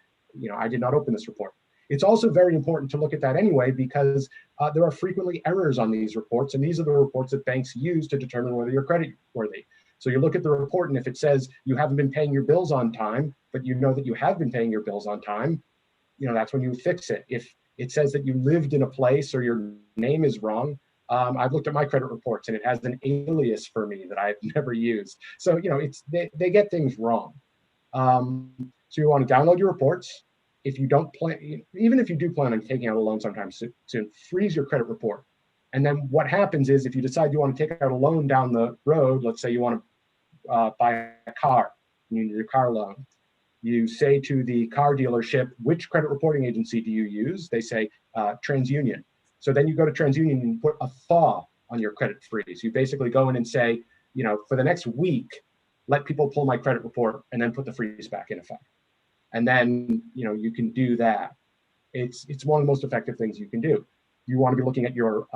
I did not open this report. It's also very important to look at that anyway, because there are frequently errors on these reports, and these are the reports that banks use to determine whether you're credit worthy. So you look at the report, and if it says you haven't been paying your bills on time, but you know that you have been paying your bills on time, that's when you fix it. If it says that you lived in a place or your name is wrong, I've looked at my credit reports and it has an alias for me that I've never used. So, they get things wrong. So you want to download your reports. If you don't plan, even if you do plan on taking out a loan sometime soon, freeze your credit report. And then what happens is if you decide you want to take out a loan down the road, let's say you want to buy a car, you need a car loan. You say to the car dealership, which credit reporting agency do you use? They say TransUnion. So then you go to TransUnion and put a thaw on your credit freeze. You basically go in and say, for the next week, let people pull my credit report and then put the freeze back in effect. And then, you can do that. It's one of the most effective things you can do. You want to be looking at your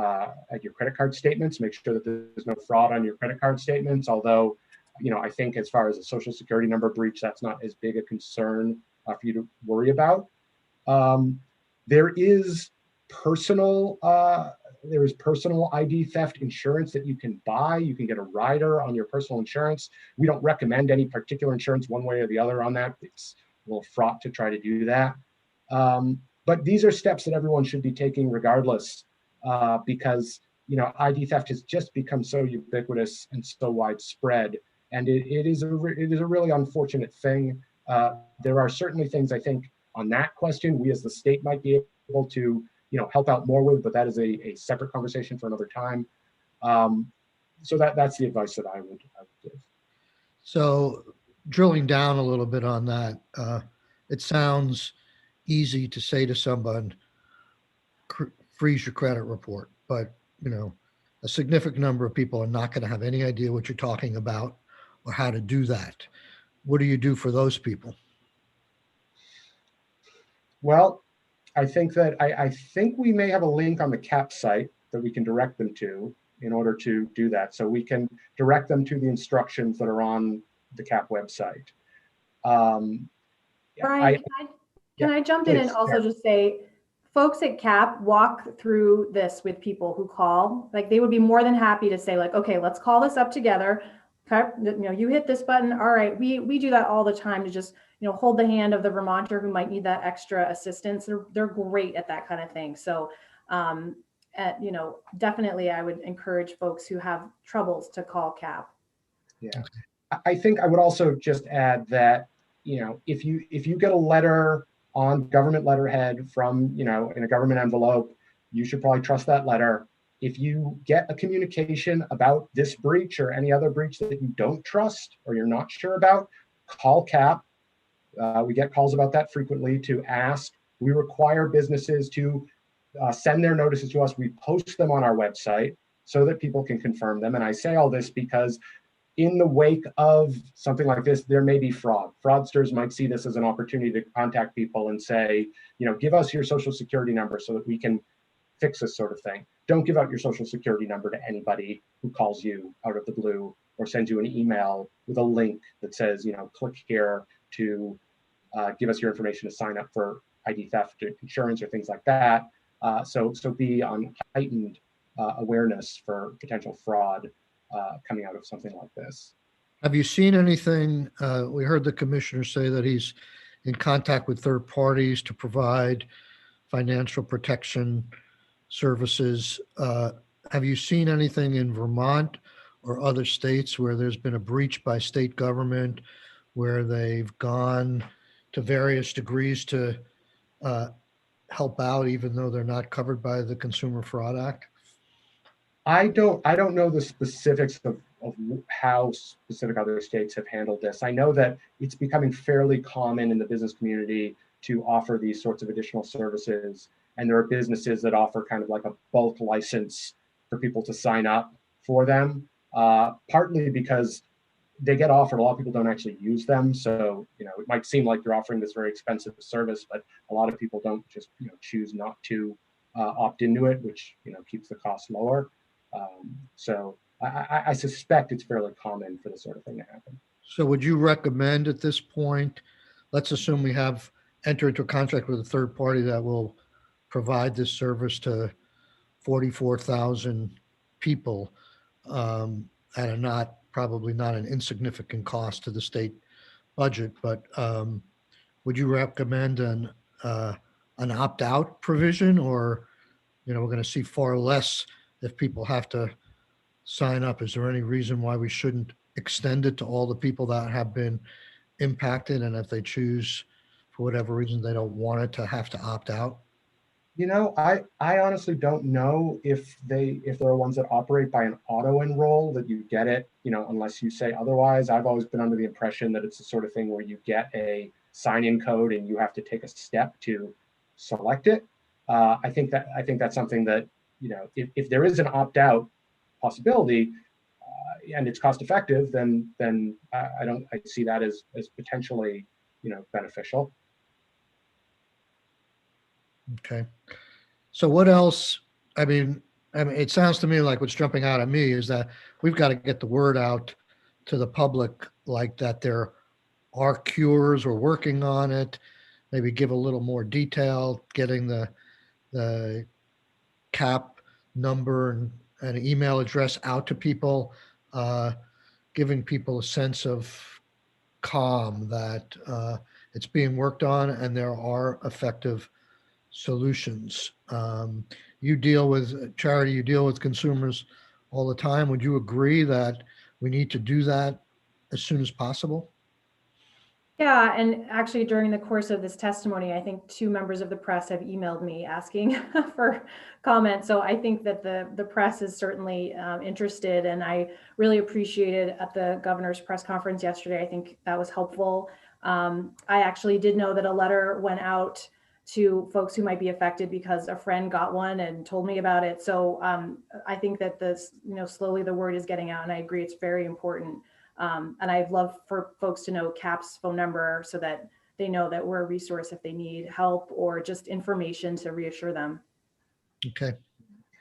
credit card statements, make sure that there's no fraud on your credit card statements. Although, I think as far as a social security number breach, that's not as big a concern for you to worry about. There is personal ID theft insurance that you can buy. You can get a rider on your personal insurance. We don't recommend any particular insurance one way or the other on that. It's a little fraught to try to do that. But these are steps that everyone should be taking regardless, because ID theft has just become so ubiquitous and so widespread, and it is a really unfortunate thing. There are certainly things I think on that question we as the state might be able to help out more with, but that is a separate conversation for another time. So that's the advice that I would give. So drilling down a little bit on that, it sounds easy to say to someone, freeze your credit report, but a significant number of people are not going to have any idea what you're talking about or how to do that. What do you do for those people? Well, I think we may have a link on the CAP site that we can direct them to in order to do that. So we can direct them to the instructions that are on the CAP website. Brian, can I jump in and also just say, folks at CAP walk through this with people who call. Like, they would be more than happy to say, like, okay, let's call this up together. You hit this button. All right, we do that all the time to just hold the hand of the Vermonter who might need that extra assistance. They're great at that kind of thing. So definitely I would encourage folks who have troubles to call CAP. Yeah, I think I would also just add that if you get a letter on government letterhead from in a government envelope, you should probably trust that letter. If you get a communication about this breach or any other breach that you don't trust or you're not sure about, call CAP. We get calls about that frequently to ask. We require businesses to send their notices to us. We post them on our website so that people can confirm them. And I say all this because in the wake of something like this, there may be fraud. Fraudsters might see this as an opportunity to contact people and say, give us your social security number so that we can fix this sort of thing. Don't give out your social security number to anybody who calls you out of the blue or sends you an email with a link that says, click here to give us your information to sign up for ID theft insurance or things like that. So be on heightened awareness for potential fraud coming out of something like this. Have you seen anything? We heard the commissioner say that he's in contact with third parties to provide financial protection services. Have you seen anything in Vermont or other states where there's been a breach by state government, where they've gone to various degrees to help out, even though they're not covered by the Consumer Fraud Act? I don't know the specifics of how specific other states have handled this. I know that it's becoming fairly common in the business community to offer these sorts of additional services. And there are businesses that offer kind of like a bulk license for people to sign up for them, partly because they get offered, a lot of people don't actually use them. So, you know, it might seem like you're offering this very expensive service, but a lot of people don't just, you know, choose not to opt into it, which, you know, keeps the cost lower. So I suspect it's fairly common for this sort of thing to happen. So would you recommend at this point, let's assume we have entered into a contract with a third party that will provide this service to 44,000 people at a probably not an insignificant cost to the state budget, but would you recommend an opt-out provision, or, you know, we're going to see far less if people have to sign up? Is there any reason why we shouldn't extend it to all the people that have been impacted, and if they choose for whatever reason they don't want it, to have to opt out? You know, I honestly don't know if there are ones that operate by an auto enroll that you get it, you know, unless you say otherwise. I've always been under the impression that it's the sort of thing where you get a sign-in code and you have to take a step to select it. I think that's something that, you know, if there is an opt-out possibility and it's cost effective, then I see that as potentially, you know, beneficial. Okay. So what else? I mean, it sounds to me like what's jumping out at me is that we've got to get the word out to the public, like that there are cures, or working on it, maybe give a little more detail, getting the CAP number and an email address out to people, giving people a sense of calm that it's being worked on and there are effective solutions. You deal with Charity, you deal with consumers all the time. Would you agree that we need to do that as soon as possible? Yeah, and actually during the course of this testimony, I think 2 members of the press have emailed me asking for comment. So I think that the press is certainly interested, and I really appreciated at the governor's press conference yesterday. I think that was helpful. I actually did know that a letter went out to folks who might be affected because a friend got one and told me about it. So I think that this, you know, slowly the word is getting out, and I agree it's very important. And I'd love for folks to know CAP's phone number so that they know that we're a resource if they need help or just information to reassure them. Okay.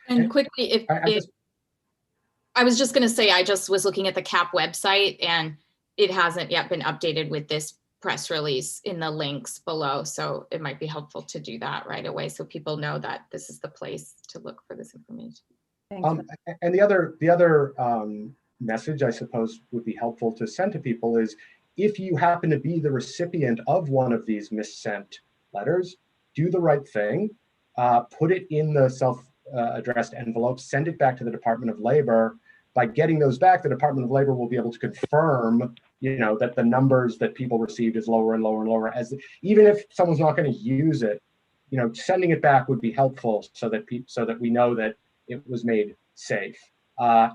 And quickly, I was just going to say, I just was looking at the CAP website and it hasn't yet been updated with this press release in the links below. So it might be helpful to do that right away so people know that this is the place to look for this information. And the other message I suppose would be helpful to send to people is, if you happen to be the recipient of one of these missent letters, do the right thing, put it in the self-addressed envelope, send it back to the Department of Labor. By getting those back, the Department of Labor will be able to confirm, you know, that the numbers that people received is lower and lower and lower. Even if someone's not going to use it, you know, sending it back would be helpful so that we know that it was made safe.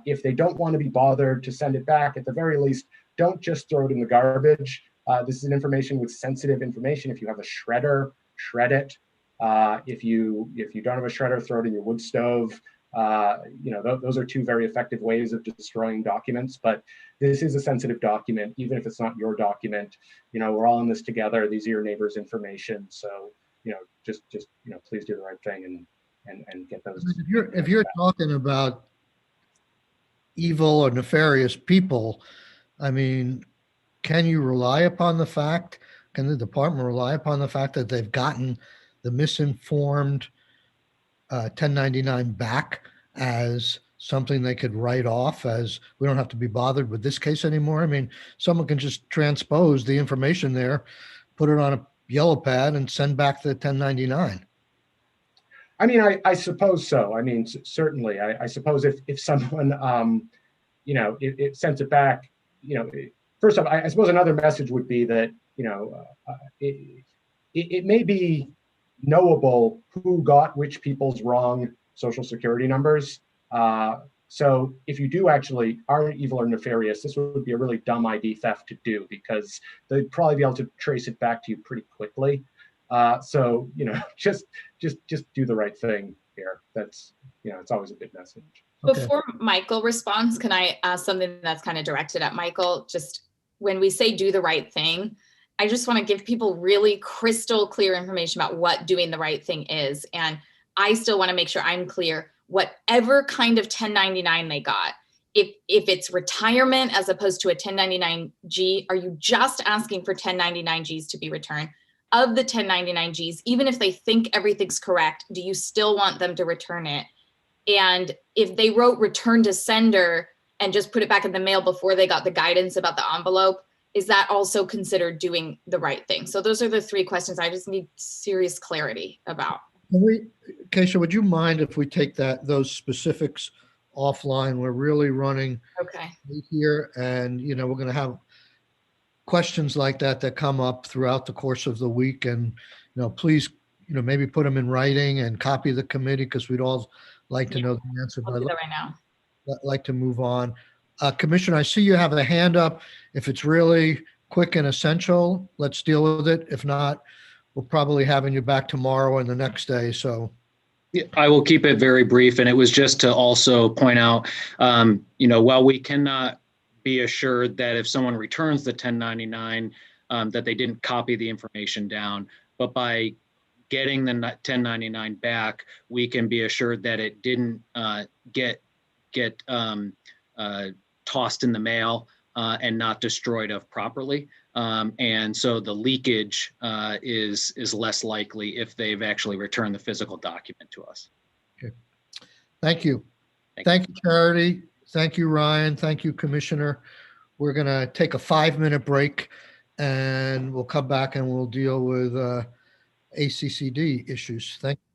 If they don't want to be bothered to send it back, at the very least, don't just throw it in the garbage. This is information with sensitive information. If you have a shredder, shred it. If you don't have a shredder, throw it in your wood stove. You know, those are 2 very effective ways of destroying documents. But this is a sensitive document, even if it's not your document. You know, we're all in this together. These are your neighbors' information. So, you know, just you know, please do the right thing and get those. If you're talking about evil or nefarious people, I mean, can you rely upon the fact, can the department rely upon the fact that they've gotten the misinformed 1099 back as something they could write off as, we don't have to be bothered with this case anymore? I mean, someone can just transpose the information there, put it on a yellow pad and send back the 1099. I mean, I suppose so. I mean, certainly, I suppose if someone, you know, it sends it back, you know, first off, I suppose another message would be that, you know, it may be knowable who got which people's wrong social security numbers. So if you do actually are evil or nefarious, this would be a really dumb ID theft to do, because they'd probably be able to trace it back to you pretty quickly. So, just do the right thing here. That's, it's always a good message. Before Michael responds, can I ask something that's kind of directed at Michael? Just when we say do the right thing, I just want to give people really crystal clear information about what doing the right thing is. And I still want to make sure I'm clear, whatever kind of 1099 they got, if it's retirement as opposed to a 1099-G, are you just asking for 1099-Gs to be returned? Of the 1099-Gs, even if they think everything's correct, do you still want them to return it? And if they wrote return to sender and just put it back in the mail before they got the guidance about the envelope, is that also considered doing the right thing? So those are the three questions I just need serious clarity about. Keisha, would you mind if we take those specifics offline? We're really running late here, and we're going to have questions like that come up throughout the course of the week. And please, maybe put them in writing and copy the committee, because we'd all like to know the answer. I'll do that right now. I'd like to move on. Commissioner, I see you have a hand up. If it's really quick and essential, let's deal with it. If not, we're probably having you back tomorrow and the next day. So I will keep it very brief. And it was just to also point out, while we cannot be assured that if someone returns the 1099, that they didn't copy the information down, but by getting the 1099 back, we can be assured that it didn't get tossed in the mail and not destroyed properly. And so the leakage is less likely if they've actually returned the physical document to us. Okay. Thank you. Thank you, Charity. Thank you, Ryan. Thank you, Commissioner. We're going to take a 5-minute break, and we'll come back and we'll deal with ACCD issues. Thank you.